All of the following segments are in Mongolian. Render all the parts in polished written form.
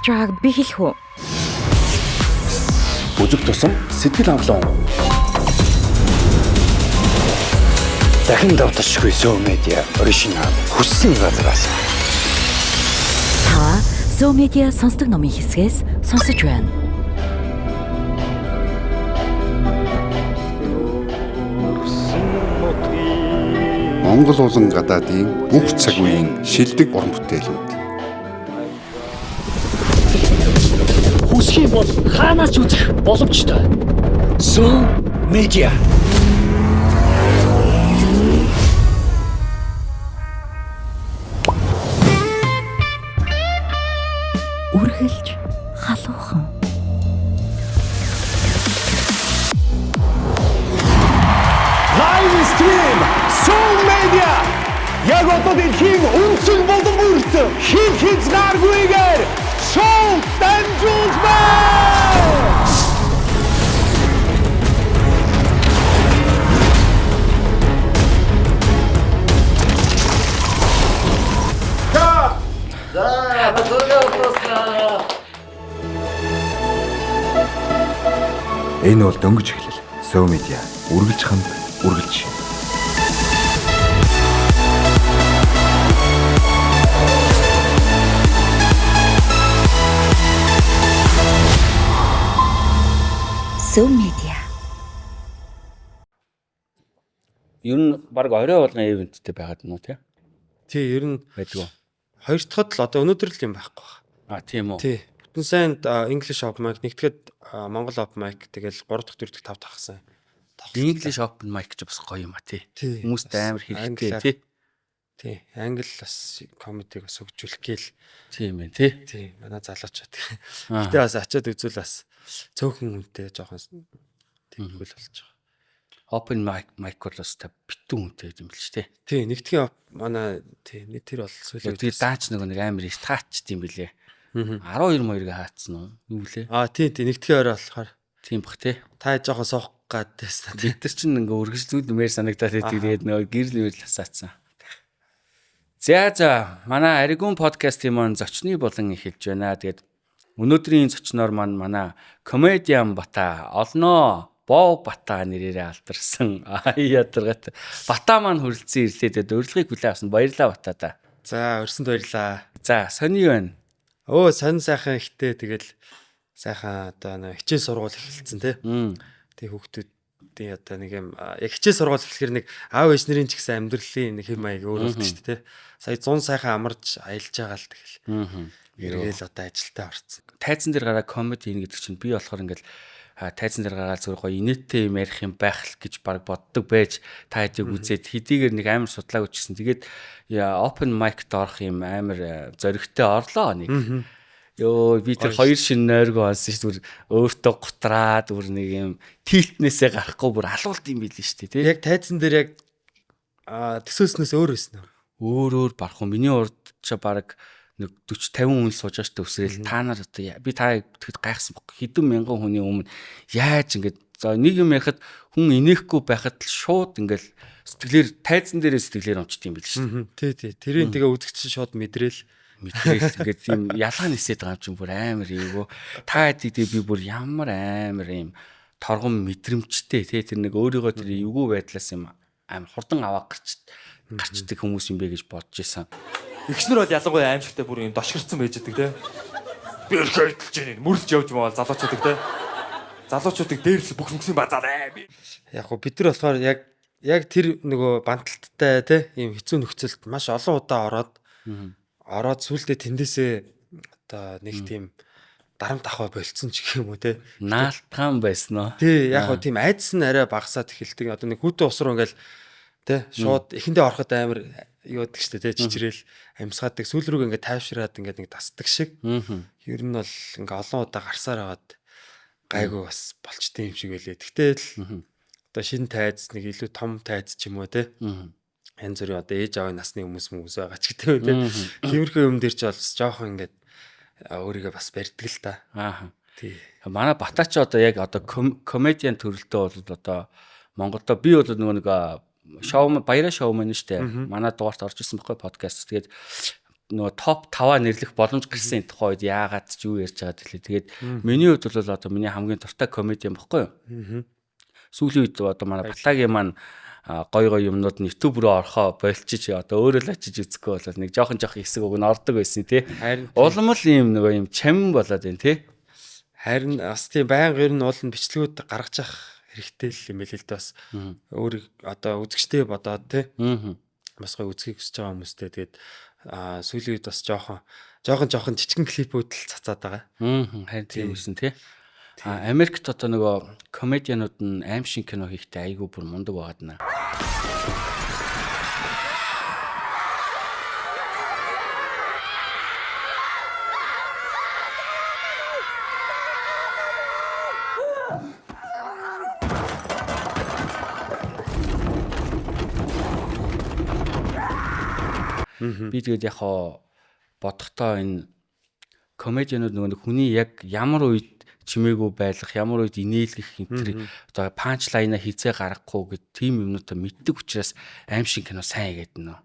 сонсож байгааг би хэлэх үү? Үзэг тусам сэтгэл хангалуун. Дахин давтахгүй Zoom Media оригинал хүссэн газраас. Та Zoom Media сонсдог номын хэсгээс сонсож байна. Монгол улан гадаадын бүх цаг үеийн шилдэг уран бүтээлүүд. Хүсхийн бол хаанаач үзэх боломжтой. Zoom Media. Үргэлж халуухан. Live stream Zoom Media. Яг одоо дэлхийн өнцөг болон бүрт хин хязгааргүйгээр шоу дамжуулж байна. Энэ бол дөнгөж эхлэл. Zoom Media үргэлж хамт үргэлж. Zoom Media. Ер нь баг орой болгон ивенттэй байгаад нь уу тий? Тий, ер нь Байдгүй. хоёр дахьад л одоо өнөөдөр л юм байхгүй байна. Тийм үү. Тий. Бүтэн сайнд English Open Mic, нэгтгэхэд Монгол Open Mic, тэгэл 3 дахь, 4 дахь, 5 дахь хасан. English Open Mic ч бас гоё юм а тий. Тий. Хүмүүст амар хэрэгтэй тий. Тий. Англи бас комедиг бас хөгжүүлэх гээл. Тийм ээ тий. Тий. Манай залуучууд. Гэтэ бас очиод үзвэл бас цөөхөн үнэтэй жоохон тиймгүй л болж байгаа. Open mic бол бас та битүү үнэтэй юм л ч тий. Тий, нэгтгэхийн манай тий, тэр бол сүүлийн Тэгээд даач нэг амар их таачт юм билээ. 12 моёрыг хаацсан уу? Юу лээ? тий, нэгтгэхийн орой болохоор Тийм бах тий. та жоохон суух гад байсан. Бид нар чинь ингээ үргэлжлүүлмээр санагдаад байдаг. Тэгээд нөгөө гэрэл мэрэл асаацсан. За манай Аригун подкастын маань зочны болон эхэлж байна. Тэгээд өнөөдрийн зочноор манай комедиан Бата олноо Боо Бата нэрээрээ алдарсан. Ядаргат Бата маань хүрэлцэн ирлээ. Тэгээд урилгыг хүлээн авсан. Баярлалаа Бата та. За, өрсөнд баярлаа. За сони байна. Сонь сайхан ихтэй тэгэл сайхан одоо нэг хичээл сургууль эхэлсэн тий. Тэг хүүхдүүдийн одоо нэг юм яг хичээл сургууль эхлэхээр нэг аав ээж нарын ч гэсэн амьдралын нэг хэм маяг өөр болдог шүү дээ тий. Сая 100 сайхан амарч аялж байгаа л тэгэл. Эргээл одоо ажилдаа орсон. Тайзан дээр гараа комеди хийн гэдэг чинь би болохоор ингээл тайзан дээр гараад зүгээр гоё инээдтэй юм ярих юм байх л гэж баг боддог байж та хэдийг үзээд хэдийгээр нэг амар судлаагүй ч гэсэн тэгээд open mic доорх юм амар зоригтой орлоо нэг. Йоо би тэр хоёр шин нойргоо онсон шүү дээ өөртөө гутраад бүр нэг юм тилтнээсээ гарахгүй бүр алуулт юм билээ шүү дээ тий. Яг тайзан дээр яг төсөөснөөс өөр байсан уу? Өөр барах уу миний урд ч баг нэг 40 50 хүн сууж байгаа шүү дээ өсрөөл та нар одоо би та тэгэхэд гайхсан баг хэдэн мянган хүний өмнө яаж ингэж за нэг юм яхад хүн инехгүй байхад л шууд ингээл сэтгэлээр тайзан дээрээ сэтгэлээр онцд юм биш шүү дээ. Тий. Тэрийн тэгээ үзэгч шууд мэдрээл ингээд тийм ялгаа нисээд байгаа юм чинь бүр амар эйгөө та хэдий би бүр ямар амар юм торгон мэдрэмжтэй тий тэр нэг өөрийгөө тэр эвгүй байдлаас юм амар хурдан аваа гарчдаг хүмүүс юм бэ гэж бодож исэн. Игчнэр бол ялангуяа аимшигтай бүр юм дошгирцсан байж байгаа те. Би хэлж чинь мөрлж явж маавал залуучуудыг те. Залуучуудыг дээрлэл бүх юмсын базаараа. Яг гоо бид нар болохоор яг тэр нөгөө банталттай те ийм хэцүү нөхцөлд маш олон удаа ороод сүулдэ тэндээсээ одоо нэг тийм дарамт авах болцсон ч гэх юм уу те. Наалтгаан байсан уу? Тий, яг гоо тийм айдас нь арай багасаад эхэлдэг. Одоо нэг хүүтэн ус руу ингээл те шууд эхэндээ ороход амар юудаг штэ те чичрээл амьсгаадаг сүүл рүүгээ ингээд тайвшраад ингээд нэг тасдаг шиг. Ер нь бол ингээ олон удаа гарсаар аваад гайгүй бас болчтой юм шиг байлээ. Тэгтэл одоо шинэ тайз нэг илүү том тайз ч юм уу те. Янз бүрийн одоо ээж аавын насны хүмүүс байгаа ч гэдэг те. Тиймэрхүү юм дээр ч бол жоохон ингээд өөрийгөө бас барьдаг л та. Тий. Манай Батач одоо яг одоо комедиан төрөлтөө бол одоо Монголдо би бол нөгөө нэг шоу баяраа шоу мэн штэ. Манай дугаарт орж ирсэн байхгүй подкаст. Тэгээд нөгөө топ 5-аа нэрлэх боломж гарсан тухай үед яагаад ч юу ярьж байгаа тэлээ. Тэгээд миний хувьд бол одоо миний хамгийн дуртай комедиан баггүй юу? Сүүлийн үед одоо манай Батлагийн маань гой юмнууд нь YouTube руу орохоо болчих одоо өөрөө л очиж үзэхгүй болоод нэг жоохон хэсэг уг нь ордог байсан тий. Улам л ийм нөгөө юм чамин болоод байна тий. Харин бас тийм байнга ер нь уулын бичлэгүүд гаргаж явах хэрэгтэй л юм байл л дээ бас өөрийг одоо үзэгчтэй бодоод тий. Бас гой үзхийг хүсэж байгаа хүмүүстэй тэгээд сүүлийн үед бас жоохон жижигэн клипүүд л цацаад байгаа. Харин тийм үсэн тий. Америкт одоо нөгөө комедианууд нь аим шиг кино хийхдээ айгүй бүр мундаг байгаад байна. Би тэгээд яг бодохдоо энэ комедианууд нөгөө хүний яг ямар үед чимээгүй байлгах, ямар үед инээлгэх энэ одоо панчлайна хизээ гаргахгүй гэд тийм юмнуудаа мэддэг учраас аим шиг кино сайн гэдэг нөө.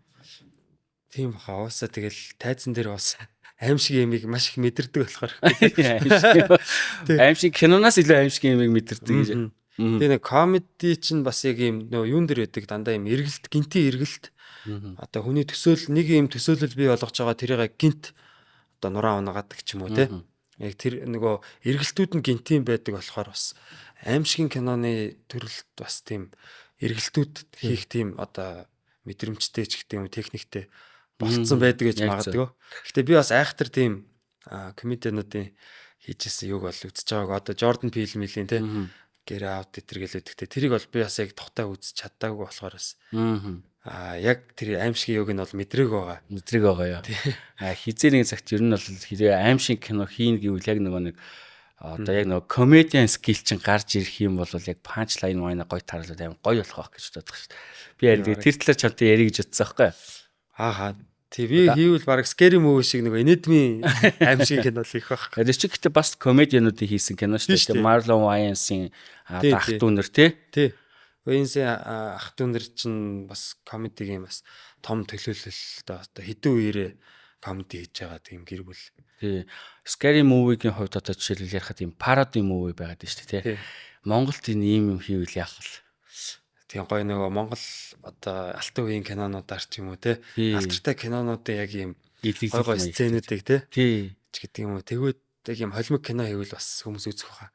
Тийм баха уусаа тэгэл тайзан дээр бас аим шиг ямиг маш их мэдэрдэг болохоор. Аим шиг киноноос илүү аим шиг ямиг мэдэрдэг гэж. Тэгээ нэг комеди чинь бас яг юм нөө юун дээр байдаг дандаа юм эргэлт, гинтийн эргэлт. Одоо хүний нэг юм төсөөлөл бий болгож байгаа тэрийг гинт одоо нураа унаагадаг ч юм уу те. Яг тэр нөгөө эргэлтүүд нь гинтийн байдаг болохоор бас аимшигын киноны төрөлд бас тийм эргэлтүүд хийх тийм одоо мэдрэмжтэй ч гэдэг юм техниктэй болцсон байдаг гэж магадгүй. Гэхдээ би бас айхтар тийм комедиануудын хийжсэн юг бол үзэж байгааг одоо Jordan Peele-ийн те Get Out гэтэргээл өгдөгтэй тэрийг бол би бас яг тогтоог үзэж чаддаггүй болохоор бас яг тэр аимшиг юг нь бол мэдрэг байгаа яа. Хизээ нэг цагт ер нь бол хэрэг аимшиг кино хийн гэвэл яг нөгөө нэг одоо яг нөгөө комедиан скил чинь гарч ирэх юм бол яг панчлайн майна гоё тарлаад аим гоё болох байх гэж боддог шүү дээ. Би яг тэр талаар чамтай ярих гэж утсан байхгүй. Тэг би хийвэл баг scary movie шиг нэг энэдми аимшиг кино хийх байх. Тэр чинь гэхдээ бас комедиануудын хийсэн кино шүү дээ. Marlon Wayans-ийн ах дүүнэр тий. Wayans-ийн ах дүүнэр чинь бас комедигийн бас том төлөөлөл одоо хэдэн үеэрээ комеди хийж байгаа тийм гэр бүл. Тий. Scary movie-гийн хувьд одоо жишээлбэл ярихад юм parody movie байгаад байна шүү дээ тий. Монголд энэ ийм юм хийвэл яах вэ? Тийм гоё нөгөө Монгол одоо алтан үеийн кинонуудаар ч юм уу те алдартай кинонуудын яг юм гоё сценүүдийг те ч гэдэг юм уу тэгвэл яг юм холимог кино хийвэл бас хүмүүс үзэх баха.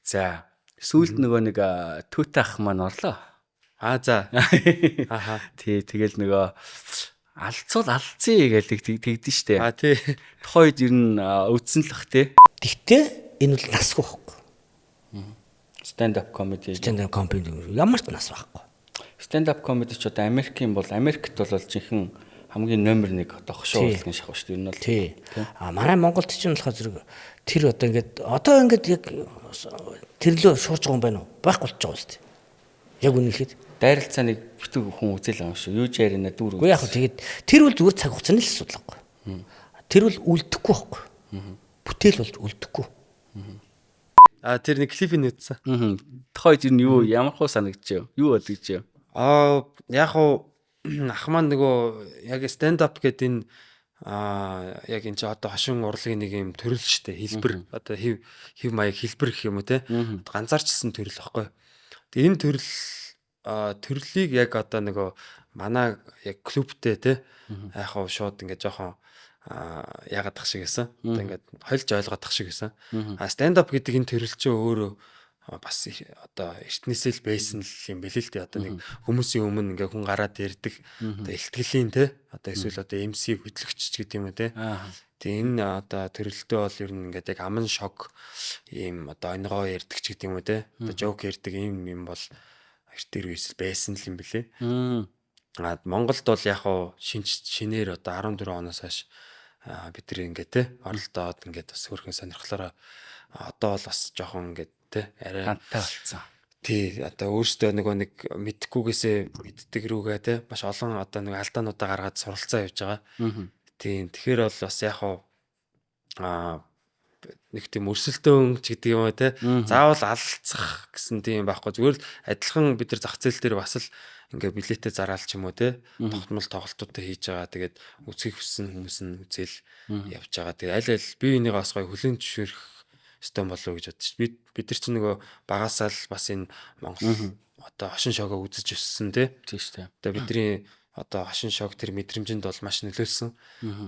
За сүүлд нөгөө нэг Төт ах маань орлоо. За. Тий тэгэл нөгөө алцуул алцъя гэдэг тэгдэж штэ. Тий. Тухайд ер нь үдсэн л бах те. Гэхдээ энэ бол насгүй байхгүй. Stand up comedy ямар ч нас байхгүй. Stand up comedy ч одоо Америкт бол жинхэнэ хамгийн номер 1 одоо хошуу урлагийн шахав шүү дээ. Энэ бол тий. Манай Монголд ч юм болохоор зэрэг тэр одоо ингээд яг тэрлөө шуурж байгаа юм байна уу? Байхгүй болчих жоож шүү дээ. Яг үнэ хэлэхэд дайралцааныг битүү хүн үзэл байгаа юм шүү. Юу ч яриана дүүр. Уу яг тэгээд тэр бол зүгээр цаг хугацааны л асуудал байхгүй. Тэр бол үлдэхгүй байхгүй. Бүтээл бол үлдэхгүй. Тэр нэг клипийг үзсэн. Тухайд ер нь юу ямар хөө санагдчихэв? Юу бодогдчихэв? Яг ах маань нөгөө яг stand up гэдэг энэ яг энэ ч одоо хошин урлагийн нэг юм төрөл штэ хэлбэр одоо хев маяг хэлбэр гэх юм уу те ганцаарчсан төрөл واخгүй. Тэгээ энэ төрлийг яг одоо нөгөө манай яг клубтэй те яг шууд ингээд жоохон яагаад тах шиг гэсэн. Одоо ингээд хольж ойлгоод тах шиг гэсэн. Stand up гэдэг энэ төрөл чинь өөрөө бас одоо эртнээсээ л байсан юм бэлээ л дээ. Одоо нэг хүмүүсийн өмнө ингээ хүн гараад ярьдаг одоо ихтгэлийн те одоо эсвэл одоо MC хөтлөгч гэдэг юм уу те. Тэгээ энэ одоо төрөлтөө бол ер нь ингээд яг аман шок ийм одоо онгоо ярьдаг ч гэдэг юм уу те. Одоо жок ярьдаг ийм юм бол эртээр үеэс байсан л юм бэлээ. Монголд бол яг шинээр одоо 14 оноос хойш бид нар ингээд те оролдоод ингээд бас хөрхэн сонирхлоороо одоо бол бас жоохон ингээд те арай хантай болсон. Тий одоо өөртөө нэг мэдхгүйгээсээ мэддэг рүүгээ те маш олон одоо нэг алдаануудаа гаргаад суралцаа явьж байгаа. Тийм тэгэхээр бол бас яг нэг тийм өрсөлдөөн ч гэдэг юм уу те заавал алцах гэсэн тийм байхгүй зүгээр л адилхан бид нар зах зээл дээр бас л ингээ билетээ зараал ч юм уу те тогтмол тоглолтуудаа хийж байгаа. Тэгээд үзхийг хүссэн хүмүүс нь үзэл явж байгаа. Тэгээд аль аль бие бинийгаа бас гоё хүлэн зөвшөөрөх ёстой болов уу гэж бодчих. Бид нар чинь нөгөө багасаа л бас энэ Монгол одоо хошин шогоо үзэж өссөн те. Тийм шүү дээ. Одоо бидний одоо хошин шог тэр мэдрэмжинд бол маш нөлөөлсөн.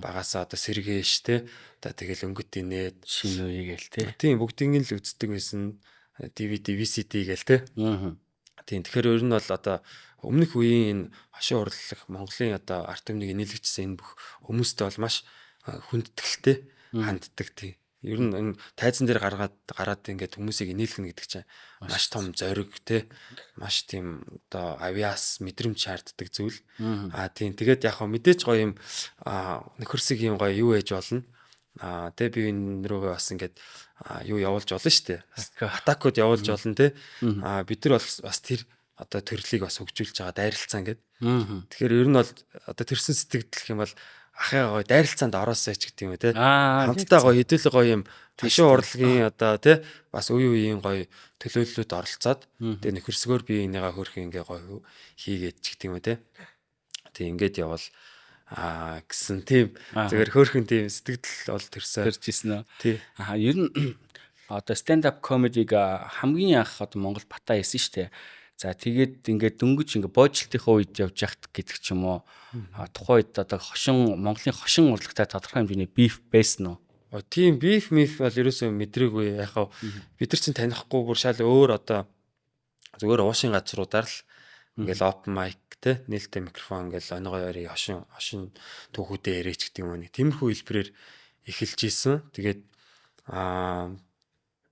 Багасаа одоо сэргээш те. Одоо тэгэл өнгөт инээд Шинэ үе гээл те. тийм бүгдийг л үздэг байсан. DVD, VCD гээл те. Тийм тэгэхээр ер нь бол одоо өмнөх үеийн хошин урлаг Монголын одоо арт түмнийг нийлэгчсэн энэ бүх хүмүүстэй бол маш хүндэтгэлтэй ханддаг тийм. Ер нь энэ тайзан дээр гараад ингээд хүмүүсийг нийлгэнэ гэдэг чинь маш том зориг те. Маш тийм одоо авиас мэдрэмж шаарддаг зүйл. Тийм тэгээд яг хөө мэдээж гоё юм нөхөрсөг юм гоё юу ээж болно. Тэ би энэ рүүгээ бас ингээд юу явуулж болно шүү дээ. Атакууд явуулж болно те. Бид нар бас тэр одоо төрлийг бас хөгжүүлж байгаа дайралцаа ингээд. Тэгэхээр ер нь бол одоо тэрсэн сэтгэл юм бол ахаа гоё дайралцаанд ороосоо ч гэдэг юм те. Хамтдаа гоё хэдүүлэг гоё юм ташин урлагийн одоо те бас үе үеийн гоё төлөөллөд оролцоод тэгээ нөхөрсгөөр би энийгээ хөрх ингээ гоё хийгээд ч гэдэг юм те. Тэг ингээд явал гэсэн тийм зөвөр хөөрхөн тийм сэтгэл бол төржсэн үү? Тий. Ер нь одоо stand up comedy-г хамгийн анх одоо Монгол Батаа хийсэн шүү дээ. За тэгээд ингээд дөнгөж ингээд боожилтынхаа үед явж яхад гэдэг ч юм уу. Тухайн үед одоо Монголын хошин урлагтай тодорхой хэмжээний beef байсан уу? Тийм beef myth бол ерөөсөө мэдрээгүй. Яг хав бид нар чинь танихгүй бүр шал өөр одоо зүгээр уушин газруудаар л ингээл open mic те нээлттэй микрофон ингээл онгой ярий хошин түүхүүдээ ярээч гэдэг юм уу. Тиймэрхүү хэлбэрээр эхэлж исэн. Тэгээд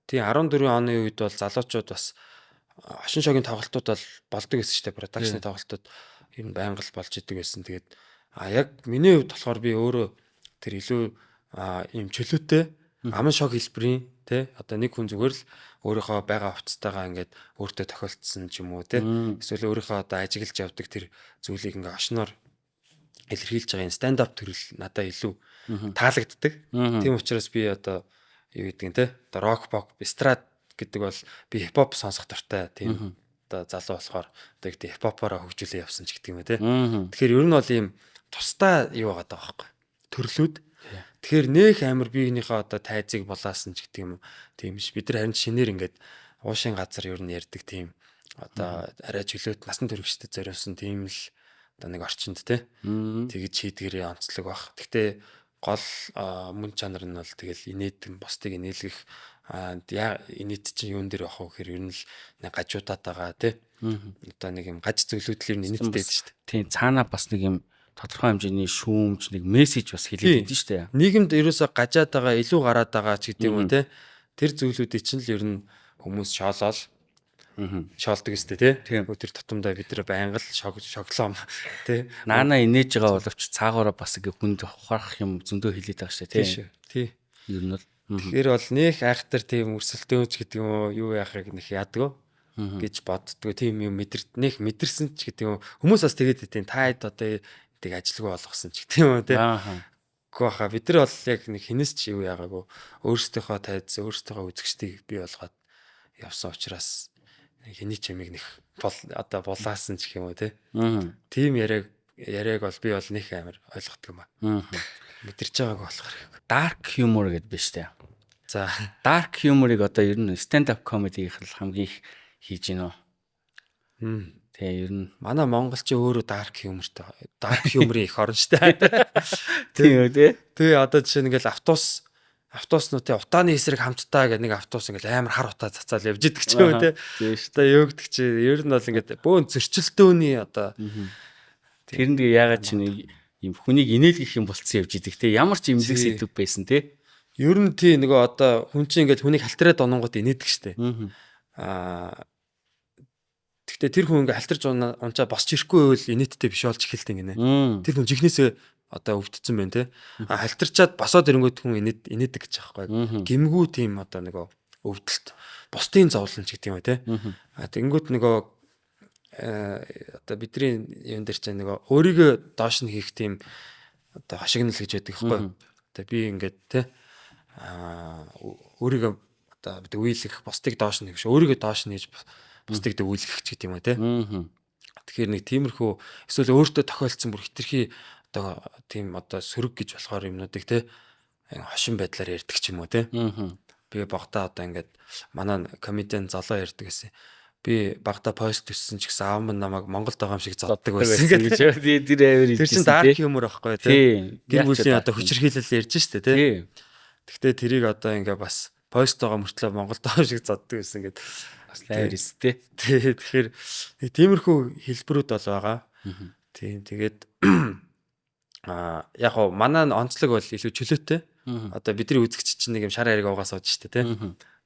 тий 14 оны үед бол залуучууд бас хошин шогийн тоглолтууд бол болдог гэсэн шүү дээ. Продакшны тоглолтууд ер нь байнга л болж идэг байсан. Тэгээд яг миний хувьд болохоор би өөрөө тэр илүү ийм чөлөөтэй аман шог хэлбэрийн те одоо нэг хүн зүгээр л өөрийнхөө байгаа хувцастайгаа ингээд өөртөө тохиолдсон ч юм уу те эсвэл өөрийнхөө одоо ажиглаж явдаг тэр зүйлийг ингээд хошноор илэрхийлж байгаа энэ stand up төрөл надад илүү таалагддаг. Тийм учраас би одоо юу гэдгийг те одоо rock pop эстрад гэдэг бол би хип хоп сонсох дуртай тийм одоо залуу болохоор одоо гэдэг хип хопороо хөгжүүлээ явсан ч гэдэг юм те. Тэгэхээр ер нь бол ийм тусдаа юу байгаа байхгүй төрлүүд. Тэгэхээр нөх амир биенийхээ одоо тайзыг булаасан ч гэдэг юм тийм ш. Бид нар харин шинээр ингээд уушин газар ер нь ярддаг тийм одоо арай чөлөөт насан туршидад зориулсан тийм л одоо нэг орчинд те. Тэгж хийдгэрээ онцлог бах. Гэхдээ гол мөн чанар нь бол тэгэл инээдэн бусдыг инээлгэх инээд чинь юун дээр явах вэ гэхээр ер нь л нэг гажуудаад байгаа те. Одоо нэг юм гаж зөвлөдлөөр инээдтэй шүү дээ. Тийм цаанаа бас нэг юм тодорхой хэмжээний шүүмж нэг мессеж бас хэлээд байдаг шүү дээ. Нийгэмд ерөөсө гажаад байгаа, илүү гараад байгаа ч гэдэг юм уу те. Тэр зүйлүүдийг чинь л ер нь хүмүүс шоолол шоолдог өстэй те. Тэр тутамдаа бид нар байнга л шоглоом те. Наана инээж байгаа боловч цаагаараа бас ингээ хүнд ухаарах юм зөндөө хэлээд байгаа шүү дээ тий. Ер нь бол тэгэхээр бол нэх айхтар тийм өрсөлдөөнч гэдэг юм уу юу яахыг нэх яадаг гэж боддгоо тийм юм нэх мэдэрсэн ч гэдэг юм хүмүүс бас тэгээд тийм таад одоо тийг ажилгүй болгосон ч гэдэг юм уу те. Гэхдээ хаа бид нар бол яг нэг хинээс ч юу яагаагүй өөрсдийнхөө тайз өөрсдийнхөө үзэгчдийг бий болгоод явсан учраас хэний ч юмыг нэх одоо булаасан ч юм уу те. Тийм яриаг бол би бол нэх амар ойлгодог юм аа. Мэдэрч байгаагүй болохоор dark humor гэдэг биш үү? За dark humor-ыг одоо ер нь stand up comedy-ийнх л хамгийн их хийж гинөө. Тэгээ ер нь манай монголчин өөрөө dark humorтай. Dark humor-ийн их орн штэ. Тийм үү те. Тэгээ одоо жишээ нь ингээл автобуснуудын утааны эсрэг хамтдаа гэх нэг автобус ингээл амар хар утаа цацаал явж идэг ч юм уу те. Одоо юу гэдэг чи ер нь бол ингээд бөөн зөрчилдөөний одоо тэр нь тэгээ ягаад чи нэг юм хүнийг инээлгэх юм болцсон явж идэг те. Ямар ч имлэг сэдв байсан те. Ер нь тий нөгөө одоо хүн чинь ингээд хүнийг халтраад ононгод инээдэг штэ. Гэхдээ тэр хүн ингээд халтарч унчаа босч ирэхгүй байвал инээдтэй биш болж эхэлдэг гинэ. Тэр хүн жихнээсээ одоо өвдсөн байна те. Халтарчаад босоод ирэнгүүт хүн инээдэг гэж аахгүй. Гимгүү тийм одоо нөгөө өвдөлт бусдын зовлон ч гэдэг юм те. Тэнгүүт нөгөө одоо бидний юун дээр ч нөгөө өөрийгөө доош нь хийх тийм одоо хашигнал гэж байдаг байхгүй. Одоо би ингээд те өөрийгөө одоо үейлэх бусдыг доош нь хийх ш өөрийгөө доош нь хийж бусдыг дэгүүлэх ч гэдэг юм уу те. Тэгэхээр нэг тиймэрхүү эсвэл өөртөө тохиолдсон бүр хитрхи одоо тийм одоо сөрөг гэж болохоор юмнуудыг те хошин байдлаар ярьдаг ч юм уу те. Би багтаа одоо ингээд манай комедиан залуу ярьдаг гэсэн. Би багтаа пост төссөн ч гэсэн аав минь намайг Монголд байгаа юм шиг зоддаг байсан гэж. Тэр авир Тэр чин дарк юмор байхгүй те. Гэр бүлийн одоо хүчирхийлэл ярьж штэ те. Гэхдээ тэрийг одоо ингээ бас пост байгаа мөртлөө Монголд байгаа шиг зоддаг байсан гэд бас авир өстэй. Тэгэхээр тиймэрхүү хэлбэрүүд бол байгаа. Тийм тэгээд яг гоо манай онцлог бол илүү чөлөөтэй. Одоо бидний үзэгч чинь нэг юм шар хариг уугаа сууж штэ те.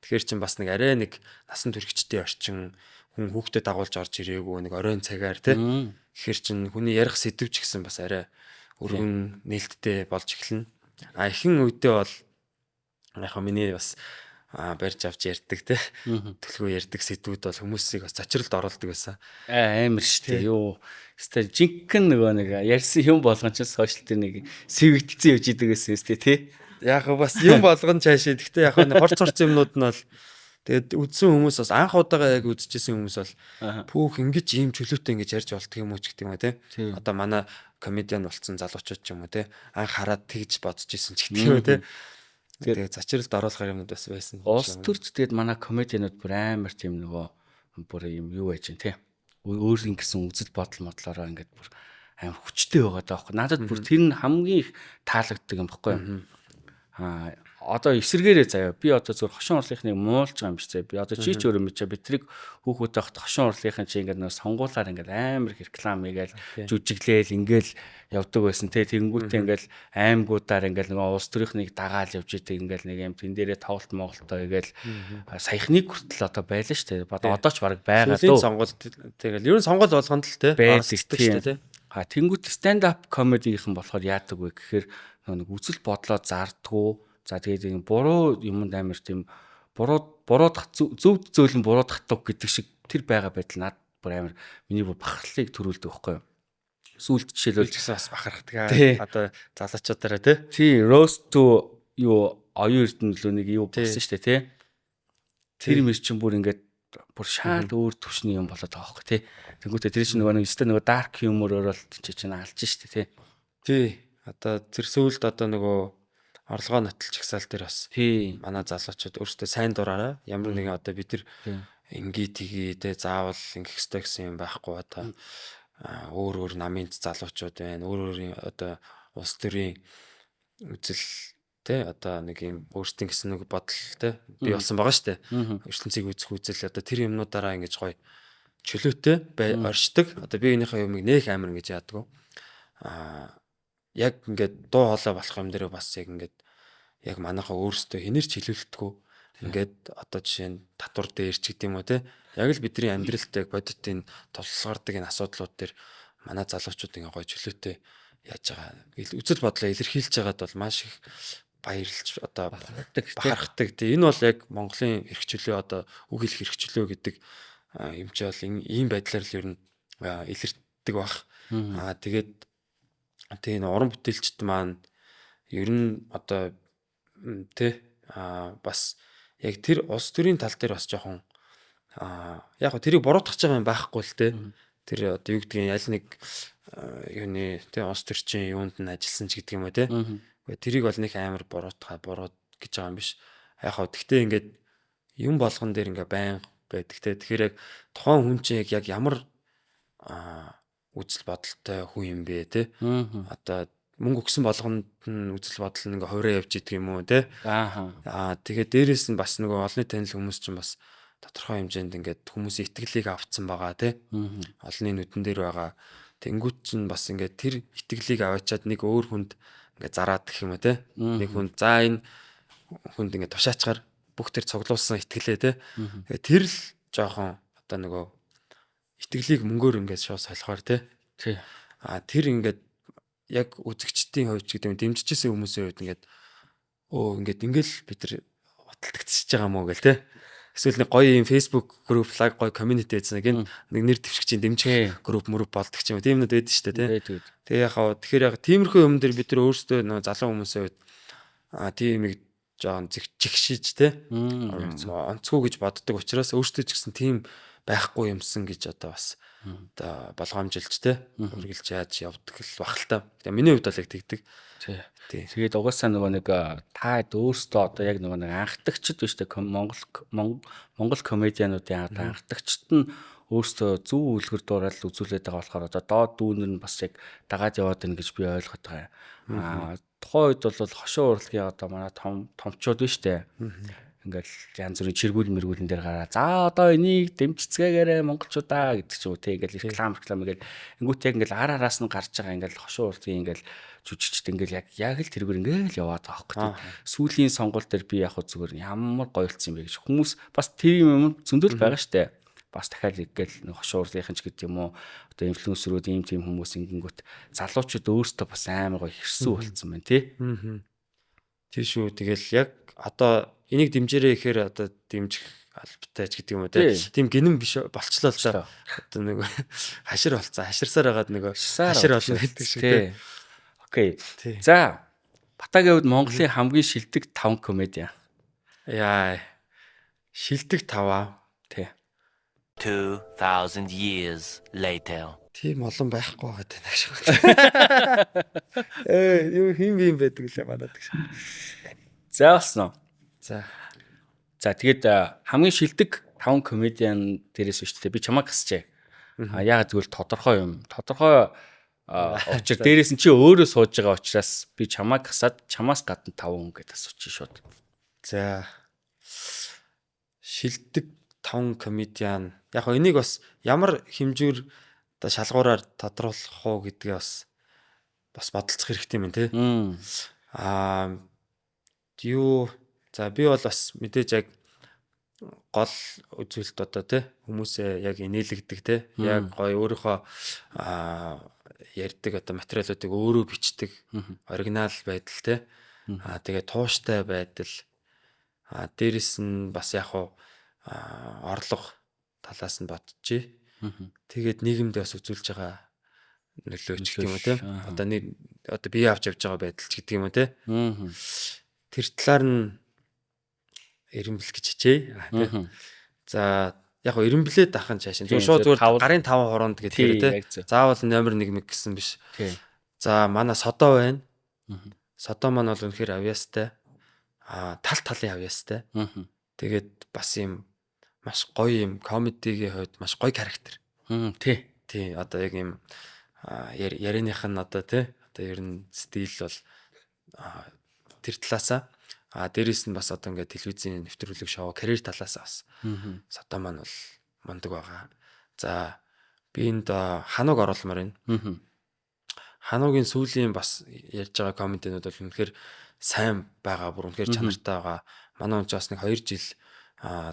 Тэгэхээр чин бас нэг арай нэг насан туршидтэй орчин хүн хүүхдэд дагуулж орж ирээгүй нэг оройн цагаар те. Тэгэхээр чин хүний ярих сэдв ч гэсэн бас арай өргөн нээлттэй болж эхэлнэ. Ихэнх үедээ бол яг миний бас барьж авч ярьдаг те. Төлгөө ярьдаг сэдвүүд бол хүмүүсийг бас зочролд оруулдаг байсан. Амар штэ юу. Өстой жинхэнэ нөгөө нэг ярьсан юм болгон ч сошиал дээр нэг сэвэгдсэн явж идэг гэсэн үстэй тий. Яг бас юм болгон цаашаа. Гэхдээ яг хорц юмнууд нь бол тэгээд үдсэн хүмүүс бас анх удаага яг үдчихсэн хүмүүс бол пүүх ингэж ийм чөлөөтэй ингэж ярьж болдго юм уу ч гэдэг юм те. Одоо манай комедиан болцсон залуучууд ч юм уу те. Анх хараад тэгж бодож исэн ч гэдэг юм те. Тэгээд зочролд оруулах юмуд бас байсан. Улс төрд тэгээд манай комедианууд бүр амар тийм нөгөө бүр юм юу байж гэн те. Өөр ингэсэн үзэл бодол модлороо ингээд бүр амар хүчтэй байгаа даахгүй. Надад бүр тэр нь хамгийн их таалагддаг юм баггүй юу. Одоо эсэргээрээ заяа би одоо зөвхөн хошин урлынхныг муулж байгаа юм биш заяа би одоо чи ч өөрөө мэдээ битрийг хүүхүүдтэй хахад хошин урлынхын чи ингээд нөө сонгуулаар ингээд амар их реклам хийгээл жүжиглээл ингээл явдаг байсан те тэгэнгүүтээ ингээл аймагуудаар ингээл нөгөө улс төрийнхнийг дагаал явж идэг ингээл нэг юм тэн дээрээ тоглолт моголтой игээл саяхныг хүртэл одоо байлаа шүү дээ одоо ч баг байгаа дөө сонголт тэгэл ер нь сонголт болгонд л те байдаг шүү дээ тэнгүүт stand up comedy-ийнхэн болохоор яадаг вэ гэхээр нэг үзэл бодлоо зардггүй. За тэгээд юм буруу юмд амар тийм буруудах зөв зөөлөн буруудахдаг гэдэг шиг тэр байгаа байдал над бүр амар миний бүр бахархлыг төрүүлдэг байхгүй юу. Сүүлд жишээлбэл гэсэн бас бахархдаг. Одоо залуучуудаараа тий roast to юу оюун эрдэнэ нэг юу болсон шүү дээ тий. Тэр мэр чинь бүр ингээд бүр шал өөр төвшний юм болоод байгаа байхгүй тий. Тэнгүүтээ тэр чинь нөгөө dark humor-оор л чинь алж шүү дээ тий. Тий. Одоо тэр сүүлд одоо нөгөө орлогоо нотолч ихсаал дээр бас манай залуучууд өөрсдөө сайн дураараа ямар нэгэн одоо бид нар ингээ тгий те заавал ингэх ёстой гэсэн юм байхгүй одоо өөр намын залуучууд байна өөр одоо улс төрийн үзэл те одоо нэг юм өөрсдийн гэсэн нэг бодол те би болсон байгаа штэ ертөнцийг үзэх үзэл одоо тэр юмнуудаараа ингэж гоё чөлөөтэй оршдог одоо би энийхээ юмыг нэх амар ингэж яадаг яг ингээд дуу хоолой болох юм дээр бас яг ингээд яг манайхаа өөрсдөө хинэр чилүүлдэггүй ингээд одоо жишээ нь татвар дээр ч гэдэг юм уу те яг л бидний амьдралд яг бодитын тулгардаг энэ асуудлууд дээр манай залуучууд ингээ гоё чөлөөтэй яаж байгаа үзэл бодлоо илэрхийлж байгаад бол маш их баярлж одоо бахархдаг те энэ бол яг Монголын эрх чөлөө одоо үг хэлэх эрх чөлөө гэдэг юм чи бол ийм байдлаар л ер нь илэрдэг бах тэгээд тийм уран бүтээлчд маань ер нь одоо тэ бас яг тэр улс төрийн тал дээр бас жоохон яг хөө тэрийг буруутгах байгаа юм байхгүй л тэ тэр одоо юу гэдгийг аль нэг юуны тэ улс төрчин юунд нь ажилласан ч гэдэг юм уу тэ тэрийг бол нэг амар бурууд гэж байгаа юм биш яг хөө тэгтээ ингээд юм болгон дээр ингээ байн байдаг тэ тэгэхээр яг тухайн хүн чинь яг ямар үзэл бодолтой хүн юм бэ те одоо мөнгө өгсөн болгонд нь үзэл бодол нь ингээ хувираа явж идэг юм уу те тэгээд дээрэс нь бас нөгөө олонний танил хүмүүс чинь бас тодорхой хэмжээнд ингээд хүмүүсийн итгэлийг авцсан байгаа те олонний нүдэн дээр байгаа тэнгуут чинь бас ингээд тэр итгэлийг аваачаад нэг өөр хүнд ингээ зараад гэх юм уу те нэг хүнд за энэ хүнд ингээ тушаачаар бүх тэр цуглуулсан итгэлээ те тэгээд тэр л жоохон одоо нөгөө итгэлийг мөнгөөр ингээд шоо солихоор тий. Тэр ингээд яг үзэгчдийн хувьд ч гэдэг юм дэмжижсэн хүмүүсийн хувьд ингээд ингээл бид нар худалдагдчихж байгаа мó гэл тий. Эсвэл нэг гоё юм Facebook group лаг гоё community гэсэн нэг нэр дэвшигчийн дэмжих group болдог ч юм. Тийм нүд байдаг шүү дээ тий. Тэгээ тэгэхээр яг тиймэрхүү юм дээр бид нар өөрсдөө залуу хүмүүсийн хувьд тиймийг жоон зэгчшиж тий. Онцгой гэж боддог учраас өөрсдөө ч гэсэн тийм байхгүй юмсан гэж одоо бас одоо болгоомжилж те үргэлж яаж явдаг л бах л та. Тэгээ миний хувьд бол яг тэгдэг. Тий. Тий. Тэгээд угаасаа нөгөө нэг та өөрсдөө одоо яг нөгөө нэг анхдагчд биш үү Монгол комедиануудын анхдагчд нь өөрсдөө зөв үлгэр дуурайл үзүүлээд байгаа болохоор одоо доод дүүнэр нь бас яг дагаад яваад байна гэж би ойлгоод байгаа юм. Тухайн үед бол хошуу урлагийн одоо манай томчууд биш үү? Ингээл янз бүрийн чиргүүл мэргүүлэн дээр гараа. За одоо энийг дэмжицгээгээрээ монголчуудаа гэдэг ч юм уу те ингээл реклам ингээл ингүүт яг ингээл араас нь гарч байгаа ингээл хошуу урлагийн ингээл жүжигчд ингээл яг л тэргээр ингээл яваад байгаа хөөх. Сүүлийн сонгуул дээр би яг зүгээр ямар гоёлцсон юм бэ гэж хүмүүс бас тэр юм зөндөл байгаа штэ. Бас дахиад ингээл хошуу урлагийнхан ч гэдэг юм уу одоо инфлюенсерүүд ийм тийм хүмүүс ингэнгүүт залуучууд өөрсдөө бас амар гоё хэрсэн болцсон байна тий. Тийм шүү. Тэгэл яг одоо энийг дэмжээрэй гэхээр одоо дэмжих албатай ч гэдэг юм уу тийм гинэн биш болчлоо л да. Одоо нэг хашир болцсон. Хаширсаар хагаад нэг хашир болно гэдэг шиг тий. Окей. За Батагийн хувьд Монголын хамгийн шилдэг 5 комедиан. Яа. Шилдэг 5 тий. 2000 years later. Тийм олон байхгүй байгаа тань гэж байна. Юу хин байдаг лээ манад гэж. За болсноо. За тэгээд хамгийн шилдэг 5 комедиан дээрээс биш үү? Би чамаа гасчээ. Яагаад гэвэл тодорхой юм. Тодорхой учир дээрээс нь чи өөрөө сууж байгаа учраас би чамаа гасаад чамаас гадна 5 хүн гэдээ асуучих шууд. За шилдэг 5 комедиан. Яг хоо энийг бас ямар хэмжүүр одоо шалгуураар тодруулах уу гэдгээ бас бодолцох хэрэгтэй юм тий. Юу за би бол бас мэдээж яг гол үзүүлэлт одоо тий хүмүүсээ яг инээлгдэг тий яг гоё өөрийнхөө ярьдаг одоо материалуудыг өөрөө бичдэг оригинал байдал тий тэгээ тууштай байдал дээрэс нь бас яг хуу орлого талаас нь бодчихъя. Тэгээд нийгэмд бас үзүүлж байгаа нөлөөч гэх юм уу те. Одоо бие авч явж байгаа байдал ч гэдэг юм уу те. Тэр талаар нь эренбэл гэж хичээе. За яг хоо эренблээд ахын цаашаа. Шууд зүгээр гарын 5 хороонд гэдэг те. Заавал номер 1 мэг гэсэн биш. За манай содоо байна. Содоо маань бол үнэхээр авьяастай. Талын авьяастай. Тэгээд бас юм маш гоё юм комедигийн хувьд маш гоё характер. Тий. Одоо яг юм ярианых нь одоо тий. Одоо ер нь стил бол тэр талаасаа дээрэс нь бас одоо ингээд телевизийн нэвтрүүлэг шоу карьер талаасаа бас содоо маань бол мундаг байгаа. За би энд ханууг оруулмаар байна. Хануугийн сүүлийн бас ярьж байгаа комединууд бол үнэхээр сайн байгаа, бүр үнэхээр чанартай байгаа. Манай хүн ч бас нэг 2 жил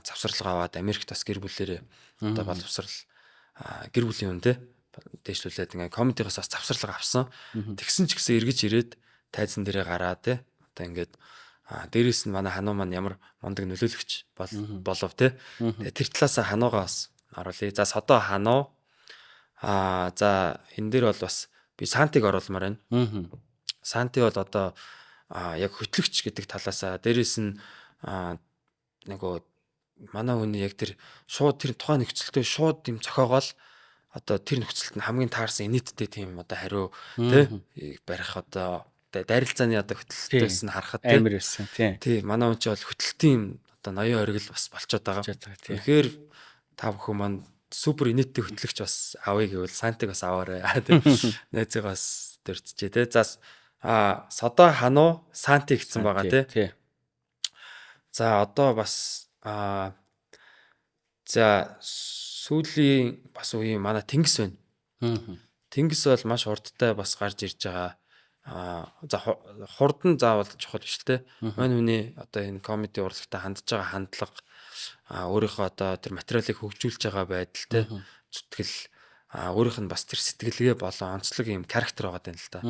завсрал аваад Америкт бас гэр бүлээрээ одоо боловсрал гэр бүлийн хүн те дэвшлүүлээд ингээ комедигоос бас завсрал авсан. Тэгсэн ч гэсэн эргэж ирээд тайзан дээрээ гараа те одоо ингээд дээрэс нь манай хануу маань ямар мундаг нөлөөлөгч болов те тэр талаас хануугаа бас оруулъя. За содоо хануу за энэ дээр бол бас би Сантиг оруулмаар байна. Санти бол одоо яг хөтлөгч гэдэг талаасаа дээрэс нь нөгөө манай хүний яг тэр шууд тэр тухайн нөхцөлтөө шууд юм зохиогоол одоо тэр нөхцөлт нь хамгийн таарсан инээдтэй тийм одоо хариу тий барих одоо дайралцааны одоо хөтөлтөөс нь харахад амар байсан тий манай хүн ч бол хөтөлтийн одоо ноён оргил бас болчиход байгаа. Тэгэхээр та бүхэн маань супер инээдтэй хөтлөгч бас авъя гэвэл Сантиг бас аваарай. Найзгаа бас дурдчихэ тий. За содоо хануу Санти гэсэн байгаа тий. За одоо бас за сүүлийн бас үеийн манай Тэнгис байна. Тэнгис бол маш хурдтай бас гарч ирж байгаа. За хурдан заавал чухал биш л те. Мань хүний одоо энэ комеди урлагтай хандж байгаа хандлага өөрийнхөө одоо тэр материалыг хөгжүүлж байгаа байдал те. Зүтгэл өөрийнх нь бас тэр сэтгэлгээ болон онцлог юм характер байгаа юм л та.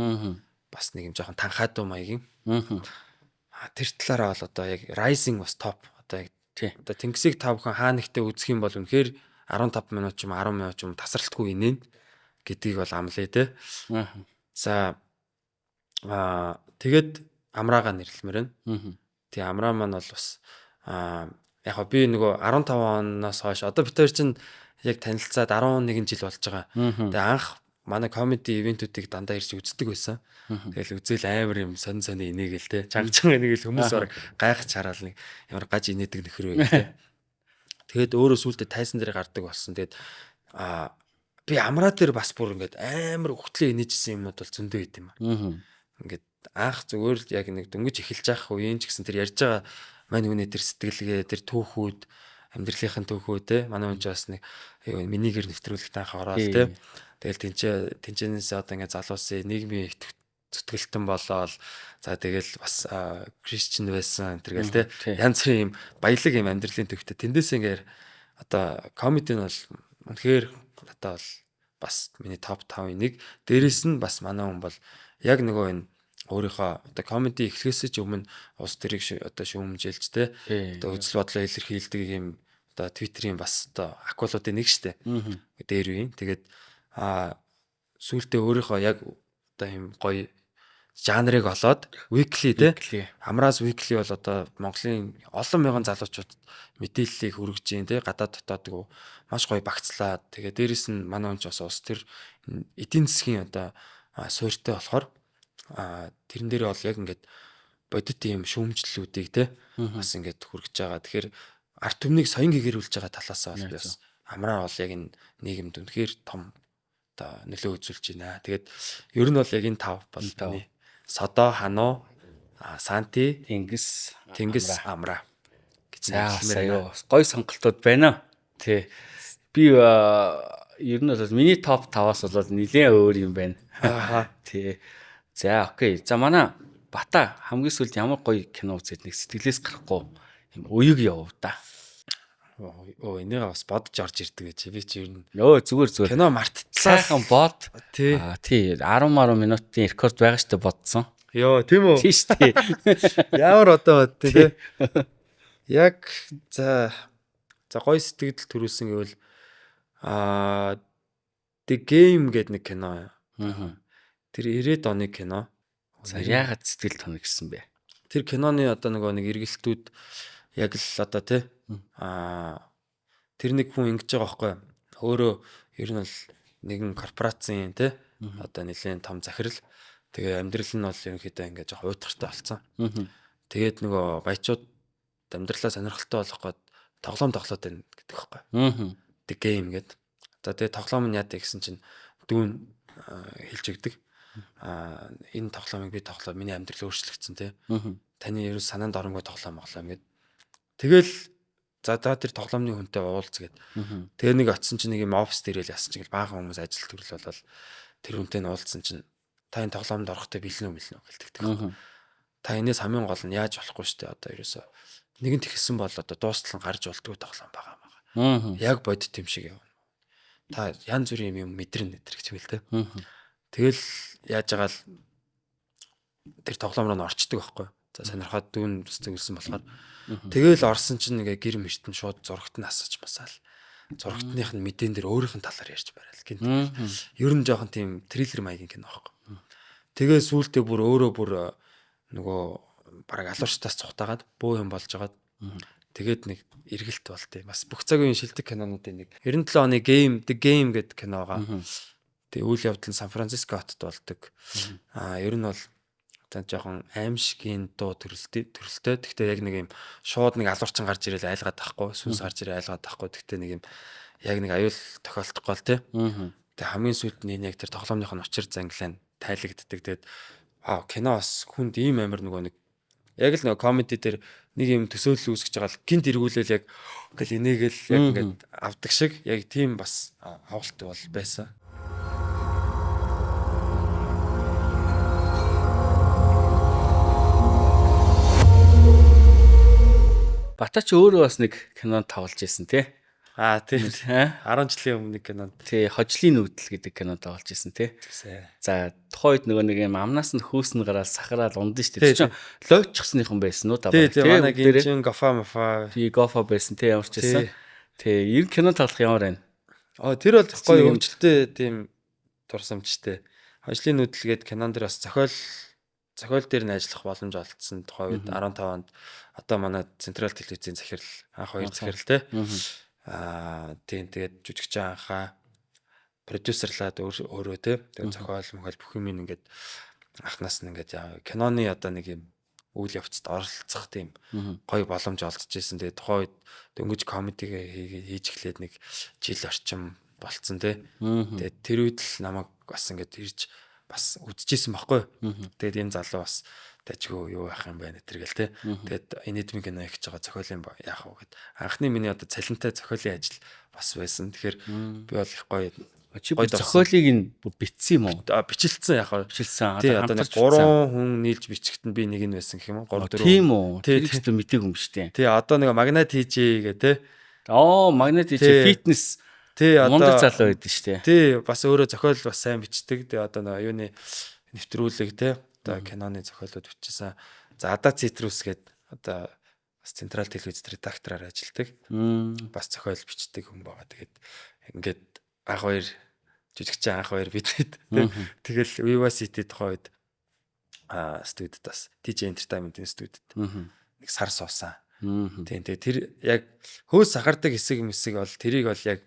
Бас нэг юм жоохон танхаадуу маягийн. Тэр талаараа бол одоо яг Rising was top. Одоо яг одоо Тэнгисийг та бүхэн хаа нэгтээ үзэх юм бол үнэхээр 15 минут ч юм 10 минут ч юм тасралтгүй инээн гэдгийг бол амлая те. За тэгээд амраага нэрлэмээр байна. Тэгээ амраа маань бол бас яг би нөгөө 15 оноос хойш одоо бид хоёр чинь яг танилцаад 11 жил болж байгаа. Тэгээ анх манай комеди ивентүүдийг дандаа ирж үздэг байсан. Тэгэл үзэл амар юм сонь инээгээл те. Чангачхан инээгээл хүмүүс орог гайхаж хараал нэг ямар гаж инээдэг нөхөр вэ те. Тэгээд өөрөө сүултээ тайсан дээр гардаг болсон. Тэгээд би амраа дээр бас бүр ингээд амар өгтлээ инээжсэн юмнууд бол зөндөө байт юм аа. Ингээд анх зүгээр л яг нэг дөнгөж эхэлж явах үеийн ч гэсэн тэр ярьж байгаа мань хүний тэр сэтгэлгээ тэр түүхүүд амьдралынхын түүхүүд те манай хүн ч бас нэг минийгэр нэвтрүүлэгт анх ороод те. Тэгэл тэнцэнээс одоо ингээд залуусын нийгмийн зүтгэлтэн болоод за тэгэл бас Кристиан байсан энэ төргээл те. Янз бүрийн юм баялаг юм амьдралын төвхтэй тэндээс ингээд одоо комеди нь бол үнэхээр одоо бол бас миний топ 5-ын нэг. Дээрээс нь бас манай хүн бол яг нөгөө энэ өөрийнхөө одоо комеди эхлэхээс ч өмнө улс төрийг одоо шүүмжилж те. Одоо үзэл бодлоо илэрхийлдэг юм одоо Twitter-ийн бас одоо акулуудын нэг штэ. Дээр үе. Тэгээд сүүлдээ өөрийнхөө яг одоо юм гоё жанрыг олоод weekly те. Амраас weekly бол одоо Монголын олон мянган залуучууд мэдээллийг хүргэж дээ те. Гадаад дотоод маш гоё багцлаад тэгээд дээрэс нь манай хүн ч бас улс төр эдийн засгийн одоо суурьтай болохоор тэрэн дээр бол яг ингээд бодит юм шүүмжлэлүүдийг те бас ингээд хүргэж байгаа. Тэгэхээр арт түмнийг соён гэгэрүүлж байгаа талаасаа бол бас амраа бол яг энэ нийгэмд үнэхээр том одоо нөлөө үзүүлж байна. Тэгээд ер нь бол яг энэ 5 бол таны Содо, Хано, Санти, Тэнгис, Амраа гэж нэлмээр гоё сонголтууд байна. Тий. Би ер нь бол миний топ 5-аас бол нэлээд өөр юм байна. Тий. За окей. За манай Бата хамгийн сүүлд ямар гоё кино үзээд нэг сэтгэлээс гарахгүй юм уяг явуу да. Энийг бас бодож орж ирдэг гэж би чи ер нь зүгээр кино мартцсан сайхан бод тий 10 минутын рекорд байгаа штэ бодсон. Тийм үү? Тий штэ. Ямар одоо бод тий. Яг за гоё сэтгэл төрүүлсэн гэвэл The Game гэдэг нэг кино. Тэр 90-ад оны кино. За яагаад сэтгэл тоногсон бэ? Тэр киноны одоо нэг эргэлтүүд яг л одоо тий тэр нэг хүн ингэж байгаа байхгүй. Өөрөө ер нь бол нэгэн корпорацийн тий одоо нэлийн том захирал. Тэгээ амьдрал нь бол ерөнхийдөө ингэж яг уйтгартай болсон. Тэгээд нөгөө баячууд амьдралаа сонирхолтой болгох гээд тоглоод байна гэдэг байхгүй. The Game гэдэг. За тэгээ тоглоом нь яадаг гэсэн чинь дүүн хэлж өгдөг. Энэ тоглоомыг би тоглоо миний амьдрал өөрчлөгдсөн тий. Таны ерөөс санаанд оронгүй тоглоом гэдэг. Тэгэл за тэр тоглоомны хүнтэй уулзгээд тэгээ нэг очисон чинь нэг юм офис дээрэл яасан чинь баахан хүмүүс ажил төрөл болол тэр хүнтэй нь уулзсан чинь та энэ тоглоомд орохтой бэлнэ үү гэлдэг. Та энэс хамгийн гол нь яаж болохгүй штэ одоо ерөөсө нэгэн тэгсэн бол одоо дуустал нь гарч болдгоо тоглоом байгаа. Яг бодит юм шиг явна. Та янз бүрийн юм мэдрэн гэж хэлдэг те. Тэгэл яаж байгаа л тэр тоглоом руу орчдөг байхгүй. За сонирхоод дүүн зүгсэн болохоор тэгэл орсон чинь ингээ гэр мөртөн шууд зурагт нь асууж масаал. Зурагтных нь мэдэн дээр өөрийнх нь талаар ярьж барайл гин. Ер нь жоохон тийм триллер маягийн кино байхгүй. Тэгээ сүүлдээ бүр өөрөө нөгөө бараг алуурчтаас цухтагаад бөө юм болж агаад тэгээд нэг эргэлт болт юм. Бас бүх цагийн шилдэг кинонуудын нэг 97 оны The Game гэдэг кино байгаа. Тэгээ үйл явдал нь Сан Франциско хотод болдог. Ер нь бол жоохон аимшигын дуу төрөлтэй. Гэхдээ яг нэг юм шууд нэг алуурчин гарч ирэл айлгаад тахгүй, сүнс гарч ирэл айлгаад тахгүй. Гэхдээ нэг юм яг нэг аюул тохиолдохгүй л тий. Тэгээ хамгийн сүүлд нь яг тэр тоглоомных нь учир занглаа тайлагддаг. Тэгээд кино бас хүнд ийм амар нөгөө нэг яг л нөгөө комеди дээр нэг юм төсөөлөл үүсгэж байгаа л гинт эргүүлэл яг гэл энийгэл яг ингээд авдаг шиг яг тийм бас авалт бол байсан. Бата ч өөрөө бас нэг кинонд тоглож ирсэн тий. Тийм. 10 жилийн өмнө нэг кинонд. Тий, Хожлын нүүдэл гэдэг кинонд тоглож ирсэн тий. За тухайд нөгөө нэг юм амнаас нь хөөснө гараад сахараад ундэн шүү дээ. Тэр чинь лойччихсныхан байсан уу та баг тий. Манай гинжин гофа байсан тий ямар ч байсан. Тий, ер кино тоглох ямар байна? Тэр бол гоё өвчлөлтэй тийм дурсамжтай. Хожлын нүүдэл гэдэг кинон дээр бас зохиол дээр нь ажиллах боломж олдсон тухай үед 15 онд одоо манай Централ телевизийн захирал анх 2 захирал те Тийм тэгээд жүжигчин анхаа продюсерлаад өөрөө тий тэгээд зохиол мөхөл бүх юм ингээд анхнаас нь ингээд киноны одоо нэг юм үйл явцад оролцох тийм гоё боломж олдчихсэн. Тэгээд тухайн үед дөнгөж комедигээ хийж эхлээд нэг жил орчим болцсон тий. Тэгээд тэр үед л намайг бас ингээд ирж бас үдчихсэн байхгүй. Тэгээд энэ залуу бас дажгүй юу яах юм бэ нэтэргээл тий. Тэгээд энэдмийн кино хийж байгаа зохиолын яах вэ гэд анхны миний одоо цалинтай зохиолын ажил бас байсан. Тэгэхээр би бол их гоё чи зохиолыг нь бичсэн юм уу? Бичлэлсэн яхаа. Бичлэлсэн. Тий одоо нэг 3 хүн нийлж бичгт нь би нэг нь байсан гэх юм уу? 3 4. Тийм үү. Тэр ихтэй мэдээг юм шүү дээ. Тий одоо нэг магнат хийжээ гэ тий. Магнат хийжээ фитнес. Тий одоо мундаг залуу байдсан шүү дээ. Тий бас өөрөө зохиол бас сайн бичдэг. Тий одоо нэг юуны нэвтрүүлэг тий. Одоо киноны зохиолууд бичсэн. За Ада Цитрус гээд одоо бас централ телевиз редактораар ажилладаг. Бас зохиол бичдэг хүн байгаа. Тэгээд ингээд анх хоёр жүжигчин анх хоёр бидэд тэгэл Viva City тухай үед студид бас DJ Entertainment-ийн студид нэг сар суусан. Тийм тэр яг хөөс сахардаг хэсэг бол тэрийг бол яг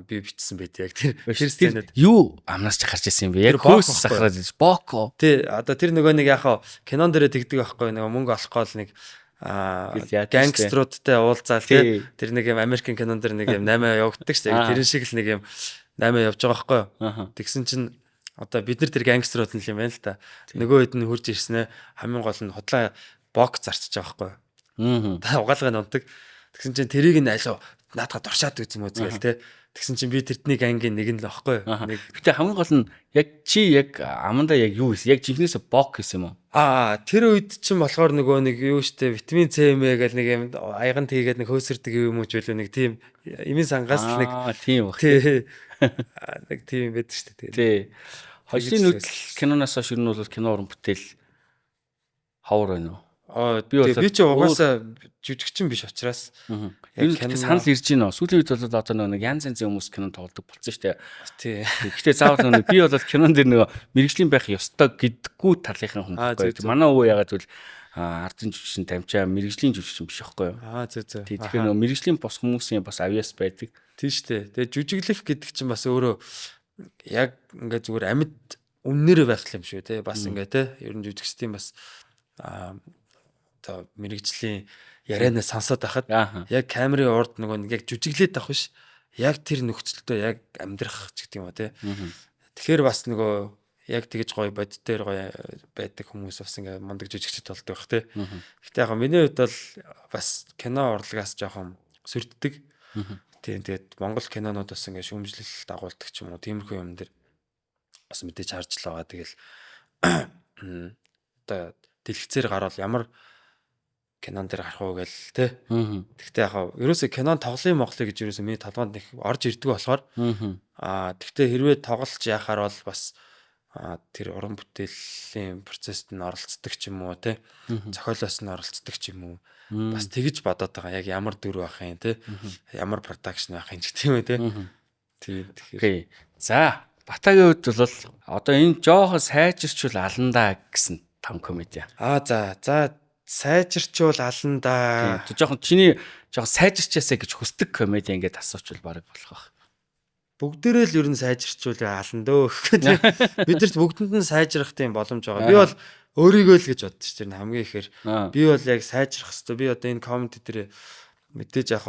би бичсэн байт яг тэр сценад юу амнаас ч гарч ирсэн юм бэ? Яг хөөс сахараад боко. Тий одоо тэр нөгөө нэг яхаа кинон дээрээ тэгдэг байхгүй нөгөө мөнгө олох гол нэг гангструудтай уулзаал тий тэр нэг юм Америкийн кинон дэр нэг юм 8 явагддаг шүү дээ. Тэрэн шиг л нэг юм 8 явж байгаа байхгүй юу. Тэгсэн чинь одоо бид нар тэр гангструуд нь юм байна л та. Нөгөө хэд нь хурж ирснэ хамгийн гол нь худлаа бок зарчиж байгаа байхгүй юу. Та угаалгыг унтдаг. Тэгсэн чинь тэрийг нь алуу наадхад дуршаад үзсэн мө згээл тий. Тэгсэн чинь би тэртний гангийн нэг нь л байхгүй юу. Гэтэ хамгийн гол нь яг чи яг амандаа яг юу хийсэн? Яг жинхнээсээ бок хийсэн юм уу? Тэр үед чинь болохоор нөгөө нэг юу штэ витамин С мэ гэл нэг юм аяган тийгээд нэг хөөсөрдөг юм уу ч үлээ нэг тийм имийн сангаас л нэг тийм баг. Тий. Нэг тийм байдаг штэ тэгээд. Тий. Хожлын нүдл киноноос хойш нь бол кино уран бүтээл хавар байна уу? Би ч угаасаа жүжигчин биш учраас яг санал ирж байна. Сүүлийн үед бол одоо нэг янз янзын хүмүүс кинонд тоглодог болсон шүү дээ. Тий. Гэхдээ заавал нэг би бол кинон дээр нэг мэрэгжлийн байх ёстой гэдэггүй талынхан хүн байхгүй. Манай өвөө ягаад гэвэл ардын жүжигчин тамчаа мэрэгжлийн жүжигчин биш байхгүй юу? Зөө. Тэгэхээр нэг мэрэгжлийн бос хүмүүсийн бас авьяас байдаг. Тийм шүү дээ. Тэгээ жүжиглэх гэдэг чинь бас өөрөө яг ингээ зүгээр амьд үннээр байх юм шүү те. Бас ингээ те. Ер нь жүжигчдийн бас одоо мэрэгжлийн ярианаас сонсоод байхад яг камерын урд нөгөө нэг яг жүжиглээд авах биш. Яг тэр нөхцөлдөө яг амьдрах ч гэдэг юм уу те. Тэгэхээр бас нөгөө яг тэгж гоё бодит дээр гоё байдаг хүмүүс бас ингээ мундаг жүжигчд болдог бах те. Гэтэ яг миний хувьд бол бас кино урлагаас жоохон сүрддэг. Тийм тэгээд Монгол кинонууд бас ингээ шүүмжлэл дагуулдаг ч юм уу тиймэрхүү юм дээр бас мэдээж харж л байгаа. Тэгэл одоо дэлгэцээр гарвал ямар кинон дээр гарах уу гээл те. Тэгтээ яг ерөөсөө кинон тоглоом моглоё гэж ерөөсөө миний толгойд нэг орж ирдэг болохоор тэгтээ хэрвээ тоглолч яхаар бол бас тэр уран бүтээлийн процессд нь оролцдог ч юм уу те. Зохиолоос нь оролцдог ч юм уу. Бас тэгж бодоод байгаа. Яг ямар дүр байх юм те. Ямар продакшн байх юм ч гэдэг юм те. Тийм тэгэхээр. За, Батагийн хувьд бол одоо энэ жоохон сайжирчвал аландаа гэсэн том комеди. За сайжирчвал аландаа. Жоохон чиний жоохон сайжирчаасаа гэж хүсдэг комеди ингээд асуучвал бараг болох байх. Бүгдээрээ л ер нь сайжирчвал аландаа гэхэд бидэрт бүгдэнд нь сайжрах тийм боломж байгаа. Би бол өөрийгөө л гэж боддоо шүү дээ хамгийн ихээр. Би бол яг сайжрах хэвээр. Би одоо энэ комеди дээр мэдээж яг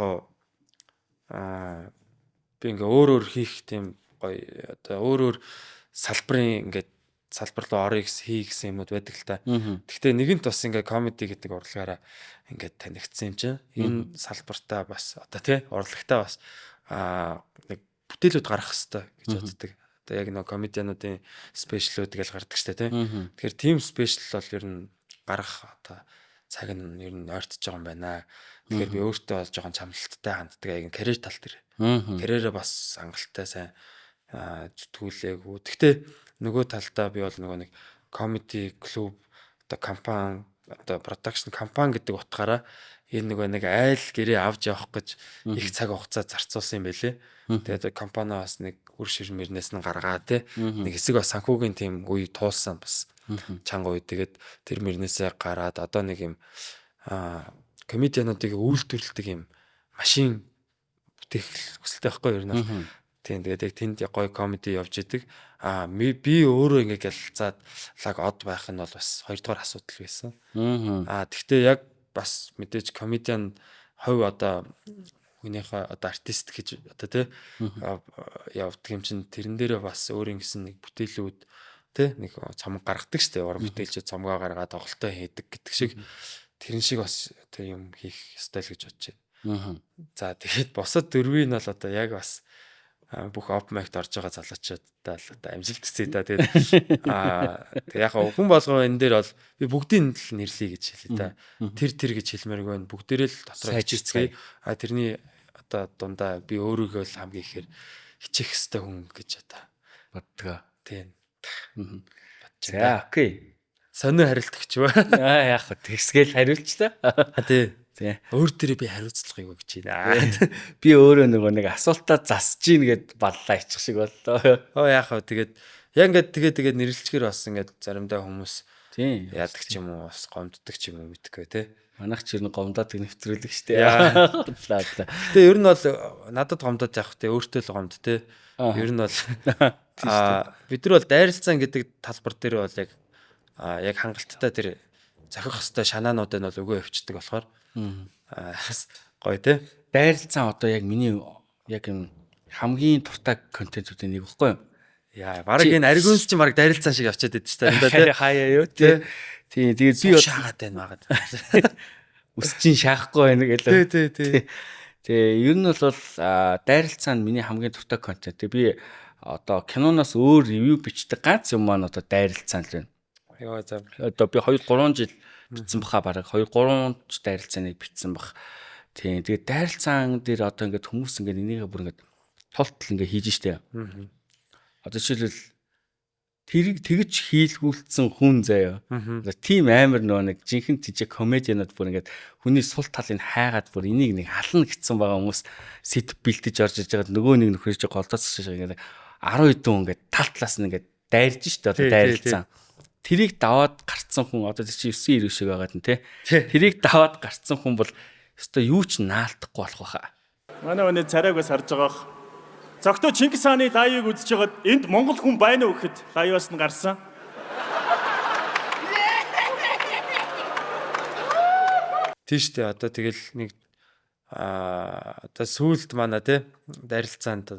би ингээ өөр хийх тийм гоё одоо өөр салбарын ингээд салбар руу орё гэсэн юмуд байдаг л та. Гэхдээ нэгэнт бас ингээ комеди гэдэг урлагаараа ингээд танигдсан юм чинь энэ салбартаа бас одоо тий урлагтаа бас нэг бүтээлүүд гарах хэрэгтэй гэж боддог. Одоо яг нэг комедиануудын спешиалүүд гэж гардаг штэ тий. Тэгэхээр team special бол ер нь гарах одоо цаг нь ер нь ойртож байгаа юм байна. Тэгэхээр би өөртөө бол жоохон чамлалттай ханддаг яг карьер тал дээр. Карьераа бас хангалттай сайн зүтгүүлээгүй. Гэхдээ нөгөө талдаа би бол нөгөө нэг комеди клуб одоо компани одоо продакшн компани гэдэг утгаараа энэ нөгөө нэг айл гэрээ авч явах гэж их цаг хугацаа зарцуулсан юм байлээ. Тэгээд компани бас нэг үр ширмэрнээс нь гаргаад те нэг хэсэг бас санхүүгийн тим үе туулсан бас чанга үе. Тэгээд тэр мөрнээсээ гараад одоо нэг юм комедиануудыг үйлдвэрлэдэг юм машин бүтээх хүсэлтэй байхгүй юу ер нь. Тийм тэгээд яг тэнд гоё комеди явж идэг. Би өөрөө ингээ гялцаад лаг од байх нь бол бас хоёрдугаар асуудал байсан. Тэгтээ яг бас мэдээж комедиан хувь одоо хүнийхээ одоо артист гэж одоо тий явдаг юм чинь тэрэн дээрээ бас өөрийн гэсэн нэг бүтээлүүд тий нэг цомог гаргадаг штэ уран бүтээлч цомгоо гаргаад тоглолтоо хийдэг гэдэг шиг тэрэн шиг бас одоо юм хийх ёстой л гэж бодож байна. За тэгээд босод дөрвийн бол одоо яг бас бүх open mic-д орж байгаа залуучуудаа л одоо амжилт хүсье да. Тэгээд тэг яг хүн болгоо энэ дээр бол би бүгдийг л нэрлэе гэж хэлээ та. Тэр гэж хэлмээргүй байна. Бүгдээрээ л дотроо хичээцгээе. Тэрний одоо дундаа би өөрийгөө л хамгийн ихээр хичээх хэвээр хүн гэж одоо боддгоо. Тийм. За окей. Сонио харилцагч ба. Яг хөө тэгсгээл хариулчлаа. Тий. Тий. Өөр дээрээ би хариуцлага юу гэж байна. Би өөрөө нэг асуултаа засж гин гэд баллаа ичих шиг боллоо. Яг хөө яг тэгээд нэрлэлчгээр бас ингээд заримдаа хүмүүс тийм яадаг ч юм уу бас гомддог ч юм уу мэдхгүй тий. Манайх ч ер нь гомдоод нэвтрүүлэг штэ. Гэтэ ер нь бол надад гомдоод явах тий өөртөө л гомд тий. Ер нь бол бид нар бол дайралцсан гэдэг талбар дээр бол яг хангалттай тэр зохих хөстэй шанаануудыг нь бол өгөө өвчдөг болохоор гоё тий. Дайралцсан одоо яг миний яг юм хамгийн дуртай контентуудын нэг баггүй юу? Яа, баг энэ аргиунс чи баг дайралцсан шиг явчихад байдаг ч та тий. Хаяа юу тий. Тийм тэгээд би шаагаад байна магад. Үсчин шаахгүй байна гэлээ. Тий. Тэгээ ер нь бол дайралцсан миний хамгийн дуртай контент. Би одоо киноноос өөр ревю бичдэг ганц юм маань одоо дайралцсан л байна. Яа за. Одоо би 2-3 жил бичсэн баха бараг 2-3 ч дайралцааныг бичсэн бах. Тийм. Тэгээд дайралцаан дээр одоо ингээд хүмүүс ингээд энийгээ бүр ингээд толтол ингээд хийж штэ. Одоо жишээлбэл тэрийг тэгж хийлгүүлсэн хүн заяа. Тийм амар нэг жинхэнэ тийж комедианууд бүр ингээд хүний сул талыг хайгаад бүр энийг нэг хална гэсэн байгаа хүмүүс сэт бэлдэж орж иж байгаа нөгөө нэг нөхөрж голдоосч ингээд 10 хэдэн ингээд тал талаас нь ингээд дайрж штэ одоо дайрлцсан. Тэрийг даваад гарцсан хүн одоо чи 9 ирэх шиг байгаад нь тий. Тэрийг даваад гарцсан хүн бол өстой юу ч наалтахгүй болох байхаа. Манай өнөө царайгаас харж байгаах. Цогтөө Чингис хааны лайвыг үзэж хагаад энд монгол хүн байна уу гэхэд лайваас нь гарсан. Тийштэй одоо тэгэл нэг одоо сүүлд манай тий дайралцаанд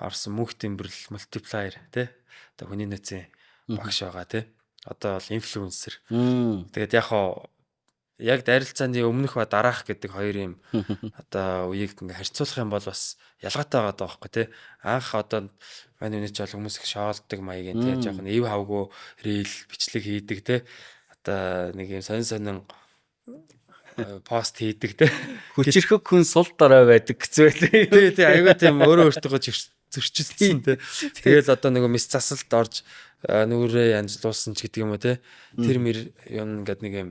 орсон мөнх тэмбэрл мультиплеер тий одоо хүний нөөцийн багш байгаа тий одоо бол инфлюенсер. Тэгээд яг дайралцааны өмнөх ба дараах гэдэг хоёр юм одоо үеийг ингээ харьцуулах юм бол бас ялгаатай байгаа байхгүй тий. Анх одоо манай үнэ ч бол хүмүүс их шоолдог маягийн тий жоохон эв хавгүй рил бичлэг хийдэг тий. Одоо нэг юм сонин пост хийдэг тий. Хүчирхэг хүн сул дорой байдаг гэцүү тий аюугаа тийм өөрөө өөртөө зөрчилсөн тий. Тэгэл одоо нэг мис засалд орж нүрээ янзлуулсан ч гэдэг юм уу тий. Тэр мэр юм ингээд нэг юм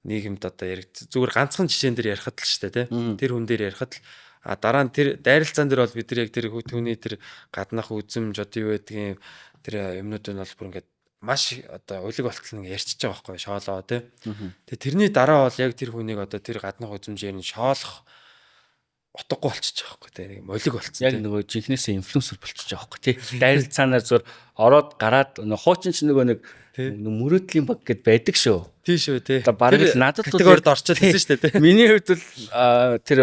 нийгэмд одоо зүгээр ганцхан жишээн дээр ярихад л штэ тий. Тэр хүн дээр ярихад л дараа нь тэр дайралцаан дээр бол бид нар яг тэр түүний тэр гаднах үзэмж одоо юу байдгийг тэр юмнууд нь бол бүр ингээд маш одоо улиг болтол нэг ярьчихж байгаа байхгүй шоолоо тий. Тэгээ тэрний дараа бол яг тэр хүнийг одоо тэр гаднах үзэмжээр нь шоолох утгагүй болчихж байгаа байхгүй тий. Молиг болцсон. Яг нөгөө жинхнээсээ инфлюенсер болчихж байгаа байхгүй тий. Дайралцаанаар зур ороод гараад нөгөө хуучин ч нөгөө нэг мөрөөдлийн баг гэд байдаг шүү. Тий шүү тий. Бараг л надад категорид орчихсон шүү дээ тий. Миний хувьд бол тэр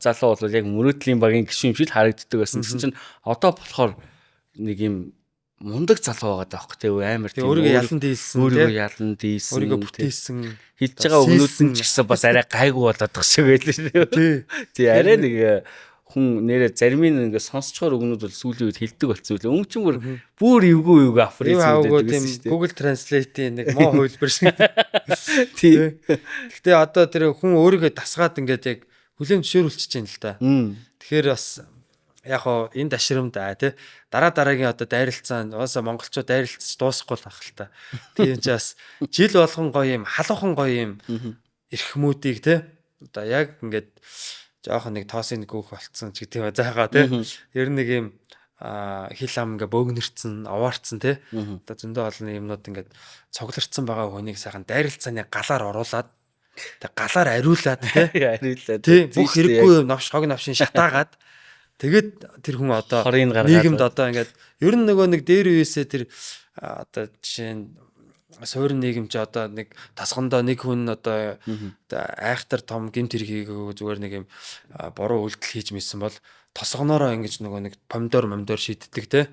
залуу бол яг мөрөөдлийн багийн гишүүн шиг харагддаг байсан. Тэгсэн чинь одоо болохоор нэг юм мундаг залуу байгаа даахгүй тий амар тий өөрийгөө ялан дийлсэн өөрийгөө бүтээсэн хэлж байгаа өгнүүд нь ч гэсэн бас арай гайгүй болоод байгаа шиг байлээ тий арай нэг хүн нэрэ зарим нь ингээ сонсчоор өгнүүд бол сүүлийн үед хэлдэг болцсон үлээ өнгөчн бүр эвгүй африк гэдэг тийм Google Translate-ийн нэг муу хувилбар шиг тий гэхдээ одоо тэр хүн өөрийгөө дасгаад ингээд яг хүлээн зөвшөөрүүлчихэж байна л да тэгэхээр бас яг хоо энэ дашрамд тий дараагийн одоо дайралцаан уусаа монголчууд дайралцаж дуусахгүй л ах л та. Тийм ч бас жил болгон гоё юм халуухан гоё юм эрхмүүдийг тий одоо яг ингээд жоохон нэг тоосын гүөх болцсон ч гэдэг юм заагаа тий. Ер нь нэг юм хил ам ингээ бөөгнөрцөн овоорцсон тий. Одоо зөндөө олон юмнууд ингээд цоглорцсон байгаа хүнийг сайхан дайралцааны галаар оруулаад Тэг галаар ариулаад те. Ариулаад. Тий бүх хэрэггүй хог навшин шатаагаад тэгээд тэр хүн одоо Хорыг гаргаад нийгэмд одоо ингээд ер нь нөгөө нэг дээр үесээ тэр одоо жишээ нь суурин нийгэм чи одоо нэг тасгандаа нэг хүн одоо айхтар том гэмт хэргийг зүгээр нэг юм буруу үйлдэл хийж мэсэн бол тосгоноороо ингэж нөгөө нэг помидор шийддэг те.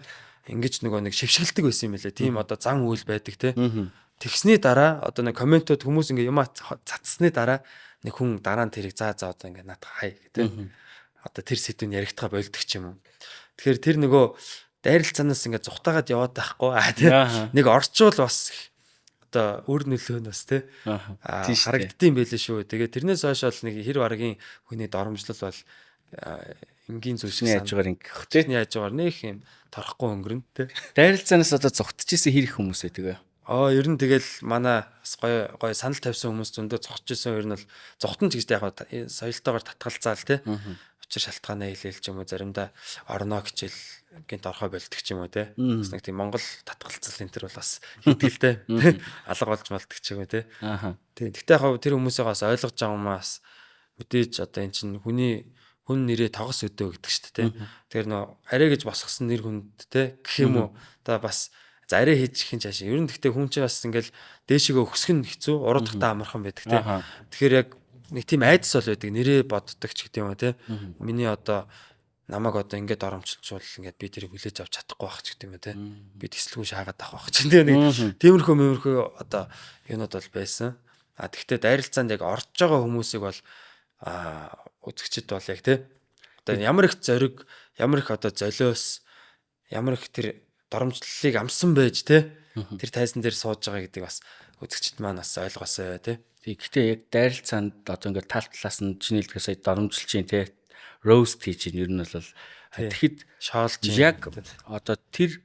Ингэж нөгөө нэг шившгэлдэг байсан юм лээ. Тийм одоо зан үйл байдаг те. Тэгсний дараа одоо нэг комментод хүмүүс ингээ юма цацсны дараа нэг хүн дараа нь тэрийг заа одоо ингээ надад хай гэдэг. Одоо тэр сэдвэн яригдгаа болдог ч юм уу. Тэгэхээр тэр нөгөө дайралцаанаас ингээ зүхтагаад яваад байхгүй. Нэг орчуул бас одоо өөр нөлөө нь бас те харагддсан байлээ шүү. Тэгээ тэрнээс хойш бол нэг хэр баргийн хүний доромжлол бол энгийн зүйл шиг яаж байгаа ингэх те. Яаж байгаа нэх юм торхгүй өнгөрн те. Дайралцаанаас одоо зүгтчихсэн хэрэг хүмүүс тэгээ. Ер нь тэгэл манай бас гоё санал тавьсан хүмүүс зөндөө зогсчихсон. Ер нь бол зогтон ч гэжтэй яг соёлтойгоор татгалзаал те. Учир шалтгаанаа хэлээл ч юм уу заримдаа орноо хичээл гинт орхой болдог ч юм уу те. Бас нэг тийм Монгол татгалцал энэ төр бол бас хэдгэлтэй алга болж болдог ч юм уу те. Тий. Гэхдээ яг тэр хүмүүсээ бас ойлгож байгаа юмас мэдээж одоо эн чинь хүн нэрээ тогос өдөө гэдэг шүү дээ те. Тэгэхээр нөө арай гэж босгосон нэр хүнд те гэх юм уу. Одоо бас за арай хийж хин чаашаа. Ер нь гэхдээ хүн чинь бас ингээл дээшгээ өксөх нь хэцүү, уруудахтаа амархан байдаг те. Тэгэхээр яг нэг тийм айдас бол байдаг нэрээ боддог ч гэдэг юм уу те. Миний одоо намайг одоо ингээд оромжлчвал ингээд би тэрийг хүлээж авч чадахгүй байх ч гэдэг юм уу те. Би тэслгүй шаагаад авах байх ч гэдэг нэг тиймэрхүү одоо юунод бол байсан. Тэгвэл дайралцаанд яг орж байгаа хүмүүсийг бол үзэгчд бол яг те. Одоо ямар их зориг, ямар их одоо золиос, ямар их тэр доромжллыг амсан байж те. Тэр тайзан дээр сууж байгаа гэдэг бас үзэгчд маань бас ойлгосоо те. Гэхдээ яг дайралцаанд одоо ингээд тал талаас нь чиний хэлдгээр сая доромжилж чинь те. Роуст хийж чинь ер нь бол тэгэхэд шаалж яг одоо тэр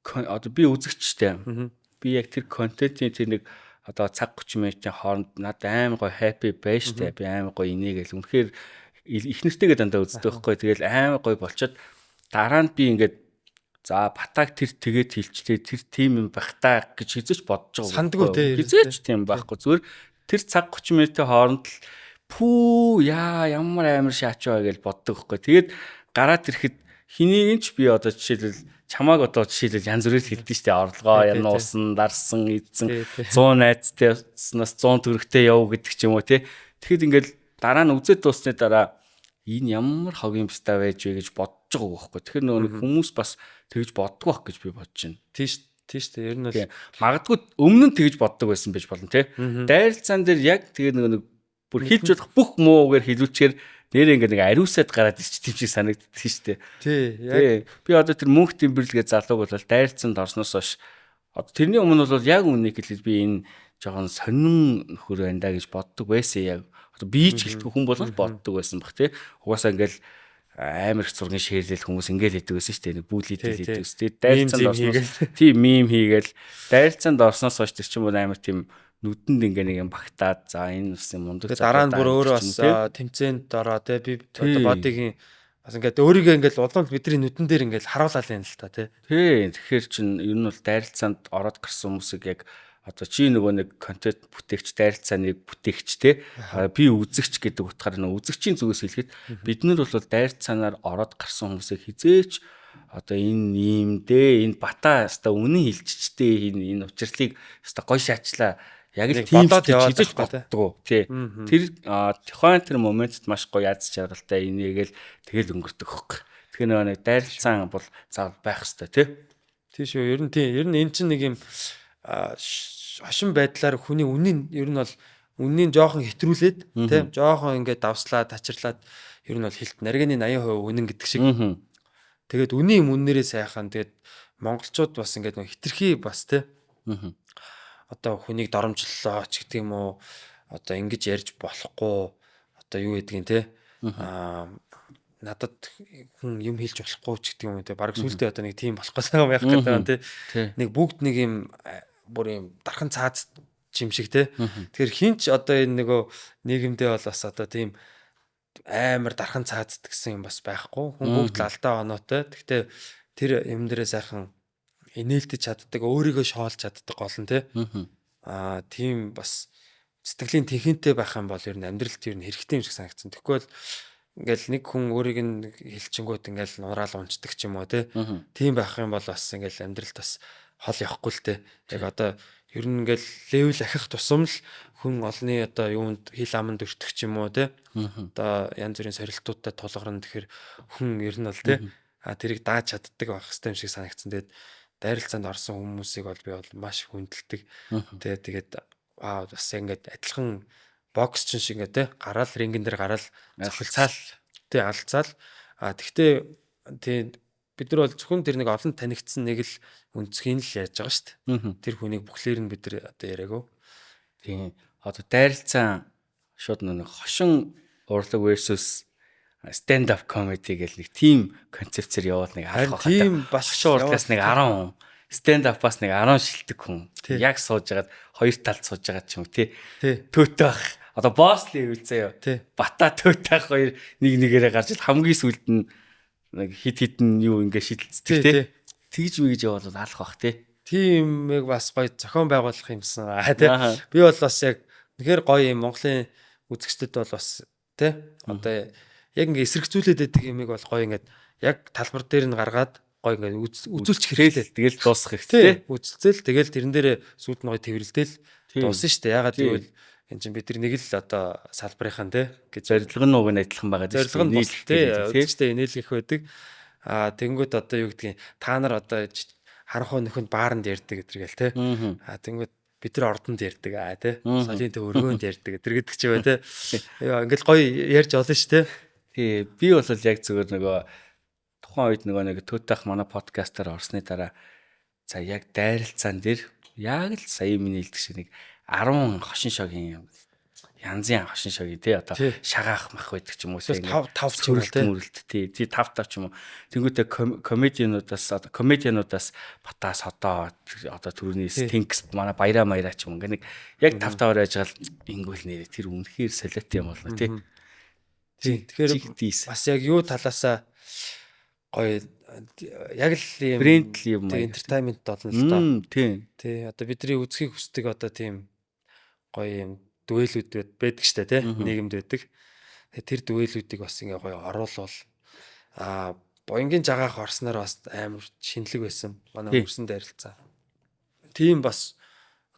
одоо би үзэгчтэй. Би яг тэр контентын тэр нэг одоо цаг 30 минутын хооронд надад амар гоё happy байж тээ. Би амар гоё инээгээл үнэхээр их нэртэйгээ дандаа үздэг байхгүй. Тэгэл амар гоё болчоод дараа нь би ингээд за батаг тэр тэгээд хэлчлээ тэр тим юм байх таа гэж хизээч бодож байгаа. Сандгүй те. Хизээч тийм байхгүй. Зүгээр тэр цаг 30 минутын хооронд л пүү ямар амар шаач байгаа гэж боддог байхгүй. Тэгээд гараад ирэхэд хинийгч би одоо жишээлбэл чамааг одоо жишээлбэл янз бүрээр хэлдэг штэ орлогоо ян нуусан, дарсан, эзэн 100 найзтайснаас 100 төгрөгтэй яв гэдэг ч юм уу те. Тэгэхэд ингээл дараа нь үзээд дуусны дараа энэ ямар хогийн пста байж вэ гэж бодож байгаа байхгүй. Тэгэхээр нөгөө хүмүүс бас тэгж боддог байх гэж би бодож байна. Тийш те. Ер нь бол магадгүй өмнө нь тэгж боддог байсан байж болно те. Дайралцаан дээр яг тэгээ нөгөө бүр хэлж болох бүх муугаар хэлүүлчихээр нэрээ ингээ нэг ариусаад гараад ирчих тийм шиг санагддаг шүү дээ. Тий. Яг би одоо тэр мөнх тэмбэрлэгээ залууг бол дайралцаанд орсноос хойш одоо тэрний өмнө бол яг үнийг хэлээд би энэ жоохон сонин нөхөр байна да гэж боддог байсан яг. Одоо би ч гэлтгүй хүн болгож боддог байсан бах тий. Угаасаа ингээл амар их зургийн шеэрлэл хүмүүс ингээл хийдэг байсан шүү дээ. Нэг бүлийд хийдэг шүү дээ. Дайралцаанд орсноос тийм мим хийгээл дайралцаанд орсноос хойш тэр чинь амар тийм нүдэнд ингээ нэг юм багтаад за энэ бас юм мундаг дараа нь бүр өөрөө бас тэмцээнд ороо те би одоо бодигийн бас ингээд өөрийгөө ингээд улам бидний нүдэн дээр ингээд харуулаад байна л та тий. Тэгэхээр чин ер нь бол дайралцаанд ороод гарсан хүмүүсийг яг одоо чи нөгөө нэг контент бүтээгч дайралцааныг бүтээгч те би үзэгч гэдэг утгаараа нөгөө үзэгчийн зүгээс хэлэхэд бид нар бол дайралцаанаар ороод гарсан хүмүүсийг хизээч одоо энэ юм дээ энэ бата хаста үнэн хэлчихтэй энэ учирлыг хаста гой шаачлаа яг л тийм хийж боддог тий. Тэр тухайн тэр моментд маш гоё яз чаргалтай инээгээл тэгэл өнгөрдөг хөөх. Тэгэхээр нэг дайралцаан бол заавал байх хэрэгтэй тий. Тий шүү. Ер нь эн чинь нэг юм хошин байдлаар хүний үнийн ер нь бол үнийн жоохон хэтрүүлээд тий. Жоохон ингээд давслаад тачирлаад ер нь бол хэлт нарийн 80% үнэн гэдэг шиг. Тэгээд үнийн үннээрээ сайхан тэгээд монголчууд бас ингээд нэг хитрхи бас тий. Одоо хүнийг доромжллоо ч гэдэг юм уу одоо ингэж ярьж болохгүй одоо юу гэдгийг те надад хүн юм хэлж болохгүй ч гэдэг юм те баг сүултээ одоо нэг тийм болох гэсэн юм яах гэдэг те нэг бүгд нэг юм бүр юм дархан цаад юм шиг те тэгэхээр хинч одоо энэ нөгөө нийгэмдээ бол бас одоо тийм амар дархан цааддаг гэсэн юм бас байхгүй хүн бүгд л алдаа оноотой гэхдээ тэр юм дээрээ сайхан инээлдэж чаддаг өөрийгөө шоолж чаддаг гол нь те тийм бас сэтгэлийн тэнхэнтэй байх юм бол ер нь амьдралд ер нь хэрэгтэй юм шиг санагдсан. Тэгэхгүй бол ингээл нэг хүн өөрийг нь хэлчингүүд ингээл нураал унцдаг ч юм уу тийм байх юм бол бас ингээл амьдралд бас хол явахгүй л те. Яг одоо ер нь ингээл левел ахих тусам л хүн олны одоо юунд хил аманд өртөх ч юм уу те. Одоо янз бүрийн сорилтуудтай тулгарна тэгэхээр хүн ер нь бол те тэрийг дааж чаддаг байх хэрэгтэй юм шиг санагдсан. Тэгээд дайралцаанд орсон хүмүүсийг бол би бол маш хүндэлдэг. Тэгээд бас ингээд адилхан бокс ч шиг ингээд те гараал рингэн дээр гараал цохилцаал те алцаал. Тэгтээ бид нар бол зөвхөн тэр нэг олон танигдсан нэг л үнцгийг л яаж байгаа шүү дээ. Тэр хүнийг бүхлээр нь бид нар одоо яриагөө. Тийм. Одоо дайралцаа шууд нэг хошин урлаг versus stand up comedy гэл нэг team концепцээр яваад нэг харах байна. Тийм бас хошин урлагаас нэг 10 stand up-аас нэг 10 шилдэг хүн. Яг сууж байгаад хоёр талд сууж байгаа ч юм тий. Төөтөх одоо босс level заяа. Бата төөтөх хоёр нэг нэгээрээ гарч хамгийн сүлд нь нэг хит юу ингээ шидэлцдэг тий. Тэгж мэгж яваад алах бах тий. Тимийг бас гоё зохион байгуулах юмсан. Тий. Би бол бас яг тэгэхээр гоё юм Монголын үзэгчдэд бол бас тий. Одоо яг ингээ эсрэгцүүлээд байдаг юмыг бол гоё ингээд яг талбар дээр нь гаргаад гоё ингээд үзүүлчих хэрэгтэй. Тэгэл дуусгах хэрэгтэй. Үзэлцэл тэгэл тэрэн дээр сүйд нь гоё тэрвэрлдэл дуусна шүү дээ. Ягаад гэвэл энэ чинь бид нэг л одоо салбарынхан тий гэж зорилго нь уг нь адилхан байгаа дээ. Зорилго нь нийлэлтэй үзэгчтэй нийлгэх байдаг. Тэнгүүд одоо юу гэдгийг та нар одоо харанхуй нөхөнд бааранд ярьдаг гэдэргээл тий. Тэнгүүд бид нар ордонд ярьдаг тий. Солийн төв өргөөнд ярьдаг гэдэг ч юм тий. Ингээл гоё ярьж олно шүү тий. Тий би бол яг зүгээр нөгөө тухайн үед нэг төөтөх манай подкастаар орсны дараа за яг дайралцаан дээр яг л сая миний хэлдэг шиг нэг 10 хошин шогийн янзын хошин шогийн тий одоо шагаах мах байдаг ч юм уу тий 5 ч юм уу тий мөрөлт тий 5 ч юм уу тэнгуүтэй комедиануудаас батаас одоо түрүүнээс тинкс манай баяраа ч юм ингээ нэг яг 5 байж гал ингүүл нэрээ тэр үнэхээр солиот юм болно тий. Тэгэхээр бас яг юу талаасаа гоё яг л юм фрэндли юм entertainment болно л доо. Тий. Одоо бидний үзхийг хүсдэг одоо тийм гоё юм дүэлүүд байдаг штэ тий нийгэмд байдаг. Тэр дүэлүүдийг бас ингээ гоё оруулал боёнгийн жагаах орсноор бас амар шинэлэг байсан. Манай өнгөрсөн дайралцаа. Тийм бас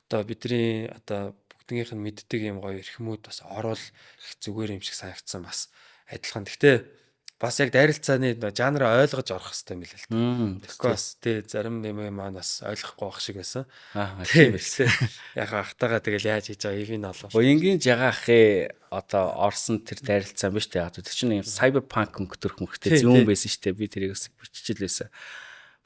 одоо бидний одоо бүгднийх нь мэддэг юм гоё эрхмүүд бас орвол их зүгээр юм шиг санагдсан бас адилхан. Гэхдээ бас яг дайралцааны жанраа ойлгож орох хэрэгтэй юм л л. Тэгэхгүй бас тий зарим юм маань бас ойлгохгүй байх шиг байсан. Тийм ээ. Яг ахтагаа тэгэл яаж хийж байгаа ивэн олоо. Боёнгийн жагаахын одоо орсон тэр дайралцаа биш үү? Тэр чинь юм cyberpunk өнгөтөрх мөрхтэй зүүн байсан шүү дээ. Би тэрийг бас биччихлээсэн.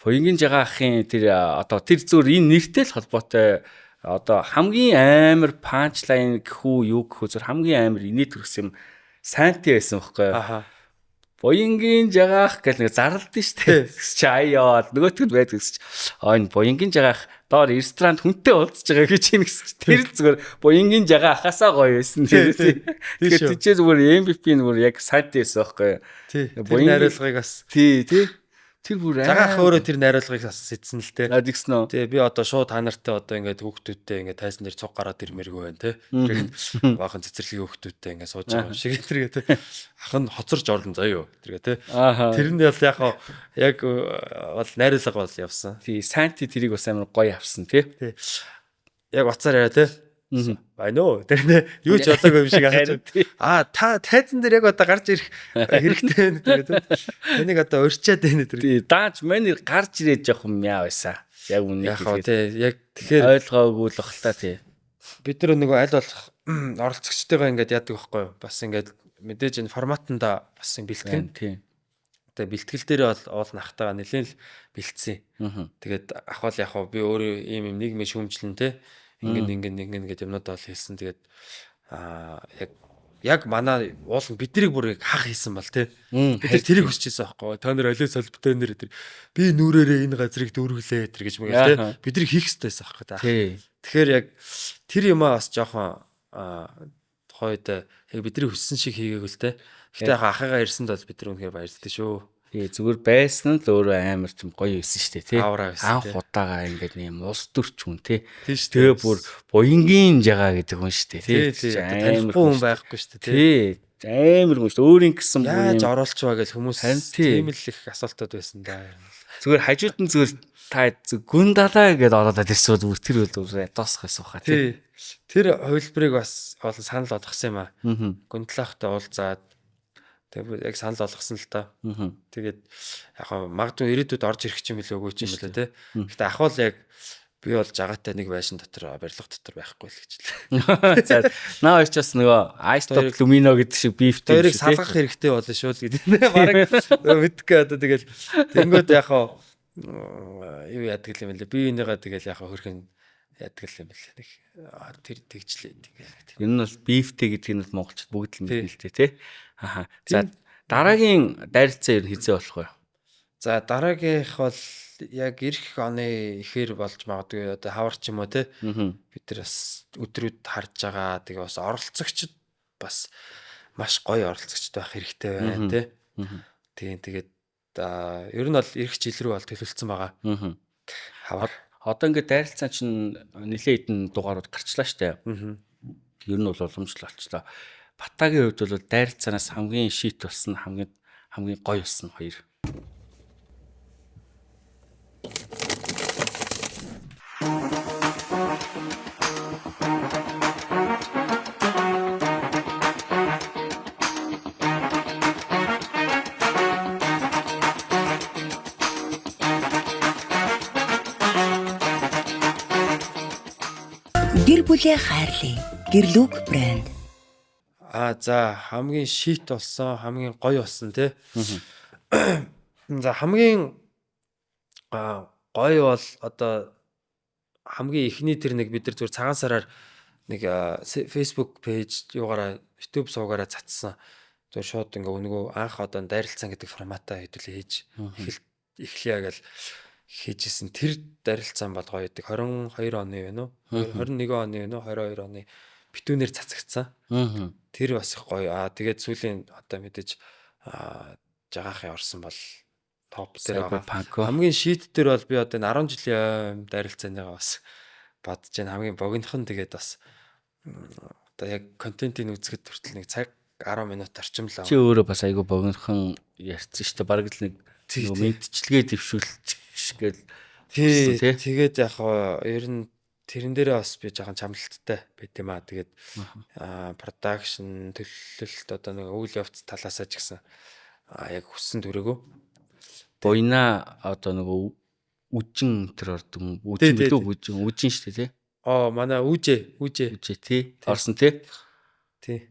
Боёнгийн жагаахын тэр одоо тэр зүгээр энэ нэртэй л холбоотой одоо хамгийн амар punchline гэхүү юу гэхүү зөв хамгийн амар инээд төрсөн юм сайнти байсан байхгүй юу? Боёнгийн жагаах гэл нэг зарлалдсан шүү дээ. Чи аяа нөгөөтгөд байдаг гэж. Энэ боёнгийн жагаах доор ресторан хүнтэй уулзж байгаа гэж юм гэсэн. Тэр л зүгээр боёнгийн жагаахасаа гоё байсан. Тэгэхээр тийч зүгээр MVP нүр яг сайт байсан байхгүй юу? Тий. Боёнгийн найруулгыг бас тий. Тэр бүр жагаах өөрөө тэр найруулгыг бас сэдсэн л те. Адигсэн үү? Тий би одоо шууд та нартай одоо ингээд хүүхдүүдтэй ингээд тайсан дээр цуг гараад ирмээргүй байна те. Тэгээд баахан цэцэрлэгийн хүүхдүүдтэй ингээд сууж байгаа юм шиг тэргээ те. Ах нь хоцорж орлон заяа тэргээ те. Тэр нь бол яг бол найруулга бол явсан. Тий сайнти тэрийг бас амар гоё авсан те. Яг уцаар яриа те. Байна уу? Тэр юу ч болоогүй юм шиг ахаж. Та тайзан дээр яг одоо гарч ирэх хэрэгтэй байна гэдэг. Энийг одоо урьчаад байна гэдэг. Дааж манер гарч ирээд явах юм яа байсан. Яг үнэ тий. Яг тэгэхээр ойлгоогүй л бах та тий. Бид нар нөгөө аль болох оролцогчтойгоо ингээд яадаг байхгүй юу? Бас ингээд мэдээж энэ форматанда бас юм бэлтгэн. Тий. Тэгээ бэлтгэл дээр бол нахтаага нэлээд л бэлдсэн. Тэгээд ахвал яг би өөрөө ийм нийгмийн шүүмжлэн тий. Ингэн гэдэг юмнууд бол хэлсэн. Тэгээд яг манай уулын биднийг бүр хаах хийсэн бол тий. Бид нар тэрийг хүсчихсэн байхгүй. Та нар олио солбтой нэр тэр би нүрээрээ энэ газрыг дүүргэлээ тэр гэж мэгэл тий. Бидний хийх хэрэгтэйсэн байхгүй та. Тэгэхээр яг тэр юмаа бас жоохон тухайд яг бидний хүссэн шиг хийгээг л тий. Гэтэ яг ахыгаа ирсэнд бол бид нар үнэхээр баярлалаа шүү. Тий зүгээр байсан л өөрөө амар тийм гоё байсан шүү дээ тий. Авраа байсан, Анх удаага ингээд нэм ус төрч хүн тий. Тийм шүү дээ. Тэгээ бүр буянгийн жагаа гэдэг хүн шүү дээ Тий. амар Танихгүй хүн байхгүй шүү дээ. тий. Амар хүн шүү дээ. Өөрийн гэсэн Яаж оруулчваа гэж хүмүүс Харин тий. тийм л их асуултууд байсан да. зүгээр хажууд нь зүгээр та гүн далаа гэдээ ороод ирсэн зүгээр тэр үл ятосх байсан хаа тий. Тэр хувилбарыг бас олон санал болгосон юм аа. Аа. Гүндлахтай уулзаад тэгээ яг санал болгосон л та. Аа. Тэгээд яг магадгүй ирээдүйд орж ирэх юм билээ үгүй ч юм билээ те. Гэтэ ахвал яг би бол жагаатай нэг байшин дотор барилга дотор байхгүй л гэж лээ. За наа очоос нөгөө Ice Top Lumino гэдэг шиг beefтэй хоёрыг салгах хэрэгтэй болно шүү л гэдэг. Бараг мэдгүй одоо тэгэл тэнгууд яг юу яадаг юм бэлээ. Би энийгээ тэгэл яг хөрхэн яадаг юм бэлээ. Нэг тэр тэгжлээ тэгээ. ер нь бол beefтэй гэдэг нь монголчууд бүгд л мэднэ л дээ тий. Аа. За дараагийн дайралцаа ер нь хизээ болох вэ? За дараагийнх бол яг эх оны ихээр болж магадгүй одоо хаварч юм уу те. Бид нар бас өдрүүд харж байгаа. Тэгээ бас оролцогчд бас маш гоё оролцогчд байх хэрэгтэй байна те. Тийм тэгээд ер нь бол эх жил рүү бол төлөвлөсөн байгаа. Хавар. Одоо ингээд дайралцаа чинь нэлээд хэдэн дугаарууд гарчлаа штэ. Ер нь бол уламжлал болчлаа. Батагийн хувьд бол дайралцаанаас хамгийн шийт болсон хамгийн гоё болсон хоёр. Гэр бүлээ хайрлая. Гэрлүг брэнд. За хамгийн шийт болсон, хамгийн гоё болсон тий. За хамгийн гоё бол одоо хамгийн ихний тэр нэг бид нар зүгээр цагаан сараар нэг Facebook пэйж юугаараа YouTube суугаараа цацсан. Зүгээр шууд ингээ өнгөө анх одоо дайралцсан гэдэг форматаа хэдүүлээ хийж эхлэе гэж хийжсэн. Тэр дайралцсан бол гоё гэдэг 22 оны байна уу? 21 оны байна уу? 22 оны битүүнээр цацагдсан. Тэр бас их гоё. Тэгээд сүүлийн одоо мэдээж жагаахын орсон бол топ дээр байгаа. Хамгийн шийт дээр бол би одоо 10 жилийн дайралцааныгаа бас бодож байна. Хамгийн богинохон тэгээд бас одоо яг контентийг үзэхэд хүртэл нэг цаг 10 минут орчим л аа. Чи өөрөө бас айгүй богинохон ярьсан шүү дээ. Бараг л нэг мэдчилгээ дэвшүүлж гэл. Тэгээд яг ер нь тэрэн дээрээ бас би жоохон чамлалттай байт юм аа. Тэгээд продакшн төлөлт одоо нэг үйл явц талаасаа ч гэсэн яг хүссэн төрөөгөө. Буйна одоо нөгөө үжин тэр ордог үжин шүү дээ тий. Манай үжээ тий. Орсон тий. Тий.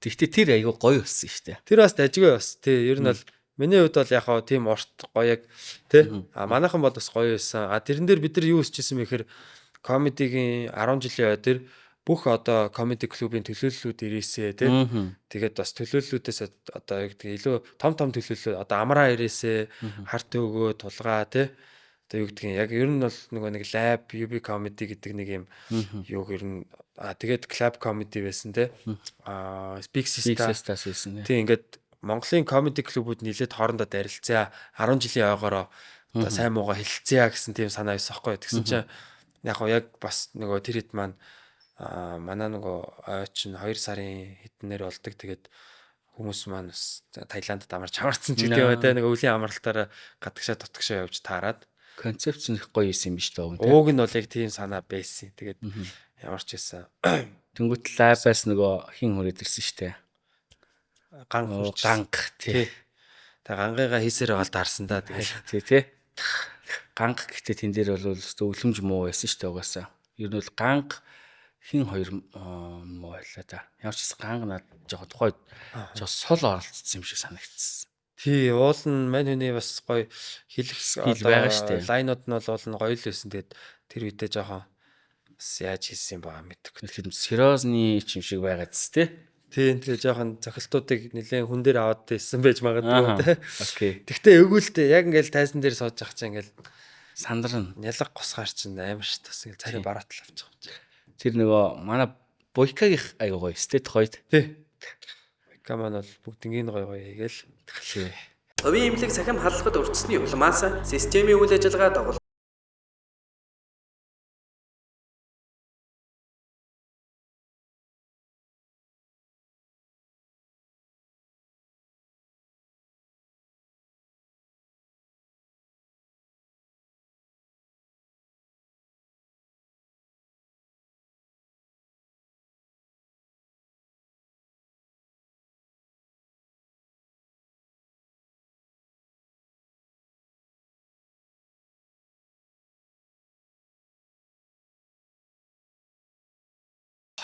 Тэгтээ тэр айгүй гоё болсон шүү дээ. Тэр бас дажгүй бас тий. Ер нь бол миний хувьд бол яг тийм орт гоё яг тий. Манайхан бол бас гоё байсан. Тэрэн дээр бид нар юу хийчихсэн бэ гэхээр комедигийн 10 жилийн ой дээр бүх одоо комеди клубын төлөөллүүд ирээсээ тий. Тэгээд бас төлөөллүүдээс одоо яг илүү том төлөөлөл одоо амраа ирээсээ харт өгөө тулгаа тий. Одоо юу гэдгийг яг ер нь бол нөгөө нэг лаб UB comedy гэдэг нэг юм юуг ер нь тэгээд club comedy байсан тий. Speak Sisters байсан тий. Ингээд Монголын комеди клубүүд нийлээд хоорондоо дарилцаа 10 жилийн ойгоороо одоо сайн муугаа хэлэлцээ гэсэн тийм санаа байсан байхгүй. Тэгсэн чинь яг бас нөгөө тэр хэд маань манай нөгөө ойч нь 2 сарын хэднээр болдог. Тэгээд хүмүүс маань бас Таиландд амарч хамарсан ч гэдэг бай. Нөгөө өвлийн амралтаараа гадагшаа тутагшаа явж таарад. Концепц нь их гоё юм биш дээ. Ууг нь бол яг тийм санаа байсан. Тэгээд ямар ч байсан. Тэнгүүт лабаас нөгөө хин хүрээд ирсэн шүү дээ. Ганг тий. Тэгээ гангыгаа хийсээр бол даарсан да. Тэгээд тий. Ганг гэхдээ тэн дээр бол өлөмж муу байсан шүү дээ угаасаа. Ер нь бол ганг хин хоёр муу байлаа да. Ямар ч гэсэн ганг над жоохон тухайд жоо сол оролцсон юм шиг санагдсан. Тий, уул нь мань хүний бас гоё хэлэх байгаа шүү дээ. Лайнууд нь бол гоё л байсан. Тэгээд тэр үедээ жоохон бас яаж хийсэн юм баа мэдгүй. Тэгэхээр сериозны юм шиг байгаад тий. Тийм тэгээ жоохон цохилтуудыг нэлээд хүн дээр аваад ирсэн байж магадгүй тий. Окей. Тэгтээ өгүүлтэй яг ингээл тайзан дээр сууж ах чинь ингээл сандран нялга гусгаар чинь амар ш тас ингээл царай бараатал авчих юм чинь. Тэр нөгөө манай Буйкагийн айгуу гоё эстет хоёд. Тий. Буйка маань бол бүгднийг гоё хийгээл. Хувийн эмнэлэг сахим халахад өртсөний улмаас системийн үйл ажиллагаа дагуул.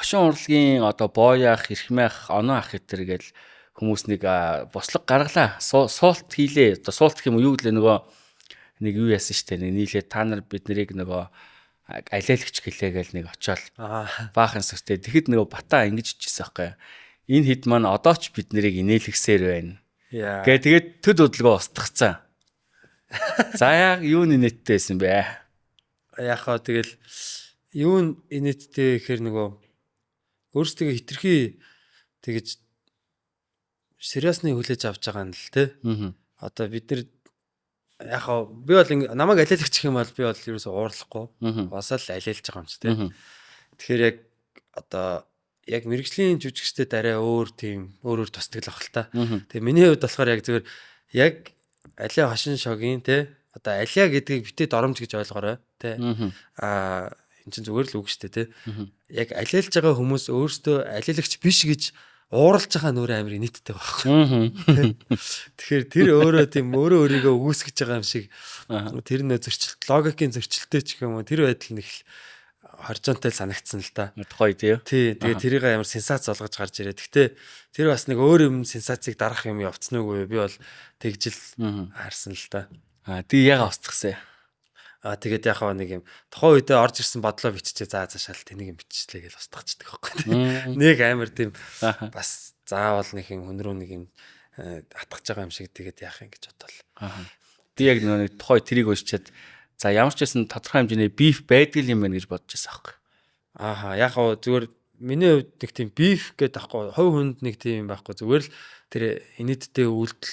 Хошин урлагийн одоо боояах, эрхмэх, оноо ах гэтэр гэл хүмүүс нэг бослог гаргалаа. Суулт хийлээ. Одоо суулт гэх юм уу юу гэлээ нөгөө нэг юу яасан штэ нэг нийлээ та нар бид нарыг нөгөө алиалагч гэлээ гэл нэг очиод баахан сэртэй. Тэгэхэд нөгөө батаа ингэж ичсэн байхгүй. Энэ хэд маань одоо ч бид нарыг инээлгсээр байна. Гэ тэгээд төд удалгаа устгацсан. За яг юу нэттэйсэн бэ? Яхаа тэгэл юу инэттэй гэхээр нөгөө өөрсдөө хитрхи тэгэж сериусны хүлээж авч байгаа юм л те. Одоо бид нар яхаа би бол намайг алиалагч гэх юм бол би бол ерөөсөө уурлахгүй. Басаа л алиалж байгаа юм чи те. Тэгэхээр яг одоо яг мэрэгжлийн жүжигчдэд арай өөр тусдаг л ах л та. Тэгээ миний хувьд болохоор яг зөвөр яг алиа хошин шогийн те одоо алиа гэдгийг битээ доромж гэж ойлгоорой те. Энд чинь зүгээр л үг шүү дээ те. Яг алиалж байгаа хүмүүс өөрсдөө алиалагч биш гэж ууралж байгаа нөр амир нийттэй байхгүй. Тэгэхээр тэр өөрөө тийм өөрийгөө үүсгэж байгаа юм шиг тэр нөө зөрчилт логикийн зөрчилттэй ч юм уу тэр байдал нэг хоржонтой санагдсан л да. Гоё тий. Тэгээ тэрийг амар сенсац болгож гарч ирээ. Гэхдээ тэр бас нэг өөр юм сенсацийг дарах юм явцсан үгүй би бол тэгжил харсан л да. Тэгээ яга устгасан. Тэгээд яхаа нэг юм тухайн үедээ орж ирсэн бодлоо биччихээ заашаал тэнийг юм биччихлээ гэж устгацдаг байхгүй. Нэг амар тийм бас заавал нэг юм өнрөө нэг юм атгах байгаа юм шиг тэгээд яах юм гэж бодлоо. Би яг нэг тухай тэрийг уншичаад за ямар ч байсан тодорхой хэмжээний биф байдаг юм байна гэж бодож байсан байхгүй. Яхаа зүгээр миний хувьд нэг тийм биф гэдэг байхгүй хувь хүнд нэг тийм байхгүй зүгээр л тэр инээдтэй үйлдэл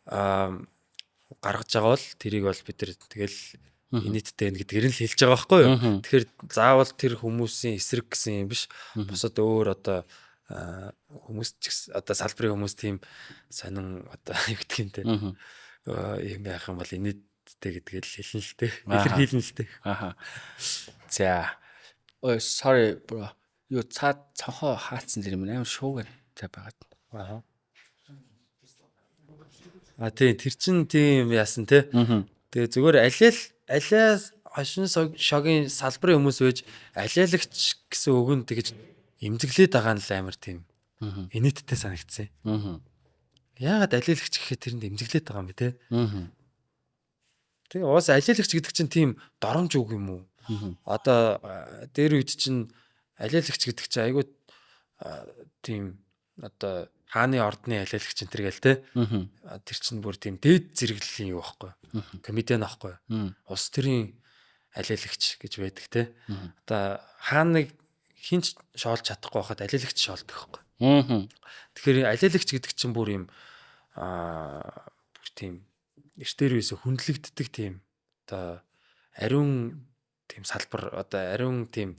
гаргаж байгаа бол тэрийг бол бид нар тэгэл инээдтэй гэдгээр нь л хэлж байгаа байхгүй юу. Тэгэхээр заавал тэр хүмүүсийн эсрэг гэсэн юм биш. Бусад өөр одоо хүмүүс ч одоо салбарын хүмүүс тийм сонин одоо юу гэдэг юм те. Юм байх юм бол инээдтэй гэдгээр л хэлнэ л те. Илэрхийлнэ л те. За. Ой sorry bro. Юу цонхоо хаацсан зэрэг юм амар шуугаар байгаад. Тийм тэр чин тийм яасан те. Тэгээ зүгээр алиа хошин шогийн салбарын хүмүүс байж алиалагч гэсэн үгэнд тэгэж эмзэглээд байгаа нь л амар тийм инээдтэй санагдсан. Яагаад алиалагч гэхэд тэрэнд эмзэглээд байгаа юм бэ те? Тэгээ уус алиалагч гэдэг чинь тийм доромж үг юм уу? Одоо дээр үед чинь алиалагч гэдэг чинь айгүй тийм одоо хааны ордны алиалагч энэ төр гээл те. Тэр чинь бүр тийм дээд зэрэглэлийн юу байхгүй. Комедиан байхгүй. Улс төрийн алиалагч гэж байдаг те. Одоо хааныг хинч шоолж чадахгүй байхад алиалагч шоолдог байхгүй. Тэгэхээр алиалагч гэдэг чинь бүр юм бүр тийм эртээр үесэ хүндлэгддэг тийм одоо ариун тийм салбар одоо ариун тийм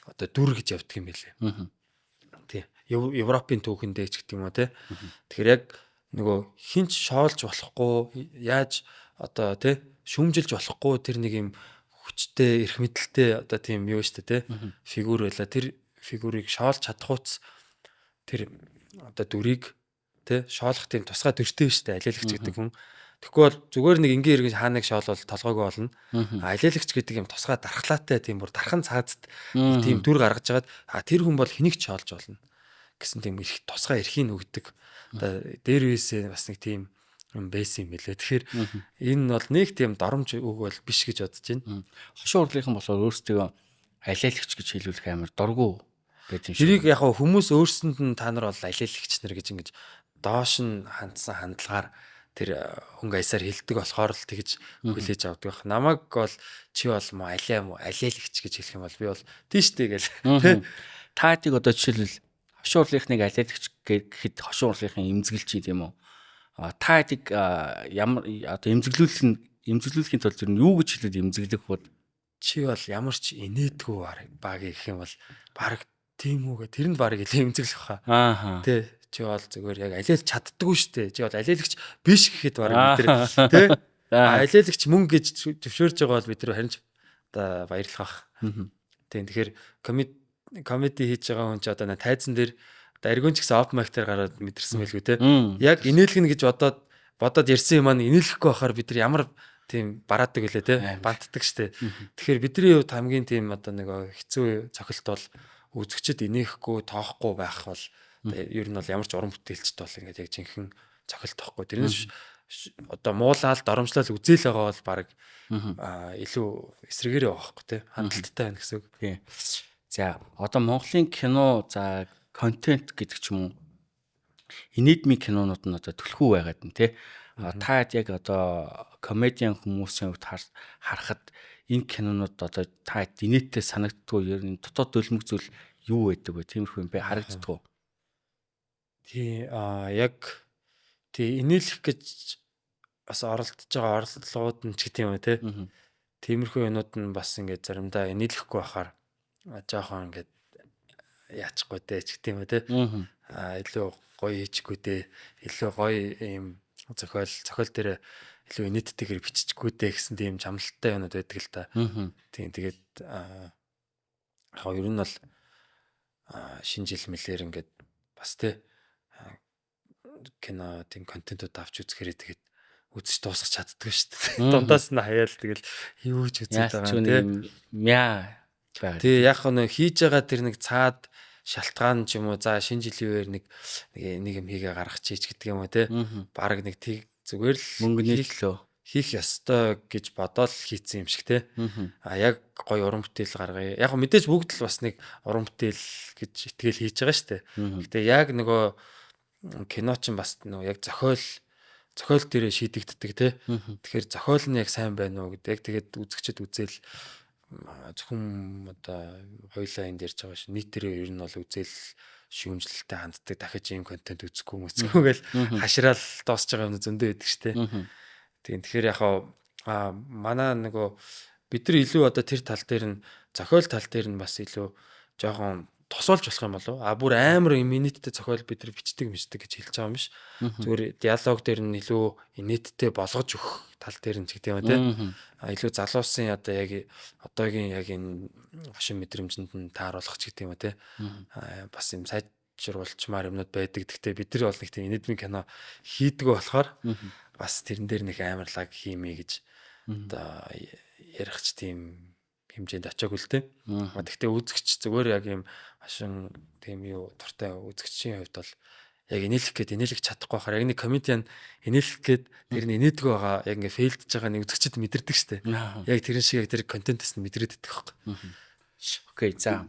одоо дүр гэж явдаг юм байлээ. Тийм Европын түүхэндээ ч гэдэг юм уу те. Тэгэхээр яг нөгөө хинч шоолж болохгүй яаж одоо те шүмжилж болохгүй тэр нэг юм хүчтэй эрх мэдэлтэй одоо тийм юу штэ те фигур байла тэр фигурыг шоолж чадахуйц тэр одоо дүрийг те шоолох тийм тусгай төртэй штэ алиалагч гэдэг хүн. Тэгэхгүй бол зүгээр нэг энгийн иргэн хааныг шоолвол толгойгоо болно. Алиалагч гэдэг юм тусгай дархлаатай тийм бүр дархан цаазд тийм дүр гаргаж жагаад тэр хүн бол хэнийг ч шоолж болно гэсэн тийм их тусгай эрхийг өгдөг. Одоо дээр үесээ бас нэг тийм юм байсан юм билээ. Тэгэхээр энэ бол нэг тийм доромж үг бол биш гэж бодож байна. Хошин урлагийнхан болохоор өөрсдөө алиалагч гэж хэлүүлэх амар дургу байт юм шиг. Тэрийг яг хүмүүс өөрсөнд нь та нар бол алиалагч нар гэж ингэж доош нь хандсан хандлагаар тэр хөнгө аясаар хэлдэг болохоор л тэгж хүлээж авдаг байх. Намайг бол чи бол мо алиалагч гэж хэлэх юм бол би бол тийштэй гэл. Таадыг одоо жишээлбэл хошин урлагийнхныг алиалагч гэхэд хошин урлагийнхын эмзэглэж юм уу? Та хэдийг ямар одоо эмзэглүүлэхийн тулд ер нь юу гэж хэлээд эмзэглэх бод Чи бол ямар ч инээдгүй баг гэх юм бол баг тийм үгээ тэр нь баг илүү эмзэглэх баха. ааха Тэ чи бол зүгээр яг алиэл чаддггүй штэ. Чи бол алиэлагч биш гэхэд баг бид нар тэ алиэлагч мөнгө гэж зөвшөөрж байгаа бол бид нар харин ч одоо баярлах бах. Тийм тэгэхээр комеди хийж байгаа хүн ч одоо тайзан дээр одоо аргуун ч гэсэн open mic дээр гараад мэдэрсэн байлгүй те. Яг инээлгэн гэж бодоод ярьсан юм аа инээлэхгүй байхаар бид нар ямар тийм бараадаг гэлээ те. Бантдаг штэ. Тэгэхээр бидний хувьд хамгийн тийм одоо нэг хэцүү цохилт бол үзэгчд инехгүй тоохгүй байх бол ер нь бол ямар ч уран бүтээлчд бол ингээд яг жинхэнэ цохилт тахгүй. Тэрнээс одоо муулаад доромжлол үзээл байгаа бол баг илүү эсрэгээрээ байгаа байхгүй те. Хандлттай байна гэсэн үг. Тийм. За одоо Монголын кино за контент гэдэг ч юм уу инедми кинонууд нь одоо түлхүү байгаад нь тий. Та яг одоо комедиан хүмүүсийн хувьд харахад энэ кинонууд одоо та инээдтэй санагддгүй ер нь дотоод дөлмөг зүйл юу байдаг вэ? Тиймэрхүү юм бэ харагддгүй. Тий яг тий инээлэх гэж бас оролдож байгаа орлогууд нь ч гэдэг юм те. Тиймэрхүү юмнууд нь бас ингээд заримдаа инээлэхгүй байхаар жоохон ингээд яачихгүй дээ ч гэдэг юм те. Илүү гоё хийчихгүй дээ. Илүү гоё юм зохиол дээр илүү инээдтэйгээр биччихгүй дээ гэсэн тийм чамлалтай юмуд байдаг л та. Тийм тэгээд яг ер нь бол шинэ жил мэлээр ингээд бас те кино тийм контентууд авч үзэхээрээ тэгээд үзэж дуусгах чаддгүй шүү дээ. Дундаас нь хаяал тэгэл юу ч үзээд байгаа тийм мяа байгаа. Тий яг нэг хийж байгаа тэр нэг цаад шалтгаан ч юм уу за шинэ жилийн үеэр нэг юм хийгээ гаргах чийч гэдэг юм уу те. Бараг нэг тийг зүгээр л мөнгөний төлөө хийх ёстой гэж бодоод хийцэн юм шиг те. Яг гоё уран бүтээл гаргая. Яг мэдээж бүгд л бас нэг уран бүтээл гэж итгэл хийж байгаа шүү дээ. Гэтэ яг нөгөө кино ч бас нөгөө яг зохиол дээрээ шийдэгддэг те. Тэгэхээр зохиол нь яг сайн байна уу гэдэг. Яг тэгээд үзэгчд үзэл зөвхөн одоо хоёлаа энд ярьж байгаа ш. Нийтээрээ ер нь бол үзэл шүүмжлэлтэй ханддаг. Дахиж ийм контент үзэхгүй гэл хашраал дуусч байгаа юм зөндөө байдаг штэ. Тийм тэгэхээр яг манай нөгөө бид нар илүү одоо тэр тал дээр нь зохиол тал дээр нь бас илүү жоохон тусуулж болох юм болов. Бүр амар инээдтэй зохиол бид нар бичдэг гэж хэлж байгаа юм биш. Зүгээр диалог дээр нь илүү инээдтэй болгож өгөх тал дээр нь ч гэдэг юм те. Илүү залуусын одоо яг одоогийн яг энэ хошин мэдрэмжинд нь тааруулах ч гэдэг юм те. Бас юм сайжруулчмаар юмнууд байдаг. Гэхдээ бид нар бол нэг тийм инээдмийн кино хийдгүү болохоор бас тэрэн дээр нэг амарлаг хиймээ гэж одоо ярихч тийм хэмжээнд очиагүй л те. Гэхдээ үзэгч зүгээр яг юм хашин тийм юу дуртай үзэгчийн хувьд бол яг инээлэх чадахгүй байхаар яг нэг комедиан инээлэх гээд тэр нь инээдэг байгаа яг ингээ фейлдж байгаа нэг үзэгчд мэдэрдэг штэ. Яг тэрэн шиг яг тэр контентээс нь мэдрээд идэх байхгүй. Окей за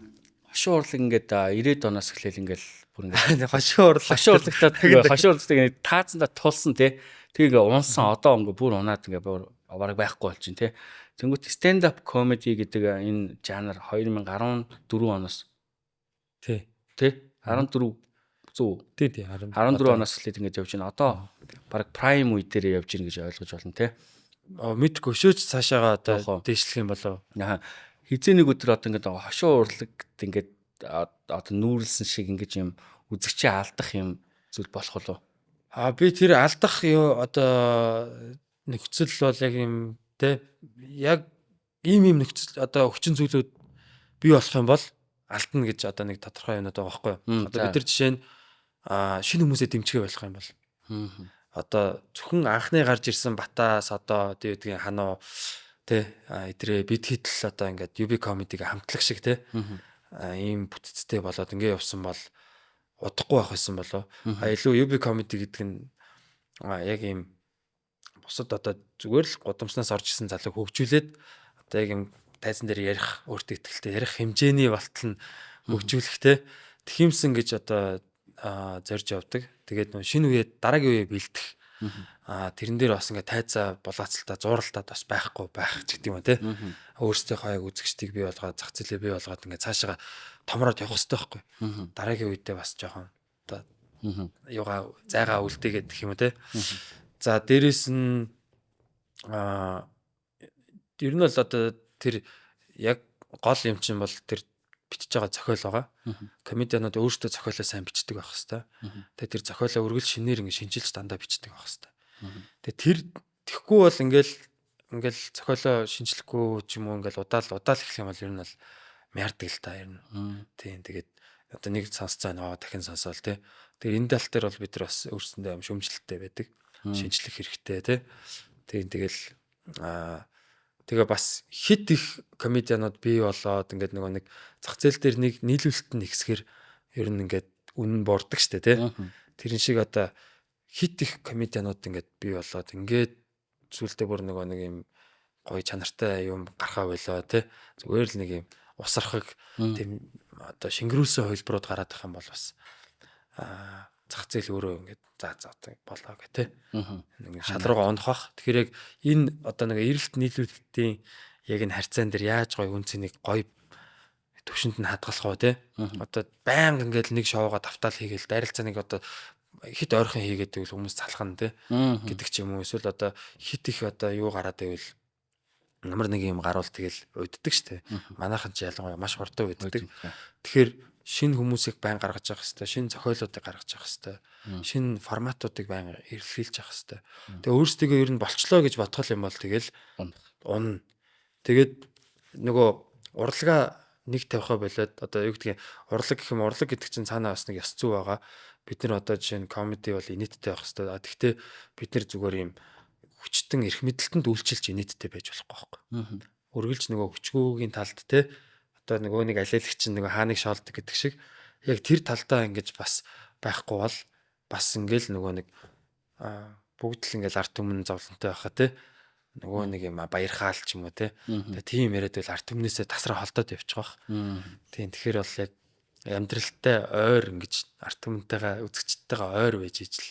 хошин урлаг ингээд 90-ад оноос эхлээл ингээл бүр ингээд хошин урлагтаа таацанда тулсан те. Тэгээ унсан одоо ингээ бүр унаад ингээ бүр бараг байхгүй болж байна те. Тэнгүүт stand up comedy гэдэг энэ жанр 2014 оноос тий 14 зүү тий 14 оноос эхлээд ингэж явж байна. Одоо бараг prime үе дээр явж байна гэж ойлгож байна те. Мэдгүй өшөөж цаашаага одоо дэвшлэх юм болов. Хизээ нэг өдөр одоо ингэ хошин урлагт ингэ одоо нүүрлсэн шиг ингэж юм үзэгчээ алдах юм зүйл болох болов. Би тэр алдах юу одоо нөхцөл бол яг юм те яг ийм нөхцөл одоо хүчин зүйлүүд бий болох юм бол алдна гэж одоо нэг тодорхой юмнууд байгаа байхгүй юу. Одоо бид нар жишээ нь шинэ хүмүүсээ дэмжихээ болох юм бол одоо зөвхөн анхны гарч ирсэн Батаас одоо тий гэдгийг ханаа те эдрээ бид хитл одоо ингээд UB comedy-г хамтлаг шиг те ийм бүтцтэй болоод ингэ явсан бол удахгүй байх байсан болоо. Илүү UB comedy гэдэг нь яг ийм бусад одоо зүгээр л гудамжнаас орж исэн залуу хөгжүүлээд одоо яг юм тайзан дээр ярих өөртөө ихтэй ярих хэмжээний болтол нь хөгжүүлэхтэй тхимсэн гэж одоо зорж явдаг. Тэгээд нөө шинэ үе дараагийн үе бэлдэх тэрэн дээр бас ингээ тайзаа булаацалтаа зууралтаа бас байхгүй байх ч гэдэг юм те. Өөрсдийнхөө яг үзэгчдийг бий болгоод зах зээлээ бий болгоод ингээ цаашаа томроод явах хэрэгтэй байхгүй. Дараагийн үедээ бас жоохон одоо юугаа зайгаа үлдээгээд гэх юм уу те. За дээрэс нь ер нь бол одоо тэр яг гол юм чинь бол тэр бичиж байгаа зохиол байгаа. Комедианууд өөрсдөө зохиолоо сайн бичдэг байх хэвээр. Тэгээ тэр зохиолоо үргэлж шинээр ингэ шинжилж дандаа бичдэг байх хэвээр. Тэгээ тэр тэхгүй бол ингээл зохиолоо шинжлэхгүй ч юм уу ингээл удаал эхлэх юм бол ер нь бол мярдаг л та ер нь. Тийм тэгээд одоо нэг сонсцоо нөө дахин сонсоол тий. Тэгээ энэ тал дээр бол бид нар бас өөрсөндөө юм шүмжлэлтэй байдаг. Шинжлэх хэрэгтэй тий. Тэгэл тэгээ бас хит их комедианууд бий болоод ингээд нөгөө нэг зах зээл дээр нэг нийлүүлэлт нь ихсгэр ер нь ингээд үнэн бордог штэ тий. Тэрэн шиг одоо хит их комедианууд ингээд бий болоод ингээд зүйлдээ бүр нөгөө нэг юм гоё чанартай юм гарахаа болоо тий. Зүгээр л нэг юм усархаг тийм одоо шингэрүүлсэн хөлбрууд гараад их юм бол бас зах зээл өөрөө ингээд за болоо гэх тий. Нэг шалрууга ондох бах. Тэгэхээр яг энэ одоо нэг эрэлт нийлүүлэлтийн яг энэ харьцаан дээр яаж гоё үнцнийг гоё төвшөнд нь хадгалах вэ тий. Одоо баян ингээд нэг шоуга давтаал хийгээл дайралцаа нэг одоо хит ойрхон хийгээд байвал хүмүүс залхана тий гэдэг ч юм уу. Эсвэл одоо хит их одоо юу гараад байвал ямар нэг юм гарвал тэгэл уддаг штэ. Манайхан ч ялангуяа маш хурдан уддаг. Тэгэхээр шинэ хүмүүсийг байн гаргаж явах хэвээр, шинэ зохиолуудыг гаргаж явах хэвээр, шинэ форматуудыг байн эргэлхийлж явах хэвээр. Тэгээ өөрсдөө ер нь болчлоо гэж бодгол юм бол тэгэл унна. Тэгээд нөгөө урлага нэг тавихаа болоод одоо юу гэдгийг урлаг гэх юм урлаг гэдэг чинь цаанаа бас нэг ёс зүй байгаа. Бид нар одоо жишээ нь комеди бол инээдтэй байх хэвээр. Гэхдээ бид нар зүгээр юм хүчтэн эрх мэдэлтэнд үйлчилж инээдтэй байж болохгүй байхгүй. Үргэлж нөгөө хүчгүүгийн талд те одоо нөгөө нэг алиалагч чинь нөгөө хааныг шоолдог гэдэг шиг яг тэр талдаа ингэж бас байхгүй бол бас ингээл нөгөө нэг бүгд л ингээл арт түмэн зовлонтой байхаа те нөгөө нэг юм баярхаал ч юм уу те тийм яриад бол арт түмнээсээ тасраа холдоод явчих бах. Тийм тэгэхээр бол яг амьдралтай ойр ингэж арт түмэнтэйгээ үзэгчтэйгээ ойр байж ижил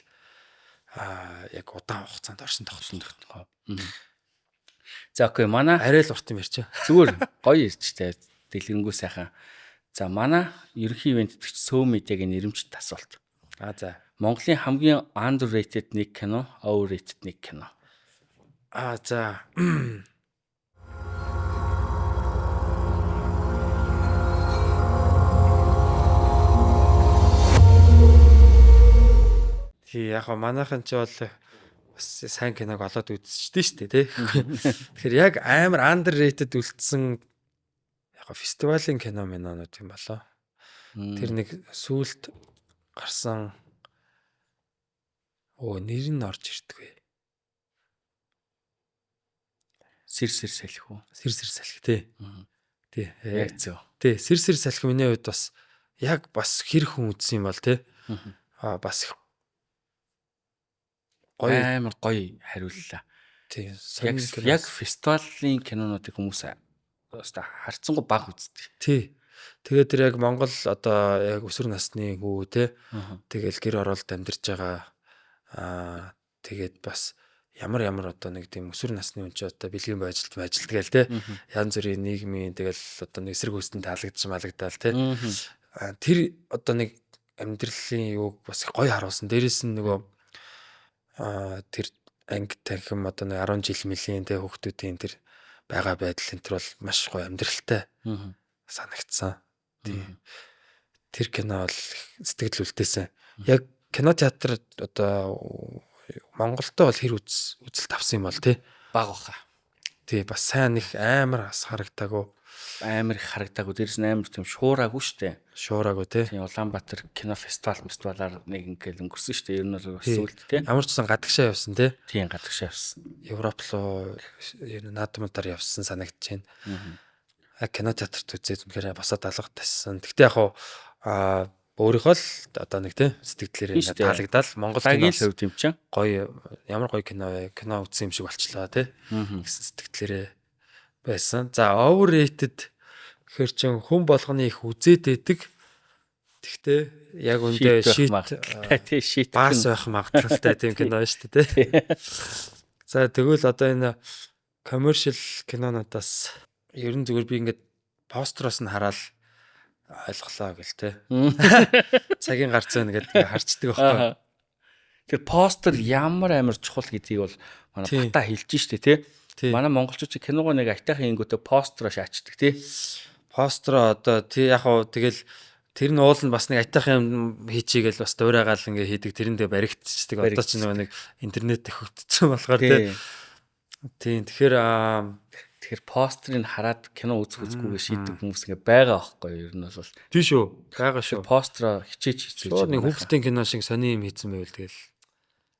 яг удаан хугацаанд оршин тогтсон. За окей манай арай л урт юм ярьч. Зүгээр гоё ярьжтэй дэлгэнгүү сайхан. За манай ерөнхий ивент итгэгч Сөүмедиагийн нэрэмжит асуулт. За Монголын хамгийн underrated нэг кино, overrated нэг кино. За тий яг манайхан ч бол бас сайн киног олоод үзчихдээ шүү дээ тий. Тэгэхээр яг амар underrated үлдсэн яг фестивалийн кино минонууд юм болоо. Тэр нэг сүулт гарсан нэр нь орж ирдэггүй. Сэр салхи уу? Сэр салхи тий. Тий. Яг зөв. Тий, сэр салхи миний хувьд бас яг бас хэр хүн үзсэн юм бол тий. Бас амар гоё хариуллаа. Тий. Яг фестивалийн кинонуудыг хүмүүс харцсангүй баг үздэг. Тий. Тэгээд тэр яг Монгол одоо яг өсвөр насны хүү те тэгэл гэр оролт амьдарч байгаа тэгээд бас ямар одоо нэг тийм өсвөр насны хүн ч одоо бэлгийн ажилт гээл те янз бүрийн нийгмийн тэгэл одоо нэг эсрэг хүстэнд таалагдал те тэр одоо нэг амьдралын юуг бас гоё харуулсан. Дээрээс нь нөгөө тэр анги танхим одоо нэг 10 жил мөлийн те хүүхдүүдийн тэр байгаа байдал энэ төр бол маш гоё амьдралтай санагдсан. Тэр кино бол сэтгэл үлдээсэн. Яг кино театр одоо Монголтой бол хэр үзэлт авсан юм бол тий баг баха. Тий бас сайн их амар харагдаагүй. Амар их харагдаагүй. Дээрс нь амар тийм шуураагүй штэ. Шуураагүй тий. Тийм Улаанбаатар кино фестивалаар нэг ингээл өнгөрсөн штэ. Ер нь бол сүлд тий. Ямар ч сан гадагшаа явсан тий. Тийм гадагшаа явсан. Европ руу наадмуудаар явсан санагдаж байна. Кино театрт үзээд үнэхээр босоод алга тассан. Гэхдээ яг өөрийнхөө л одоо нэг тий сэтгэлээр таалагдал Монгол киноос хувьд юм чинь гоё ямар гоё кино үзсэн юм шиг болчлоо тий гэсэн сэтгэлээрээ байсан. За overrated гэхэр чин хүн болгоны их үзээд байдаг. Тэгтээ яг үндэ шит бас байх магадлалтай тийм кино шүү дээ тий. За тэгвэл одоо энэ commercial кинонуудаас ер нь зүгээр би ингээд постероос нь хараад ойлголоо гэл те. Цагийн гарц байна гэдэг харцдаг байхгүй. Тэр постэр ямар амар чухал гэдгийг бол манай бата хэлж штэ тий. Манай монголчууд чи киногоо нэг айтайхан ингүүтээ постро шаачдаг тий. Постро одоо тий яг хуу тэгэл тэр нь уул нь бас нэг айтайхан юм хийчихгээл бас дуурайгаал ингээ хийдэг тэрэндээ баригдчихдаг. Одоо ч нэг интернет хөгжсөн болохоор тий. Тэгэхээр постерыг хараад кино үзэх үзэхгүйгээ шийдэх хүмүүс ингээ байгаа аахгүй юу? Ер нь бол тий шүү. Байгаа шүү. Постро хичээж хийчихсэн. Нэг хүүхдийн кино шиг сони юм хийсэн байвал тэгэл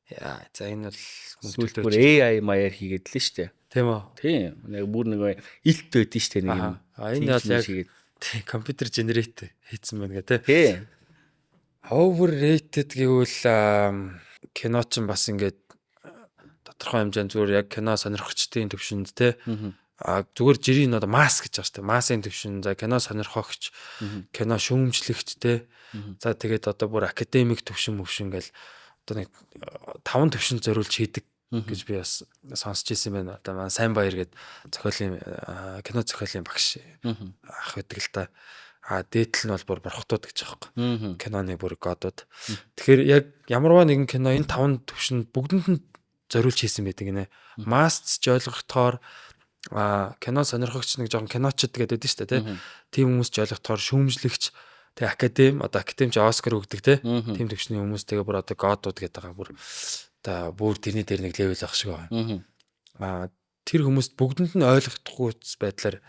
яа за энэ бол мөнгөлтөөр AI маяар хийгээд лээ штэ. Тийм үү? Тийм. Нэг бүр нэг илт байдэн штэ нэг юм. Энэ бол яг компьютер генерейт хийсэн байна гэ тий. Overrated гэвэл кино ч бас ингээд тодорхой хэмжээнд зүгээр яг кино сонирхогчдын төвшөнд тий. Зүгээр жирийн одоо масс гэж байгаа штэ. Массын төвшин за кино сонирхогч, кино шүүмжлэгч тий. За тэгээд одоо бүр академик төвшин гэл одоо нэг 5 төвшөнд зориулж хийдэг гэж би бас сонсч ирсэн байна. Одоо маань сайн баяр гээд зохиолын кино зохиолын багш ах байдаг л та. Дээдл нь бол бүр борхотууд гэж аахгүй. Киноны бүр годод. Тэгэхээр яг ямарваа нэгэн кино энэ 5 төвшөнд бүгдэнд нь зориулж хийсэн байдаг гинэ. Масс ч ойлгохтоор кино сонирхогч нэг жоохон киночд гэдэг дээ шүү дээ тий. Тим хүмүүс ч ойлгохтоор шүүмжлэгч тэг академич Оскар өгдөг те тийм төвчний хүмүүс тэгээ бүр одоо годууд гэдэг байгаа бүр одоо бүр тэрний дээр нэг левел ах шиг байна. Тэр хүмүүст бүгдэнд нь ойлгохдохгүй байдлаар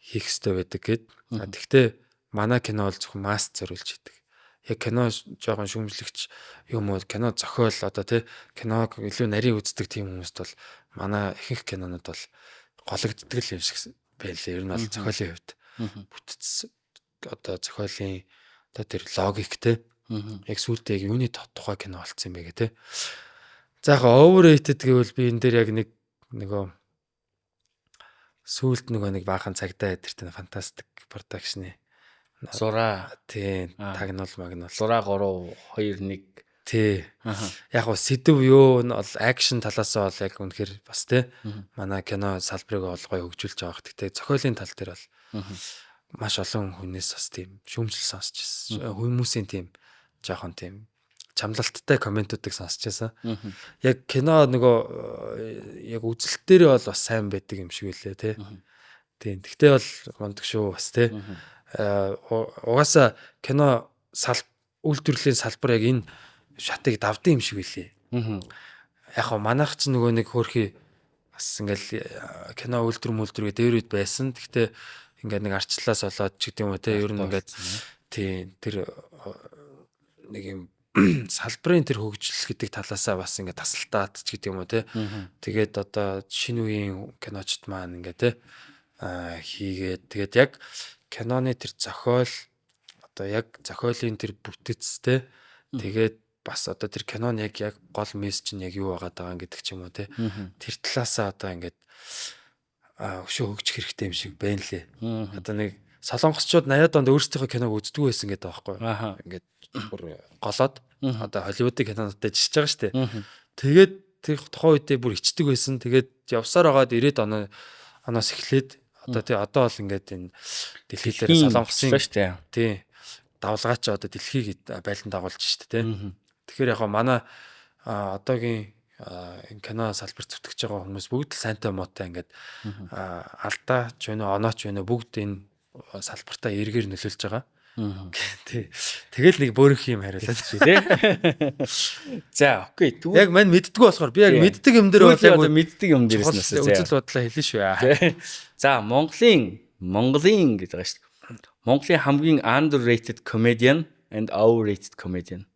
хийх хэрэгтэй байдаг гэд. Тэгвэл манай кино бол зөвхөн масс зориулж хийдэг. Яг кино жоохон шүүмжлэгч юм уу кино зохиол одоо те киног илүү нарийн үздэг тийм хүмүүст бол манай ихэнх кинонууд бол гологддог юм шиг байлээ. Ер нь бол зохиолын хувьд бүтц одоо зохиолын одоо тэр логик те яг сүултээ яг юуны тухай кино болцсон юм бэ гэ те. За яг overrated гэвэл би энэ дээр яг нөгөө сүулт нэг баахан цагдаа эдэртэй фантастик продакшны зураа тий тагнуул магнуул зураа 3 2 1 тий яг гоо сэдв юу бол акшн талаасаа бол яг үнэхээр бас те манай кино салбарыг бол гоё хөгжүүлж байгаа. Гэхдээ зохиолын тал дээр бол маш олон хүнээс бас тийм шүүмжлэл сонсч байсан. Хүмүүсийн тийм жоохон тийм чамлалттай комментуудыг сонсч байсан. Яг кино нөгөө яг үзэлт дээр бол бас сайн байдаг юм шиг үлээ тий. Тийм. Тэгтээ бол гондог шүү бас тий. Угаасаа кино үйлдвэрлэлийн салбар яг энэ шатыг давдаг юм шиг үлээ. Яг хоо манайх ч нөгөө нэг хөөрхий бас ингээл кино үйлдвэргээ дээр үед байсан. Тэгтээ ингээд нэг арчлаас болоод ч гэдэг юм уу те ер нь ингээд тий тэр нэг юм салбарын тэр хөгжил гэдэг талаасаа бас ингээд тасалтаад ч гэдэг юм уу те тэгээд одоо шинэ үеийн киночд маань ингээд те хийгээд тэгээд яг киноны тэр зохиол одоо яг зохиолын тэр бүтэц те тэгээд бас одоо тэр кинон яг гол мессеж нь яг юу байгаад байгаа гэдэг ч юм уу те тэр талаасаа одоо ингээд өшөө хөгжих хэрэгтэй юм шиг байна лээ. Одоо нэг солонгосчууд 80-аад онд өөрсдийнхөө киног үздэг байсан гэдэг байхгүй. Ингээд бүр голоод одоо Холливуудын кинонуудтай жишж байгаа шүү дээ. Тэгээд тэр тухайн үедээ бүр ичдэг байсан. Тэгээд явсаар агаад 90-ад оноос эхлээд одоо бол ингээд энэ дэлхийлээр солонгосын шүү дээ. Тий. Давлгаач одоо дэлхийг байлдан дагуулж шүү дээ. Тэгэхээр яг манай одоогийн энэ кино салбарт зүтгэж байгаа хүмүүс бүгд л сайнтай муутай ингээд алдаа ч өнөө онооч өнөө бүгд энэ салбартаа эргээр нөлөөлж байгаа. Тий. Тэгэл нэг бөөрөх юм хариулаад чи тий. За окей. Яг мань мэддэггүй болохоор би яг мэддэг юм дээр бол яг мэддэг юм дээрээс үзэл бодлоо хэлнэ шүү. За Монголын гэж байгаа шүү дээ. Монголын хамгийн underrated comedian and overrated comedian.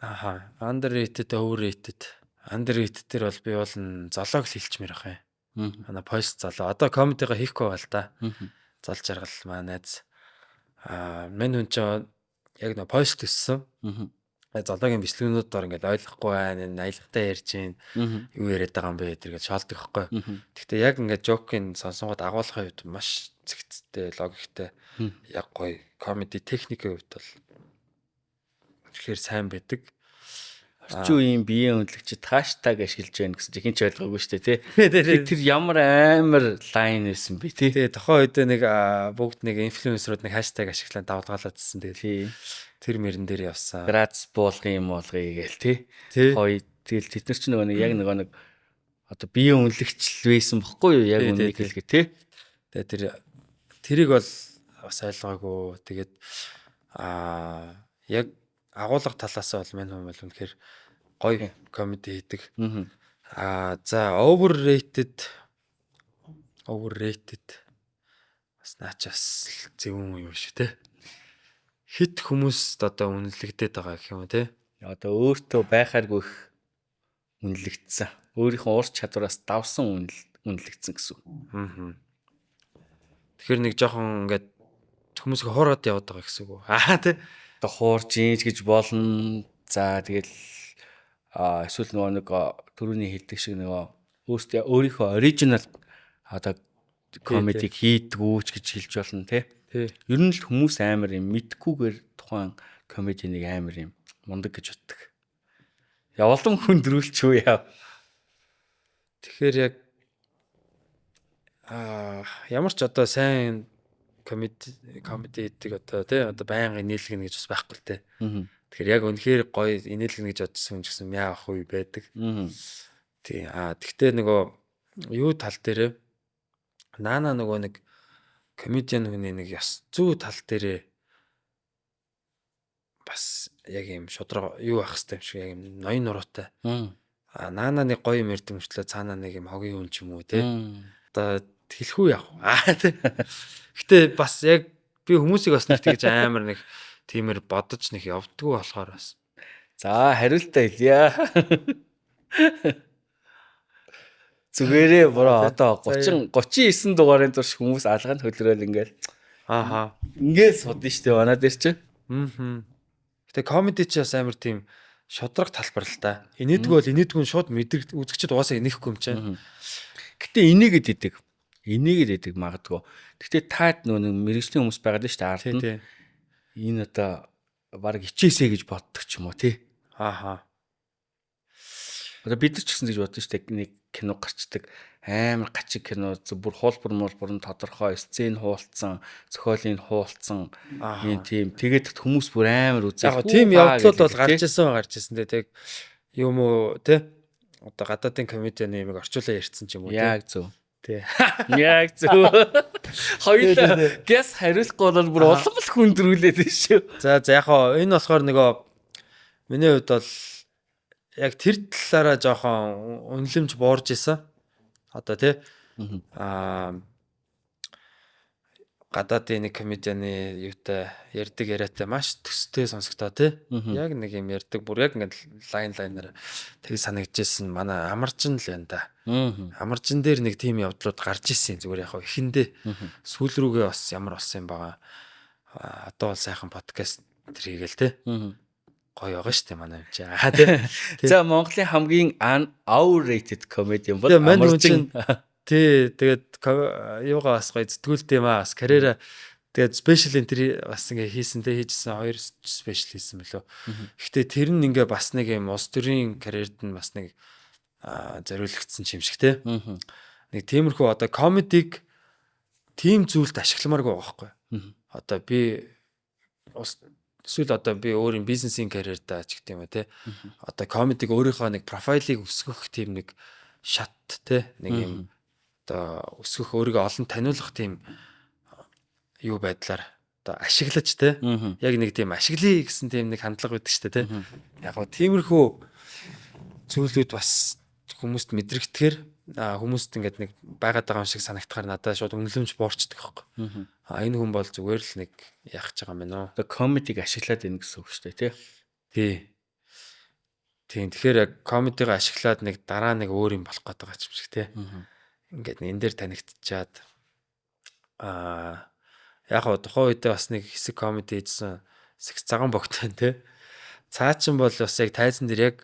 Underrated, overrated. Underrated дээр бол би бол золоог л хэлчмээр ах юм. Манай пост золоо. Одоо комедигаа хийхгүй байгаа л да. Зол жаргал маа найз. Мен хүн чинь яг нөө пост өссөн. Золоогийн бичлэгнүүд дор ингээд ойлгохгүй байна. Аялгатай ярьж гин. Юу яриад байгаа юм бэ гэдэргээ шаалдаг байхгүй. Гэхдээ яг ингээд жокийн сонсонгод агуулгын хувьд маш зэгцтэй, логиктэй. Яг гоё комеди техникийн хувьд бол тэгэхээр сайн байдаг. орчин үеийн биеийн үнэлэгчид хаштаг ашиглаж байна гэсэн чинь хин ч ойлгоогүй шүү дээ тий. Тэр ямар амар лайн байсан бэ тий. Тэгээ тохоо үед нэг бүгд нэг инфлюенсерүүд нэг хаштаг ашиглаад давтгалаадсэн. Тэгээ тэр мөрөн дээр явсан. Грац буулгын юм болгоё гээл тий. Хоёр тэгэл тэд нар ч нэг яг нэг одоо биеийн үнэлэгч байсан бохгүй юу яг үнийг хэлгээ тий. Тэгээ тэрийг бол бас ойлгоогүй. Тэгээд яг агуулга талаас бол мань юм бол үнэхээр гоё комеди хийдэг. За overrated бас наачаас зөвүүн юм шүү те. Хит хүмүүст одоо үнэлэгдээд байгаа гэх юм те. Одоо өөртөө байхааргүй их үнэлэгдсэн. Өөрийнхөө ур чадвараас давсан үнэлэгдсэн гэсэн үг. Тэгэхээр нэг жоохон ингээд хүмүүсийг хоороод яваад байгаа гэсэн үг. Тий. Одоо хуурж ийж гэж болно. За тэгэл эсвэл нэг түрүүний хэлдэг шиг өөртөө өөрийнхөө оригинал одоо комедиг хийдгүүч гэж хэлж болно тий. Ер нь л хүмүүс амар юм мэдхгүйгээр тухайн комедиг амар юм мундаг гэж боддог. Явалдан хүндрүүлчихв яа. Тэгэхээр яг ямар ч одоо сайн комеди хийдэг одоо тий одоо байнгын нийлгэнэ гэж бас байхгүй л тий. Тэгэхээр яг үнэхээр гоё инээлгэнэ гэж бодсон юм ч гэсэн яа ах үе байдаг. Тий тэгтээ нөгөө юу тал дээр наана нөгөө нэг комедиан хүний нэг ёс зүй тал дээр бас яг юм шудраг юу ах хэвээр юм шиг яг юм ноён нуруутай. Наана нэг гоё юм ярьдаг мөртлөө цаанаа нэг юм хогийн хүн ч юм уу тий. Одоо хэлэхгүй яах вэ? Гэтэ бас яг би хүмүүсийг бас нэг тэгж амар нэг тиймэр бодож нэг явдггүй болохоор бас. За хариултаа хэлье. Зүгээрээ буруу одоо 39 дугаарын турш хүмүүс алганд хөлрөөл ингээл ингээд судна штэ манай дээр чинь. Гэтэ комеди ч бас амар тийм шудраг талбар л та. Инээдгүй бол инээдгүй шууд мэдрэг үзэгчд угаасаа инехгүй юм чинь. Гэтэ инээгээд идэг магадгүй. Гэтэ таад нэг мэрэгжлийн хүмүүс байгаа л штэ ард нь. Энэ одоо баг ичээсэ гэж боддог ч юм уу тий. Одоо бид нар ч гэсэн гэж бодсон штэ нэг кино гарчдаг амар гачиг кино бүр хуулбар нь тодорхой сцен хуулцсан зохиолын хуулцсан юм тийм тэгээд хүмүүс бүр амар үзээ. Яг тийм явдлууд бол гарч ирсэн тэг юм уу те одоо гадаадын комедианы юмыг орчуулаа ярьсан ч юм уу яг зөв тий. Яг зөв. Хоёулаа гэс хариулахгүй бол бүр улам л хүндрүүлээд шүү. За яг хоо энэ болохоор нөгөө миний хувьд бол яг тэр талаараа жоохон үнэлэмж буурж исэн. Одоо тий. Гадаадын нэг комедианы юутай ярьдаг яриатай маш төстэй сонсогдоо тий. Яг нэг юм ярьдаг бүр яг ингээд лайнаар тэг санагдчихсэн манай амарчин л байна да. Амарчин дээр нэг тийм явдлууд гарч ирсэн зүгээр яг эхэндээ сүүл рүүгээ бас ямар болсон юм байгаа. Одоо бол сайхан подкаст хийгээл тий. Гоё байгаа штэ манай юм чи. За Монголын хамгийн underrated comedian бол Амарчин. Тий, тэгээд юугаа бас гоё зэтгүүлт юм аа. Бас карьераа тэгээд спешиал энтри бас ингээ хийсэн те хийжсэн 2 спешиал хийсэн мөлөө. Гэхдээ тэр нь ингээ бас нэг юм улс төрийн карьерд нь бас нэг зориулагдсан юм шиг те. Нэг тиймэрхүү одоо комедиг тийм зүйлд ашигламааргүй байгаа байхгүй. Одоо би эсвэл одоо би өөрийн бизнесийн карьердаа ч гэх юм те. Одоо комедиг өөрийнхөө нэг профайлыг өсгөх тийм нэг шат те нэг юм одоо өсгөх өөрийгөө олон таниулах тийм юу байдлаар одоо ашиглаж те яг нэг тийм ашиглая гэсэн тийм нэг хандлага байдаг шүү дээ те. Яг гоо тиймэрхүү зүйлүүд бас хүмүүст мэдрэгдэхээр хүмүүст ингээд нэг байгаад байгаа юм шиг санагдахаар надад шууд үнэлэмж буурчдаг байхгүй. Энэ хүн бол зүгээр л нэг яах гэж байгаа юм байна уу. Одоо комедиг ашиглаад ийн гэсэн үг шүү дээ тий. Тийм тэгэхээр яг комедигаа ашиглаад нэг дараа нэг өөр юм болох гэдэг юм шиг те. Ингээд энэ дээр танигдчихад яг хоо тухайн үедээ бас нэг хэсэг комеди хийжсэн секс цагаан богтой те. Цаачин бол бас яг тайзан дээр яг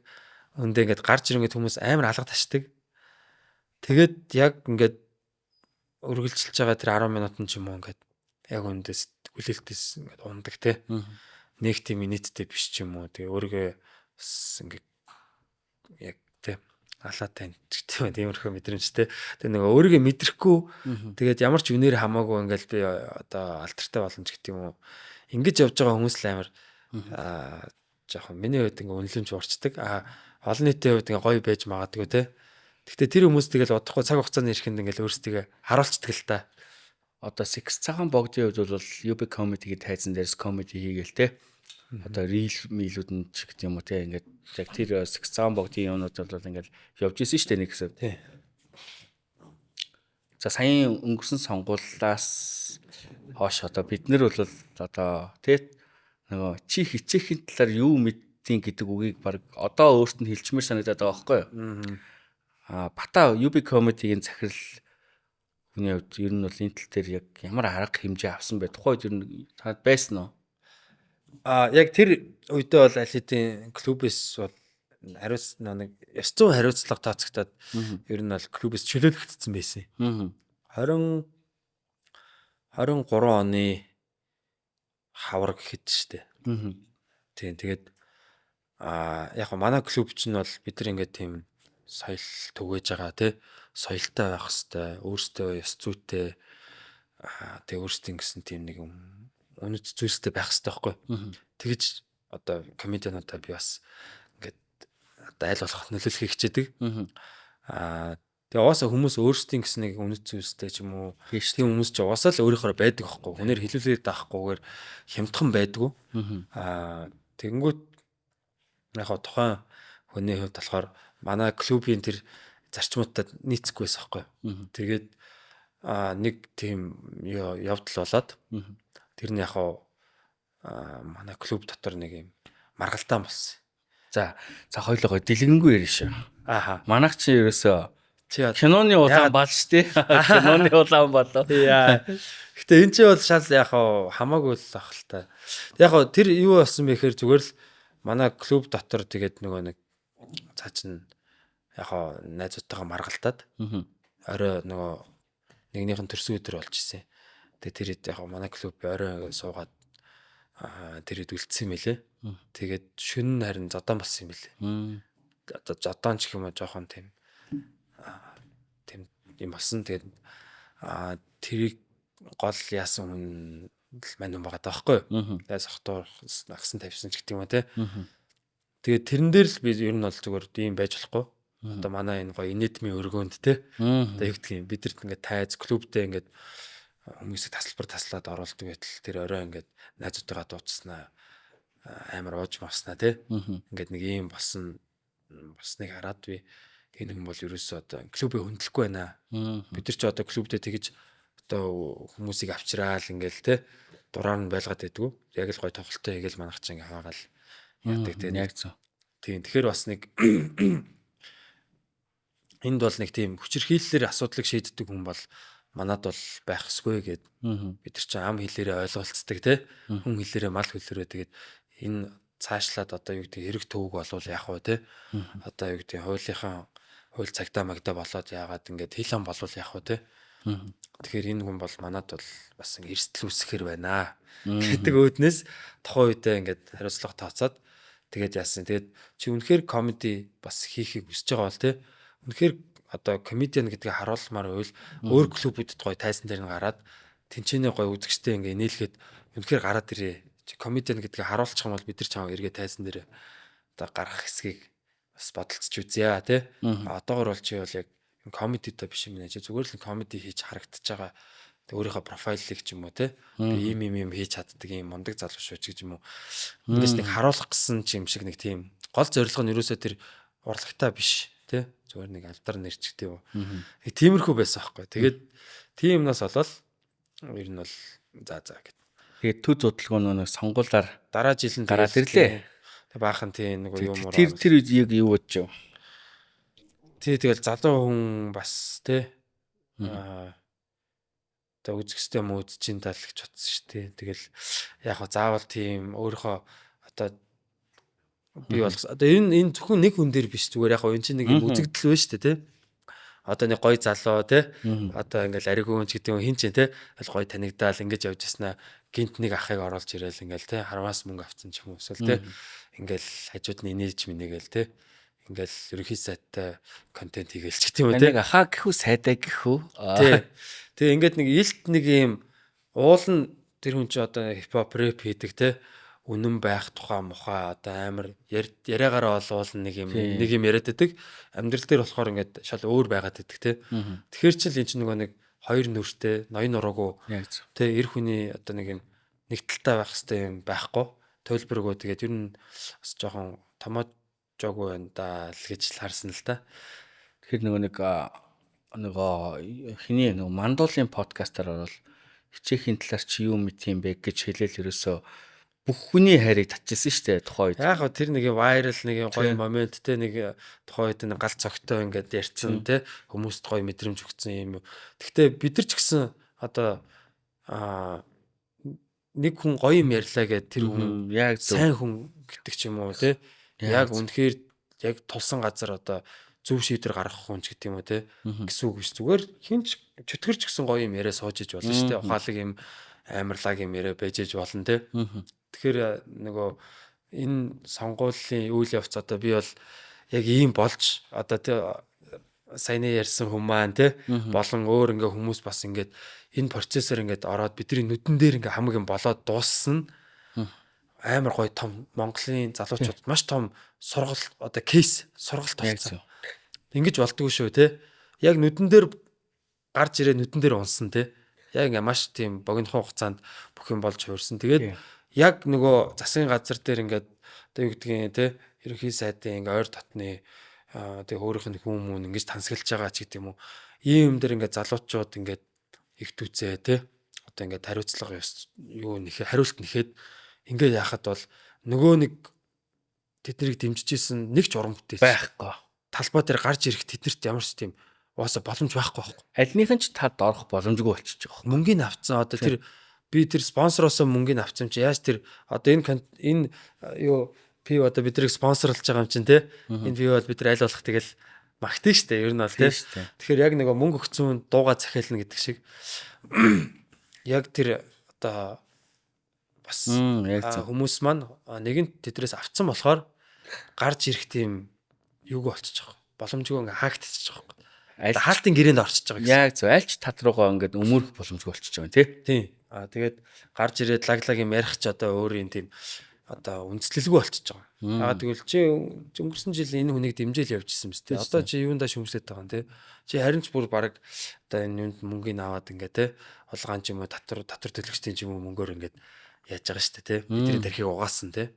өндөө ингээд гарч ирэнгүүт хүмүүс амар алга ташдаг. Тэгээд яг ингээд үргэлжилж байгаа тэр 10 минут ч юм уу ингээд яг өндөө сэтгүүлэлтээс ингээд ундаг те. Нэг тийм нийттэй биш ч юм уу. Тэгээ өөрийгөө ингээд яг тэ алаатай гэдэг тиймэрхүү мэдрэмжтэй. Тэгээ нөгөө өөрийгөө мэдрэхгүй тэгээд ямар ч үнээр хамаагүй ингээл би одоо алтартай боломж гэдэг юм уу. Ингэж явж байгаа хүмүүс л амар жоохон миний хувьд ингээ үнэлэмж урчдаг. Олон нийтийн хувьд ингээ гоё байж магадгүй те. Гэхдээ тэр хүмүүс тэгэл удахгүй цаг хугацааны ирэхэнд ингээл өөрсдөө харуулцдаг л та. Одоо Six цагаан богдын хувьд бол UB comedy-г тайзан дээрс comedy хийгээл те. Одоо reel милүүд ч гэдэг юм уу те. Ингээд яг тэр Six цагаан богдын юмнууд бол ингээл явж исэн шүү дээ нэг хэсэг. Тий. За саяын өнгөрсөн сонгуулиас хойш одоо бид нар бол одоо те нөгөө чи хичээхийн талаар юу мэдтiin гэдэг үгийг баг одоо өөрт нь хэлчмээр санагдаад байгаа байхгүй юу? Бата UB comedy-гийн захирал хүний хувьд ер нь бол энэ тал дээр яг ямар арга хэмжээ авсан бай. Тухайд ер нь таад байсан уу? Яг тэр үедээ бол аль хэдийн клубээс бол нэг 900 хариуцлага тооцогдоод ер нь бол клубээс чөлөөлөгдсөн байсан. 23 оны хавар гэхэд штэ. Тийм тэгээд яг манай клуб ч нь бол бид нар ингээд тийм соёл түгээж байгаа тий. Соёлтой байх хэвээр өөртөө ёс зүйтэй тэгээ өөртөө гэсэн тийм нэг үнэт зүйлстэй байх хэвээр байхгүй. Тэгэж одоо комедиануудаа би бас ингээд одоо аль болох нөлөөлөхийг хичээдэг. Тэгээ угаасаа хүмүүс өөрсдийн гэсэн нэг үнэт зүйлстэй ч юм уу тийм хүмүүс ч угаасаа л өөрийнхөө байдаг байхгүй. Хүнээр хэлүүлээд таахгүйгээр хямдхан байдгүй. Тэгэнгүүт яг тухайн хүний хувьд болохоор манай клубын тэр зарчмуудтай нийцэхгүй байсан байхгүй. Тэгээд нэг тийм явдал болоод тэр нь яг манай клуб дотор нэг юм маргалтаан болсон. За хоёулаа дэлгэнгүй ярина шүү. Манайх чи ерөөсөө киноны улаан бал шүү дээ. Киноны улаан болоо. Гэтэ энэ ч бол шал яг хамаагүй л ах л та. Яг тэр юу болсон бэ гэхээр зүгээр л манай клуб дотор тэгээд нөгөө нэг цаач нь яг найзуудтайгаа маргалтаад орой нөгөө нэгнийх нь төрсөн өдөр болж исэн. Тэгээд тэр яг манай клуб орой суугаад тэр хэд үлдсэн юм лээ. Тэгээд шөнө харин зодон болсон юм лээ. Одоо зодон ч юм уу жоохон тийм юм болсон. Тэгээд тэрийг гол яасан хүн мань байгаа даахгүй юу. Тэгээд сохтоор нагсан тавьсан ч гэдэг юм уу те. Тэгээд тэрэн дээр л би ер нь бол зүгээр ийм байж болохгүй. Одоо манай энэ гоё инэдмийн өргөөнд те. Одоо юу гэдэг юм бид нарт ингээд тайз клубтэй ингээд хүмүүсийг таслаад оруулдаг байтал тэр орой ингээд найзуудтайгаа дуудснаа амар ууж мавснаа те. Ингээд нэг ийм босныг хараад би энэ хүн бол ерөөсөө одоо клубыг хөндлөхгүй байна. Бид нар ч одоо клубтэй тэгж одоо хүмүүсийг авчраал ингээл те дураар нь байлгаад байдгүй. Яг л гоё тоглолттой хийгээл манайх ч ингээ хаагаал яадаг те. Яг зөв. Тийм тэгэхээр бас нэг энд бол нэг тийм хүчирхийллээр асуудлыг шийддэг хүн бол манад бол байх ёсгүй гэд бид нар чинь ам хэлээрээ ойлголцдог те хүн хэлээрээ мал хэлээрээ тэгээд энэ цаашлаад одоо юу гэдэг хэрэг төвөг болвол яах вэ те одоо юу гэдэг хууль цагтаа магдаа болоод яагаад ингээд хил ам болвол яах вэ те тэгэхээр энэ хүн бол манад бол бас эрсдэл үүсгэхэр байна гэдэг үүднээс тухайн үедээ ингээд хариуцлага тооцоод тэгээд яасан тэгээд чи үнэхээр комеди бас хийхийг хүсэж байгаа бол те үнэхээр одоо комедиан гэдгийг харуулмаар байвал өөр клубүүдэд гоё тайзан дээр нь гараад тэнцэнэ гоё үзэгчтэй ингээ нээлгээд үнэхээр гараад ирээ. Комедиан гэдгийг харуулчих юм бол бид нар чамаа эргээ тайзан дээр одоо гарах хэсгийг бас бодолцож үзье тий. Одоогор бол чи бол яг комедитой биш юм нэ чи зүгээр л комеди хийж харагдаж байгаа өөрийнхөө профайлыг ч юм уу тий. Би ийм хийж чаддаг юм мундаг залуу шүү ч гэж юм уу. Эндээс нэг харуулах гэсэн юм шиг нэг тийм гол зорилго нь ерөөсөө тэр урлагтаа биш тий. Зүгээр нэг алдар нэрчгтэй юу. Тиймэрхүү байсан байхгүй. Тэгээд тийм юмнаас болол ер нь бол за гэд. Тэгээд төд судалгаа нэг сонгуулаар дараа жил нь гараад ирлээ. Тэг баахан тийм нэг юм уу. Тэр үед яг юу бодож вэ? Тэгэл залуу хүн бас тий. Тэг үзэсгэлэнтэй мөдчин тал гэж бодсон шүү дээ. Тэгэл яг заавал тийм өөрийнхөө одоо би бол одоо энэ зөвхөн нэг хүн дээр биш зүгээр яг энэ чинь нэг юм үзэгдэл байна шүү дээ тий. Одоо нэг гоё залуу тий. Одоо ингээл ариг хүн ч гэдэг юм хин ч тий. Гоё танигдаал ингэж явж яснаа гинт нэг ахыг оруулж ирээл ингээл тий. Харваас мөнгө авцсан ч юм уу эсвэл тий. Ингээл хажууд нь инээж минийгээл тий. ингээл ерөнхий сайттай контент хийгээл ч гэдэг юм уу Нэг ахаа гэхүү сайдаа гэхүү. тий. Тэгээ ингээд нэг илт нэг юм уул нь тэр хүн чи одоо хипхоп рэп хийдэг те үнэн байх тухай мухай одоо амар яриагаараа олвол нэг юм яриад байдаг. Амьдрал дээр болохоор ингээд шал өөр байгаад байдаг те. Тэгэхээр ч л энэ чинь нөгөө нэг хоёр нүртэй, ноён нуруугүй те эр хүний одоо нэг юм нэг талтай байх хэвээр юм байхгүй. Төлбөргөө тэгээд ер нь бас жоохон томоожоогүй байна да л гэж харсан л та. Тэгэхээр нөгөө хиний нөгөө мандуулын подкастаар орол хичээхийн талаар чи юу мэд юм бэ гэж хэлээл ерөөсөө бүх хүний хайрыг татчихсан шүү дээ тухайн үед. Яг гоо тэр нэг вайрал нэг гоё момент те нэг тухайн үед нэг гал цогтой ингээд ярьцсан те хүмүүст гоё мэдрэмж өгсөн юм. Гэхдээ бид нар ч гэсэн одоо нэг хүн гоё юм ярьлаа гэд тэр хүн яг сайн хүн гэдэг ч юм уу те яг үнэхээр яг тулсан газар одоо зөв шийдвэр гаргах хүн ч гэдэг юм уу те гэсэн үг биш зүгээр хинч чөтгөрч гисэн гоё юм яриа сууж иж болно шүү дээ ухаалаг юм амарлаг юм яриа байж иж болно те тэгэхээр нөгөө энэ сонгуулийн үйл явц одоо би бол яг ийм болж одоо те саяны ярьсан хүмүүс маань те болон өөр ингээ хүмүүс бас ингээд энэ процессор ингээд ороод бидний нүдэн дээр ингээ хамаг юм болоод дууссан амар гоё том Монголын залуучууд маш том сургалт одоо кейс сургалт болсон. Ингэж болдгоо шүү те. Яг нүдэн дээр гарч ирээ нүдэн дээр унсан те. Яг ингээ маш тийм богинохон хугацаанд бүх юм болж хуурсан. Тэгээд яг нөгөө засгийн газар дээр ингээд одоо юу гэдгийг те ерөнхий сайдын ингээ ойр дотны тэг өөрийнх нь хүмүүс ингэж тансаглаж байгаа ч гэдэг юм уу. Ийм юм дээр ингээ залуучууд ингээ их түцээ те. Одоо ингээ хариуцлага юу нэхэ хариулт нэхэд ингээ яхад бол нөгөө нэг тэднийг дэмжижсэн нэг ч уран бүтээс байхгүй. Талбай дээр гарч ирэх тэднэрт ямар ч тийм уусаа боломж байхгүй байхгүй. Альнийхэн ч тад орох боломжгүй болчихж байгаа. Мөнгөний авцсан одоо тэр би тэр спонсороос мөнгөний авцсан чи яаж тэр одоо энэ юу пив одоо бидрийг спонсорлж байгаа юм чинь те энэ пив бол бид нар аль болох тэгэл магтана штэ ер нь бол те. Тэгэхээр яг нэг мөнгө өгцөн дууга захиална гэдэг шиг яг тэр одоо бас хүмүүс маань нэгэнт тэдрээс авцсан болохоор гарч ирэх тийм юуг болчихж байгаа. Боломжгүй ингээ хаагдчихж байгаа. Хаалтын гэрээнд орчиж байгаа гэсэн. Яг зөв альч тат руугаа ингээд өмөрөх боломжгүй болчихж байгаа тий. Тийм. Тэгээд гарч ирээд лаглаг юм ярих ч одоо өөрийн тийм одоо үндэслэлгүй болчихж байгаа. Тэгвэл чи өнгөрсөн жил энэ хүнийг дэмжээл явжсэн мэт тий. Одоо чи юундаа шүмжлээд байгаа юм тий. Чи харин ч бүр баг одоо энэ юунд мөнгөний аваад ингээ тий. Улгаан ч юм уу татвар төлөгчдийн ч юм уу мөнгөөр ингээд яаж байгаа шүү дээ тий. Бидний тархийг угаасан тий.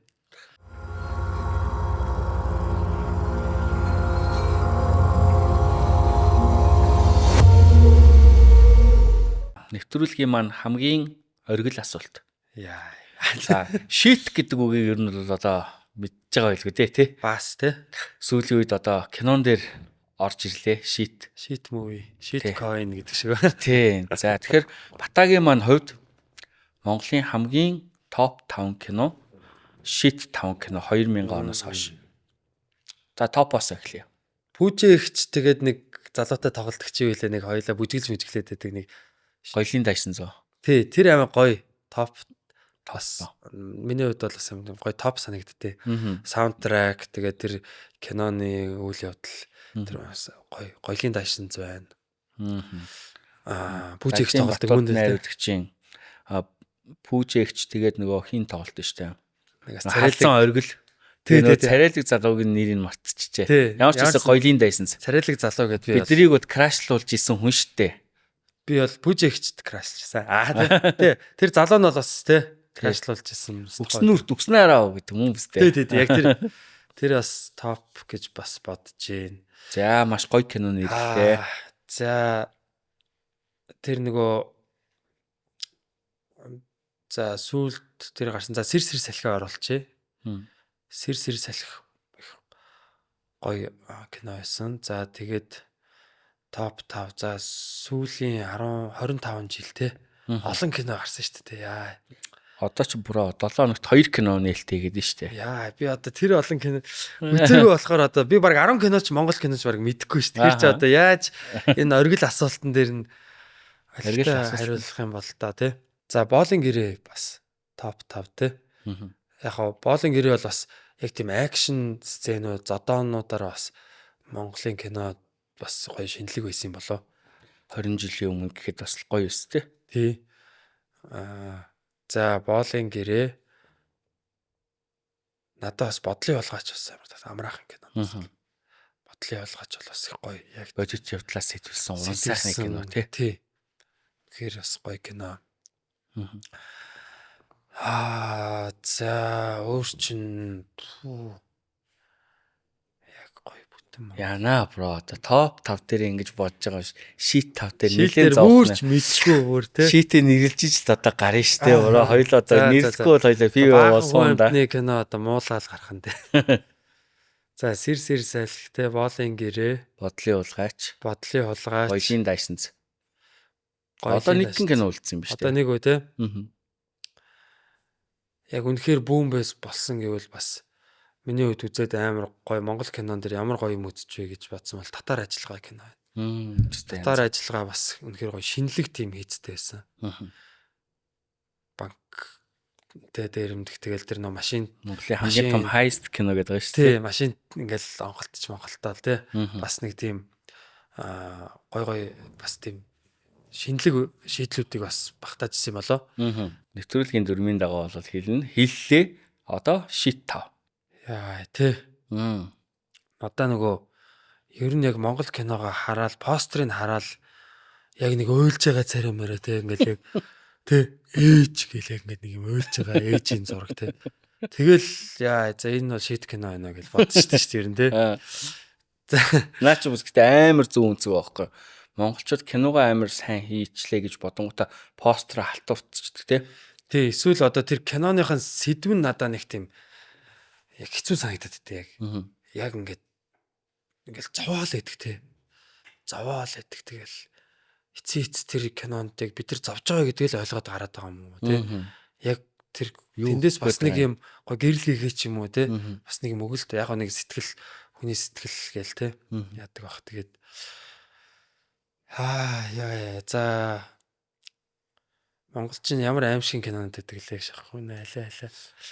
Нэвтрүүлгийн маань хамгийн оргил асуулт. Яа. За, шит гэдэг үгийг ер нь бол одоо мэдж байгаа байлгүй тий. Бас тий. Сүүлийн үед одоо кинон дээр орж ирлээ. Шит movie, shit coin гэдэг шиг байна. Тий. За, тэгэхээр Батагийн маань хувьд Монголын хамгийн топ 5 кино, shit 5 кино 2000 оноос хойш. За, топоос эхлэе. Пүүжээ ихч тэгээд нэг залуутай тоглолтогч байлаа нэг хоёлаа бүжиглж мүжиглээд байдаг нэг Гоёлын дайсан зөө. Тий, тэр амар гоё топ тос. Миний хувьд бол бас амар гоё топ санагдтыг. Саундтрак тэгээд тэр киноны үйл явдал тэр бас гоё гоёлын дайсан зөө байна. Пүүжээгч тоглолтог хүнд найруулагчийн пүүжээгч тэгээд нөгөө хин тоглолт нь штэ. Царайлан оргил. Тэгээд царайлаг залуугийн нэрийг мартчихжээ. Ямар ч гэсэн гоёлын дайсан. Царайлаг залуу гэдээ би биднийг бод крашлуулж исэн хүн штэ. Би бол пүүжээгчд крашлжсан. Тий. Тэр залуу нь бол бас тий крашлуулж исэн. Үкснээрээ гэдэг юм үстэй. Тий. Яг тэр бас топ гэж бас бодож байна. За маш гоё кино нэрлээ. За тэр нөгөө за сүүлд тэр гарсан. За сэр салхиа оруулчихъя. Сэр салхи гоё кино байсан. За тэгээд топ 5 за сүүлийн 25 жил те олон кино гарсан шүү дээ. Яа. Одоо ч бүр 7 хоногт 2 кино нээлттэй гэдэг нь шүү дээ. Яа, би одоо тэр олон кино үзээгүй болохоор одоо би баг 10 киноч Монгол киноч баг мэдэхгүй шүү дээ. Тэр чи одоо яаж энэ оргил асуултан дээр нь хариулах юм бол та те. За боолын гэрээ бас топ 5 те. Яг гоо боолын гэрээ бол бас яг тийм акшн сценүүд, зодоонуудаар бас Монголын кино бас гоё шинэлэг байсан юм болоо. 20 жилийн өмнө гэхэд бас гоё өс тээ. Тий. За боолын гэрээ надад бас бодлын ялгаач бас амархан кино. Бодлын ялгаач бол бас их гоё. Яг бодит явдлаас сэтүүлсэн уран сайхны кино тий. Тэгэхээр бас гоё кино. За өөр чин яг гоё бүтэн. Яна бро одоо топ 5 дээр ингэж бодож байгаа ш. Шит 5 дээр нэлээд зовхон. Мэдгүй өөр те. Шитээ нэрлж ич одоо гарна штэ. Өрөө хоёул одоо нэрлэхгүй бол хоёул би болсон да. Нэг кино одоо муулаад гарах нь те. За сэр салхитэй боолын гэрээ, бодлын улгаач. Гоёлын дайсанц. Одоо нэг кино үлдсэн юм биш үү? Одоо нэг үү те. Яг үнэхээр бүүн байс болсон гэвэл бас миний хувьд үзээд амар гоё Монгол кинон дэр ямар гоё юм үзчихвэ гэж бодсон бол татар ажиллагаа кино. Татар ажиллагаа бас үнэхээр гоё шинэлэг тим хийцтэй байсан. Банк дээрэмдэх тэгэл тэр нөө машин Монголын хамгийн том хайст кино гэдэг байна шүү дээ. Тий, машин ингээл монголтол тий. Бас нэг тийм гоё бас тийм шинэлэг шийдлүүдийг бас багтааж ирсэн болоо. Нэвтрүүлгийн дүрмийн дагуу бол хэллээ. Одоо шит 5. Яа тий. Одоо нөгөө ер нь яг Монгол киногоо хараад постерыг хараад яг нэг ойлж байгаа царимаараа тий ингээл яг тий ээж гэл яг нэг юм ойлж байгаа ээжийн зураг тий. Тэгэл яа за энэ бол шит кино байна гэж бодсон шүү дээ ер нь тий. Наа чи үзэхдээ амар зөв үнцэг байхгүй. Монголчууд киногоо амар сайн хийчлээ гэж бодонготой постэр халтуурцдаг тий. Тий, эсвэл одоо тэр киноныхын сэдв нь надад нэг тийм яг хэцүү санагдаад тий яг. Яг ингээл зовоол идэх тий. Зовоол идэх тэгэл эцээ тэр кинонд яг бид нар зовж байгаа гэдгийг л ойлгоод гараад байгаа юм уу тий. Яг тэр тэндээс бас нэг юм гоо гэрэл хийгээ ч юм уу тий. Бас нэг юм өгөлт яг нэг сэтгэл хүний сэтгэл гээл тий. Яадаг бах тэгээд яа за монголчин ямар аимшиг кинонод байдаг лээ шахах үнэ алаа.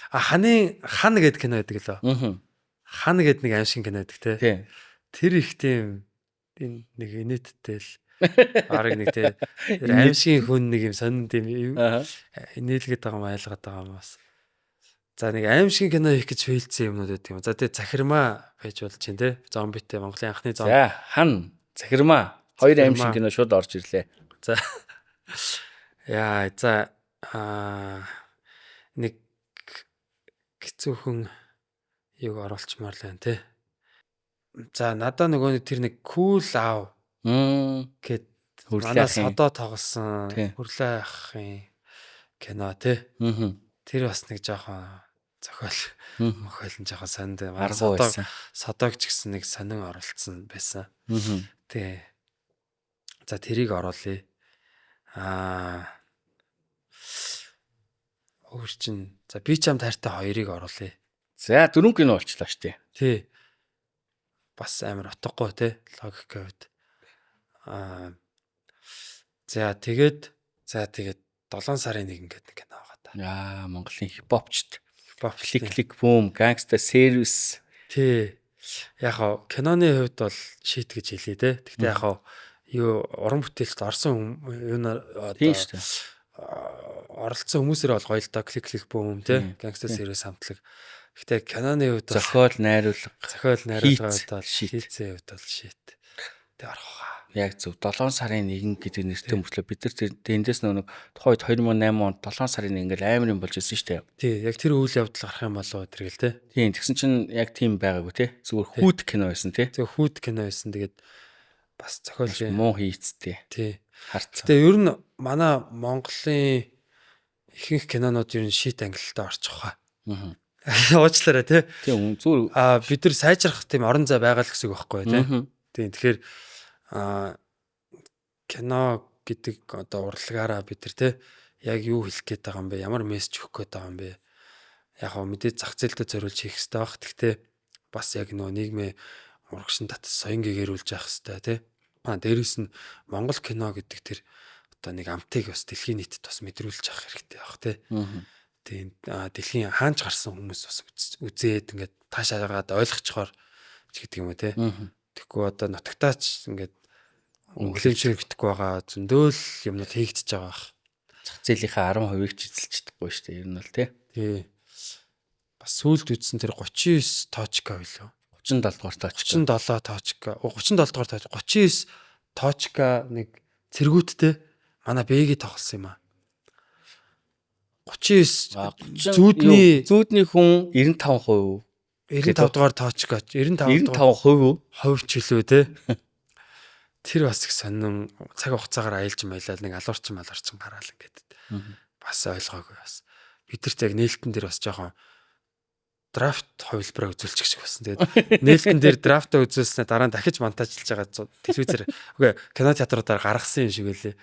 Хан гэдэг кино байдаг лөө. Хан гэдэг нэг аимшиг кино байдаг те. Тэр их тийм энэ нэг инээдтэй л арга нэг те. Аимшиг хүн нэг юм сонин тийм инээлгээд байгаа юм айлгаад байгаа юм бас. За нэг аимшиг кино хийх гэж фейлцсэн юмнууд байдаг юм. За тэгээ захирмаа байж болж чинь те. Зомбитэй Монголын анхны зомби. За хан захирмаа хоёр аимшиг кино шууд орж ирлээ. За яа за нэг хэцүүхэн юг оруулчмаар л байна те. За надаа нөгөө тэр нэг кул аав гэд манай содоо тоглосон хүрлээ ахын кино те. Тэр бас нэг жоохон мохойлн жоохон сонд содоог ч гэсэн нэг сонин оролцсон байсан. Тэ. За тэрийг оруулъя. Өөр чин за би ч ам тайртай 2-ыг оруулъя. За 4 кино болчлаа штэ. Тий. Бас амар утгагүй те логикийн хувьд. За тэгээд 7 сарын 1 гэдэг кино байгаа та. Монголын хипхопчд. Клик бум гангста сервис. Тий. Яг киноны хувьд бол шийт гэж хэлээ те. Гэхдээ яг уран бүтээлд орсон юунаар оролцсон хүмүүсээр бол гоё л доо клик бүүм те гангстер сервис хамтлаг. Гэхдээ киноны хувьд зохиол найруулга бол шийцээ хувьд бол шийт. Тэг орох уу. Яг зөв 7 сарын 1 гэдэг нэртэй мөртлөө бид нар тэндээс нэг тухайд 2008 онд 7 сарын 1 ингээл амар юм болж ирсэн шүү дээ. Тий, яг тэр үйл явдал гарах юм болоо тэргээл те. Тийм, тэгсэн чинь яг тийм байгаагүй те. Зүгээр хүүт кино байсан те. Зөв хүүт кино байсан. Тэгээд бас зохиолч муу хийцтэй. Тий. Харцсан. Тэгээ ер нь манай Монголын ихэнх кинонууд ер нь шийт ангиллалтай орчих واخа. Уучлаарай тий. Тийм зүгээр бид нар сайжрах тийм орон зай байгаа л гэсэн үг байхгүй тий. Тийм тэгэхээр кино гэдэг одоо урлагаараа бид нар тий яг юу хэлэх гээд байгаа юм бэ? Ямар мессеж өгөх гээд байгаа юм бэ? Яг хөө мэдээ зах зээлдээ зориулж хийх хэрэгтэй баг. Гэхдээ бас яг нөгөө нийгмийн урагшин татас соён гэгэрүүлж явах хэрэгтэй тий. Дээрээс нь Монгол кино гэдэг тэр одоо нэг амтыг бас дэлхийн нийтэд бас мэдрүүлж авах хэрэгтэй баг тий. тийм дэлхийн хаанч гарсан хүмүүс бас үзээд ингээд таашаагаад ойлгочхоор ч гэдэг юм уу те. Тэгэхгүй одоо нутагтаач ингээд өнгөлөмшөөр гэтгэхгүй байгаа зөндөөл юмнууд хийгдэж байгаа бах. Зах зээлийнхаа 10%-ийг ч эзэлчихдэггүй шүү дээ. Ер нь бол тий. Бас сүүлд үтсэн тэр 39 точка байлоо. 37 дугаар точка. 37 точка. 37 дугаар точка. 39 точка нэг цэргүүттэй манай бэги тоглосон юм аа. 39 зүүдний хүн 95%. 95 дугаар точка. 95% хувь ч үлээ те. Тэр бас их сонин цаг хугацаагаар аялж маялал нэг алуурчин гараал ингээд бас ойлгоогүй бас. Бидэрт яг нээлтэн дээр бас жоохон драфт хувилбараа үзүүлчих шиг болсон. Тэгээд нээлтэн дээр драфтаа үзүүлснээр дараа нь дахиж монтажлж байгаа телевизээр үгүй кино театруудаар гаргасан юм шиг байлээ.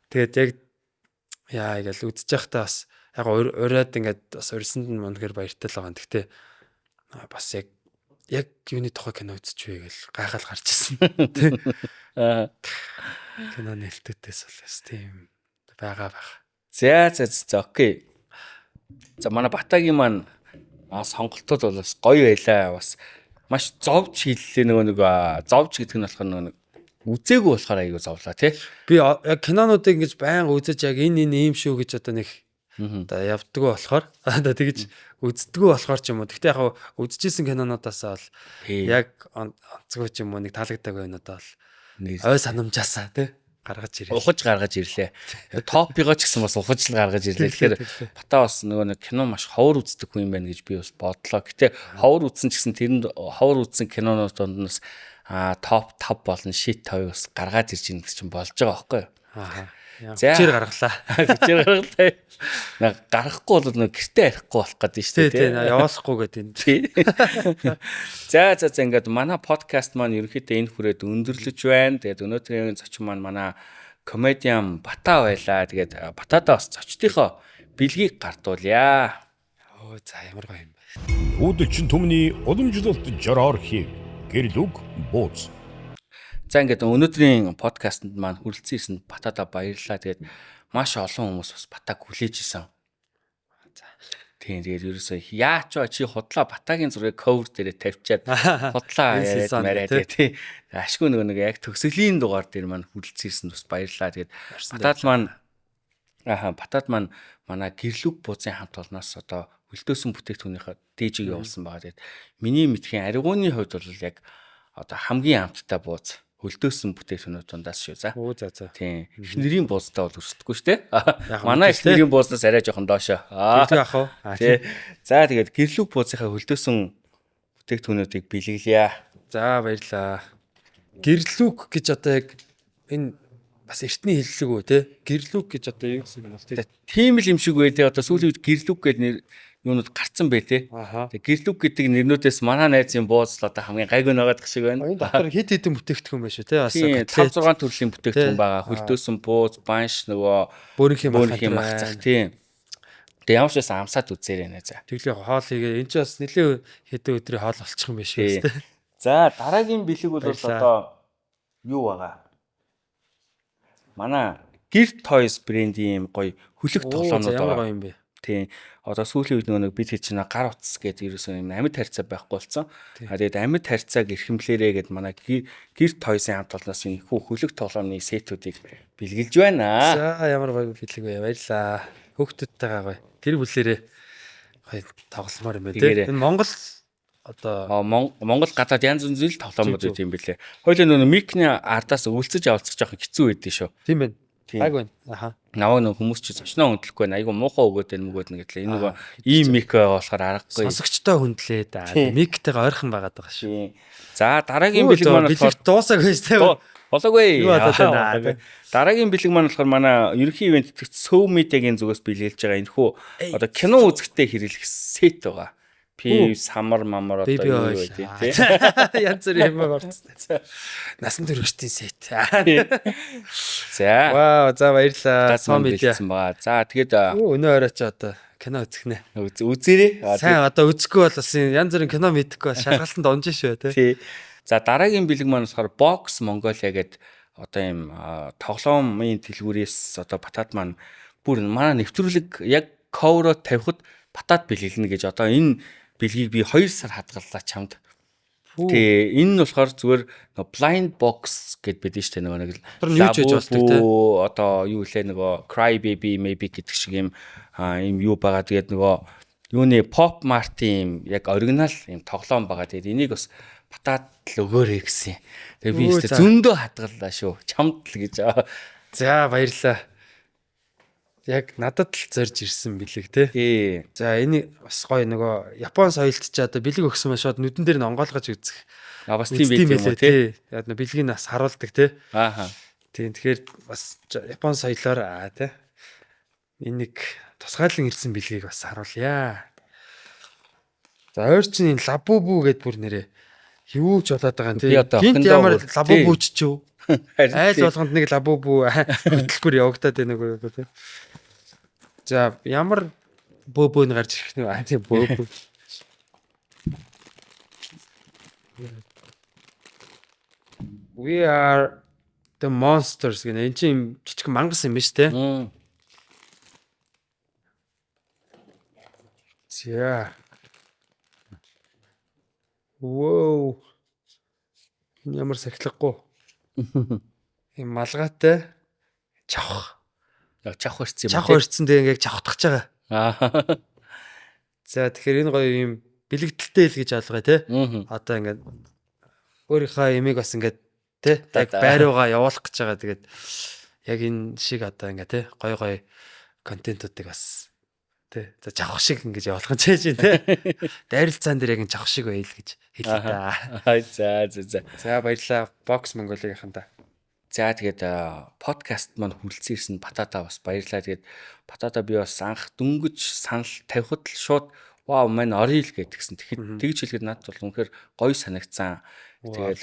Тэгээд яг яа ингээл үзэж байхдаа бас яг ураад ингээд бас урьсанд нь монхэр баяртай л байгаа. Гэхдээ бас яг юуны тухай кино үзчихвэ гэл гайхал гарч ирсэн. Кино нээлттэйс болоос тийм байгаа. За окей. За манай Батагийн маань сонголтууд бол бас гоё байлаа. Бас маш зовж хийлээ нэг зовж гэдэг нь болохоор нэг үзээгүй болохоор аягүй зовлаа тий. Би яг кинонуудыг ингэж байнга үзэж яг энэ ийм шүү гэж одоо нэг одоо явдггүй болохоор одоо тэгж үздэггүй болохоор ч юм уу. Гэхдээ яг үзчихсэн кинонуудаас бол яг онцгой ч юм уу нэг таалагддаг байнуудаа бол ой санамжаасаа тий гаргаж ирлээ. Ухаж гаргаж ирлээ. Топиго ч гэсэн бас ухаж л гаргаж ирлээ. Тэгэхээр Бата бас нөгөө нэг кино маш ховор үздэг хүн юм байна гэж би бас бодлоо. Гэтэ ховор үзсэн ч гэсэн тэрэнд ховор үзсэн кинонууд дондоос топ 5 болон шит 2 бас гаргаад ирж байгаа гэж чинь болж байгаа байхгүй юу? За хүчээр гаргалаа. Хүчээр гаргалаа. Нэг гарахгүй бол нэг гэртээ ярихгүй болох гэдэг шүү дээ. Тийм явуулахгүй гэдэг. За ингээд манай подкаст маань ерөнхийдөө энэ хүрээд өндөрлөж байна. Тэгээд өнөөдрийн зочин маань манай комедиан Бата байлаа. Тэгээд Батадаа бас зочдынхоо бэлгийг гардуулъя. За ямар гоё юм бэ. Үүдчин түмний уламжлалт жороор хийв. Гэрлүг бууз. За ингээд өнөөдрийн подкастт маань хүрэлцсэн Батадаа баярлалаа. Тэгээд маш олон хүмүүс бас Батаг хүлээж исэн. Тийм тэгээд ерөөсөө яач чи худлаа Батагийн зургийг cover дээрээ тавьчаад худлаа яриад тий. Ашгүй нэг яг төгсгөлийн дугаар дээр маань хүрэлцсэн бас баярлалаа. Тэгээд Батад маань манай гэрлүг буузын хамт олноос одоо хөлдөөсөн бүтээгдэхүүнийхээ дээжийг явуулсан байгаа. Тэгээд миний мэдхийн аригууны хувьд бол яг одоо хамгийн амттай бууз хөлдөөсөн бүтээгдэхүүнүүд дундаас шүү. За. Тийм. Эхнэрийн буузтай бол өрсөлдөхгүй шүү дээ. Манай эхнэрийн буузнаас арай жоохон доошоо. Гэрлүг ах уу? Тий. За тэгээд гэрлүг буузынхаа хөлдөөсөн бүтээгдэхүүнүүдийг бэлгэлье. За баярлаа. Гэрлүг гэж одоо яг энэ бас эртний хэллэг үү те? Гэрлүг гэж одоо юу гэсэн юм бол тийм л юм шиг үү те. Одоо сүүлийн үед гэрлүг гэдэг юунууд гарцсан бай те. Тэгээ гэрлүг гэдэг нэрнүүдээс манай найзын бууз л одоо хамгийн гайгүй нагаад шиг байна. Энэ дотор хэд хэдэн бүтээгдэхүүн байна шүү те. Бас 5-6 төрлийн бүтээгдэхүүн байгаа. Хөлдөөсөн бууз, банш нөгөө бөөрийнхээ махцах тийм. Тэгээ ямар ч байсан амсаад үзээрэй нэ за. Тэглээ хоол хийгээ. Энд ч бас нэлээд хэдэн өдрийн хоол болчих юм биш үү те. За дараагийн бэлэг бол одоо юу байгаа? Манай Gear Toys брендийн гоё хөлөг тоглоомнууд байгаа юм бэ. Тийм. Одоо сүүлийн үед нэг бид хэд чинь гар утас гэдэг ерөөсөө юм амьд харьцаа байхгүй болсон. Тэгээд амьд харьцааг эрхэмлээрээ гэд манай Gear Toys-ийн хамт олноос энэ хөлөг тоглоомны сетүүдийг бэлгэлж байна. За ямар гоё бэлэг вэ. Баярлаа. Хүүхдүүдтэйгээ гоё. Гэр бүлээрээ гоё тогломоор юм байна тийм. Энэ Монгол одоо Монгол гадаад янз бүрийн тоглоомнууд үт юм бэлээ. Хоёулаа нөгөө микний ардаас өвлцөж авалцах жоохон хэцүү байдсан шүү. Тийм байна. Гайг байна. Наваа нөгөө хүмүүс чи зочноо хөндлөхгүй байна. Айгу муухай өгөөд байна мөгөөд нэг гэтлээ. Энэ нөгөө ийм мик байгаа болохоор аргагүй. Сонсогчтой хөндлөө да. Миктэйгээ ойрхон байгаад байгаа шүү. За дараагийн бэлэг маань болохоор дуусаг байж тээ. Болоогүй. Дараагийн бэлэг маань болохоор манай ерөнхий ивент тэтгэгч Сөв медиагийн зүгээс бэлгэлж байгаа энэ хүү одоо кино үзэхдээ хэрэглэх сет байгаа. Пи самар мамар одоо юу вэ тий. Янз бүр юм орцсон. Насан туршидтын сет. За. Вау, за баярлаа. Сон медиа. За тэгээд өнөө орой ч одоо кино үзэх нэ. Үзээрэй. Сайн одоо үзэхгүй бол бас янз бүрийн кино мэдэхгүй шалгалтанд онж шүү тий. За дараагийн бэлэг маань болохоор Box Mongolia гэдэг одоо ийм тоглоомын дэлгүүрээс одоо Батад маань бүр манай нэвтрүүлэг яг cover тавихад батат бэлгэлнэ гэж одоо энэ бэлгийг би 2 сар хадгаллаа чамд. Тэгээ энэ нь болохоор зүгээр blind box гэд байдэн штэ нөгөө нэг одоо юу лээ нөгөө cry baby maybe гэдэг шиг юм юу байгаа. Тэгээд нөгөө юуны pop mart-ийн яг оригинал юм тоглоом байгаа. Тэгээд энийг бас батат л өгөөрэй гэсэн. Тэгээ би өөртөө зөндөө хадгаллаа шүү. Чамд л гэж. За баярлалаа. Яг надад л зорж ирсэн бэлэг тий. За энэ бас гоё нөгөө Япон соёлт ч одоо бэлэг өгсөн ба шууд нүдэн дээр нь онгоолгож үзэх. Бас тийм байх юм уу тий. Яг нөгөө бэлгийг нас харуулдаг тий. Ааха. Тийм тэгэхээр бас Япон соёлоор тий. Энийг тусгаалan ирсэн бэлгийг бас харуулъя. За ойр чинь энэ лабубу гэд бүр нэрээ юу ч болоод байгаа юм тий. Гинт ямар лабубу ч юу. Айл болгонд нэг лабубу хөтөлбөр явагдаад байна уу тий. За ямар бөөбөөний гарч ирэх нэ тийм бөөбөө. We are the monsters гэнэ энэ чинь жижиг мангас юм биш те. За. Воу. Энэ ямар сахилгагүй. Ийм малгайтай чавх. Чавх өрцсөн юм. Чавх өрцсөн тэгээ ингээд чавхдах байгаа. За тэгэхээр энэ гоё юм бэлэгдэлтэй л гэж ойлгоё те. Одоо ингээд өөрийнхөө ямиг бас ингээд те яг байруугаа явуулах гэж байгаа. Тэгээд яг энэ шиг одоо ингээд те гоё контентуудыг бас те за чавх шиг ингэж явуулах гэж байж те. Дайралцаан дээр яг энэ чавх шиг байл гэж хэлээ та. За баярлалаа Box Mongolia-гийнхан та. За тэгээд подкаст маань хүрэлцэн ирсэн Батата бас баярлалаа. Тэгээд Батата би бас анх дөнгөж санал тавихад л шууд вау мань орё л гэдгсэн. Тэгэхээр тэгж хэлгээд надад бол үнэхээр гоё санагцсан. Тэгээд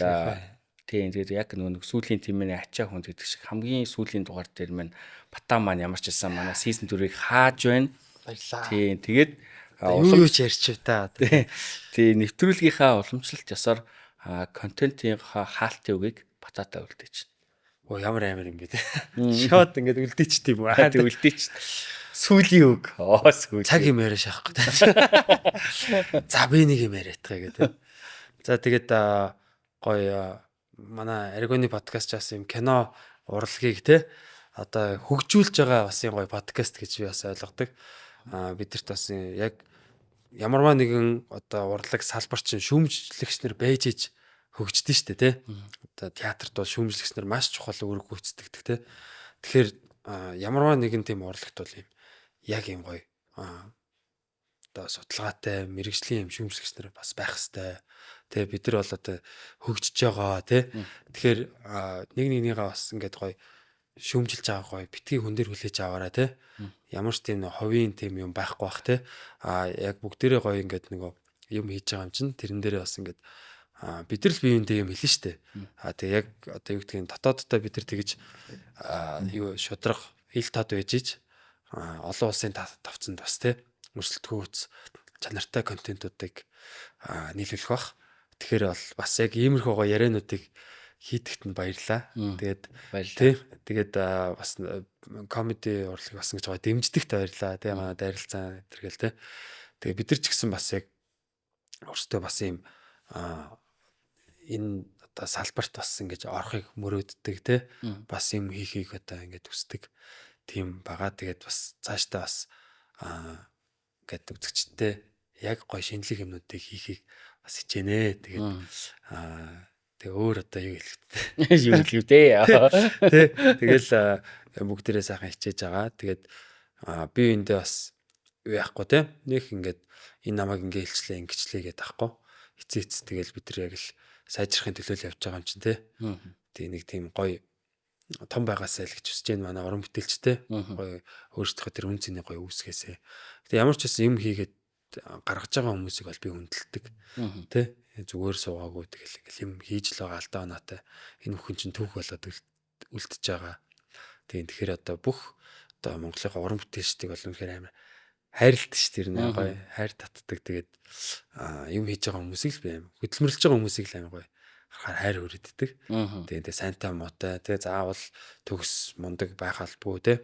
тэгээд яг нэг сүүлийн тимээ ачаа хүнд гэдэг шиг хамгийн сүүлийн дугаар дээр маань Бата маань ямар ч байсан манай season 4-ийг хааж байна. Баярлалаа. Тийм тэгээд юу ч ярьчих та. Тийм нэвтрүүлгийнхаа уламжлалт ёсоор контентийнхаа хаалтын үгийг Батата үлдээж. Оо ямар амар юм бэ те. Шот ингээд үлдээч тийм үү. Тэг үлдээч. Сүүлийн үг. Сүүл. Цаг юм яриа шахахгүй. За би нэг юм яриатгаа гэдэг. За тэгээд гоё манай Аргоны подкастчаас юм кино урлагийг те одоо хөгжүүлж байгаа бас юм гоё подкаст гэж би бас ойлгодог. Бидэрт бас яг ямарваа нэгэн одоо урлаг салбар чинь шүүмжлэгч нар байж иж хөгждөн штэ тий. Одоо театрт бол шүүмжлэгч нар маш чухал үүрэг гүйцэтгэдэг тий. Тэгэхээр ямарваа нэгэн тийм урлагт бол юм яг юм гоё одоо судалгаатай мэрэгжлийн юм шүүмжлэгч нар бас байх хэвээр. Тэгээ бид нар бол одоо хөгжиж байгаа тий. Тэгэхээр нэг нэгнийгээ бас ингээд гоё шүүмжилж байгаа гоё битгий хүн дээр хүлээж аваараа тий. Ямар ч тийм ховийн тийм юм байхгүй бах тий. Яг бүгдээрээ гоё ингээд нөгөө юм хийж байгаа юм чинь тэрэн дээрээ бас ингээд бид нар л биеиндээ юм хэлнэ штэ. Тэгээ яг одоо юу гэдгийг дотооддоо бид нар тэгж юу шудраг ил тод байж ич олон улсын тавцанд бас тий өрсөлдөхөөц чанартай контентуудыг нийлүүлэх бах. Тэгэхээр бол бас яг иймэрхүү гоё яриануудыг хийдэгт нь баярлаа. Тэгээд тий тэгээд бас комеди урлагийг бас гэж гоё дэмждэгт баярлаа. Тэгээ манай дайралцаа тэргээл тий. Тэгээ бид нар ч гэсэн бас яг өөртөө бас ийм энэ одоо салбарт бас ингэж орохыг мөрөөддөг тий бас юм хийхийг одоо ингэж хүсдэг тийм байгаа. Тэгээд бас цаашдаа бас ингээд үзэгчтэй яг гоё шинэлэг юмнуудыг хийхийг бас хичээнэ. Тэгээд тэг өөр одоо юу хэлэх вэ? Тэгэл бүгдээрээ сайхан хичээж байгаа. Тэгээд би эндээ бас юу яахгүй тий нэг ингээд энэ намайг ингээ хэлчлээ ингэчлээ гэдэг ахгүй. Эцээц тэгэл бид нар яг л сайжрахын төлөө л явж байгаа юм чинь тий. Тэгээ нэг тийм гоё том байгаасаа л гэж хүсэж байна манай уран бүтээлчтэй. Гоё өөрсдийнхөө тэр үн цэнийг гоё үүсгээсэй. Тэгээ ямар ч байсан юм хийгээд гаргаж байгаа хүмүүсийг бол би хүндэлдэг. Тий. Зүгээр суугаагүй тэгэл ингээл юм хийж л байгаа алдаа оноотой. Энэ бүхэн чинь түүх болоод үлдчихэж байгаа. Тэгэхээр одоо бүх одоо Монголынхаа уран бүтээлчдийг бол үнэхээр амар хайрлалт ш тэр нэ гоё хайр татдаг. Тэгээд юм хийж байгаа хүмүүсийг л би амар хөдөлмөрлөж байгаа хүмүүсийг л амар гоё харахаар хайр хүрээддэг. Тэгээд сайнтай муутай тэгээ заавал төгс мундаг байх албагүй те.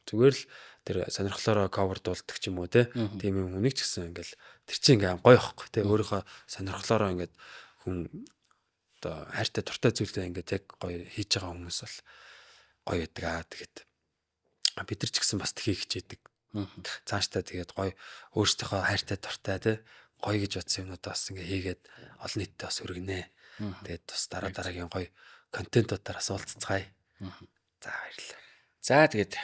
Зүгээр л тэр сонирхлоороо ковердуулдаг ч юм уу те. Тийм юм хүнийг ч гэсэн ингээл тэр чинь ингээм гоё ихгүй те. Өөрийнхөө сонирхлоороо ингээд хүн одоо хайртай дуртай зүйлээ ингээд яг гоё хийж байгаа хүмүүс бол гоё байдаг аа. Тэгээд бид нар ч гэсэн бас тхийг хичээдэг. Цаашдаа тэгээд гоё өөрсдийнхөө хайртай дуртай те гоё гэж бодсон юмнуудаа бас ингээ хийгээд олон нийтэд бас өргөнэ. Тэгээд бас дараагийн гоё контентуудаар бас уулзцгаая. За баярлалаа. За тэгээд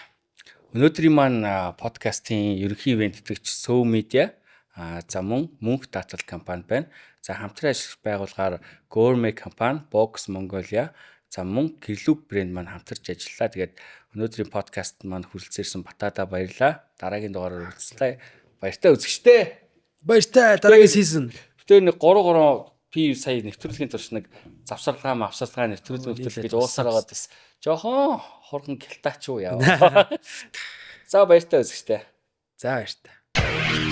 өнөөдрийн маань подкастын ерөнхий ивент итгэгч Sow Media за мөнх даатгал компани байна. За хамтран ажиллаж байгуулгаар Gourmet компани, Box Mongolia, за мөн гэрлүүг брэнд маань хамтарч ажиллалаа. Тэгээд өнөөдрийн подкаст маань хүрэлцээрсэн Батада баярлалаа. Дараагийн дугаараар уулзлаа. Баяртай үзэгчтэй. Баяртай дараагийн season. Тэр нэг 3 пи сая нэвтрүүлгийн турш нэг завсарлагаа нэвтрүүлэг гэж уусаар байгаад бас жоохон хурган гялтаач юу яа. За баяртай үзэгчтэй. За баяртай.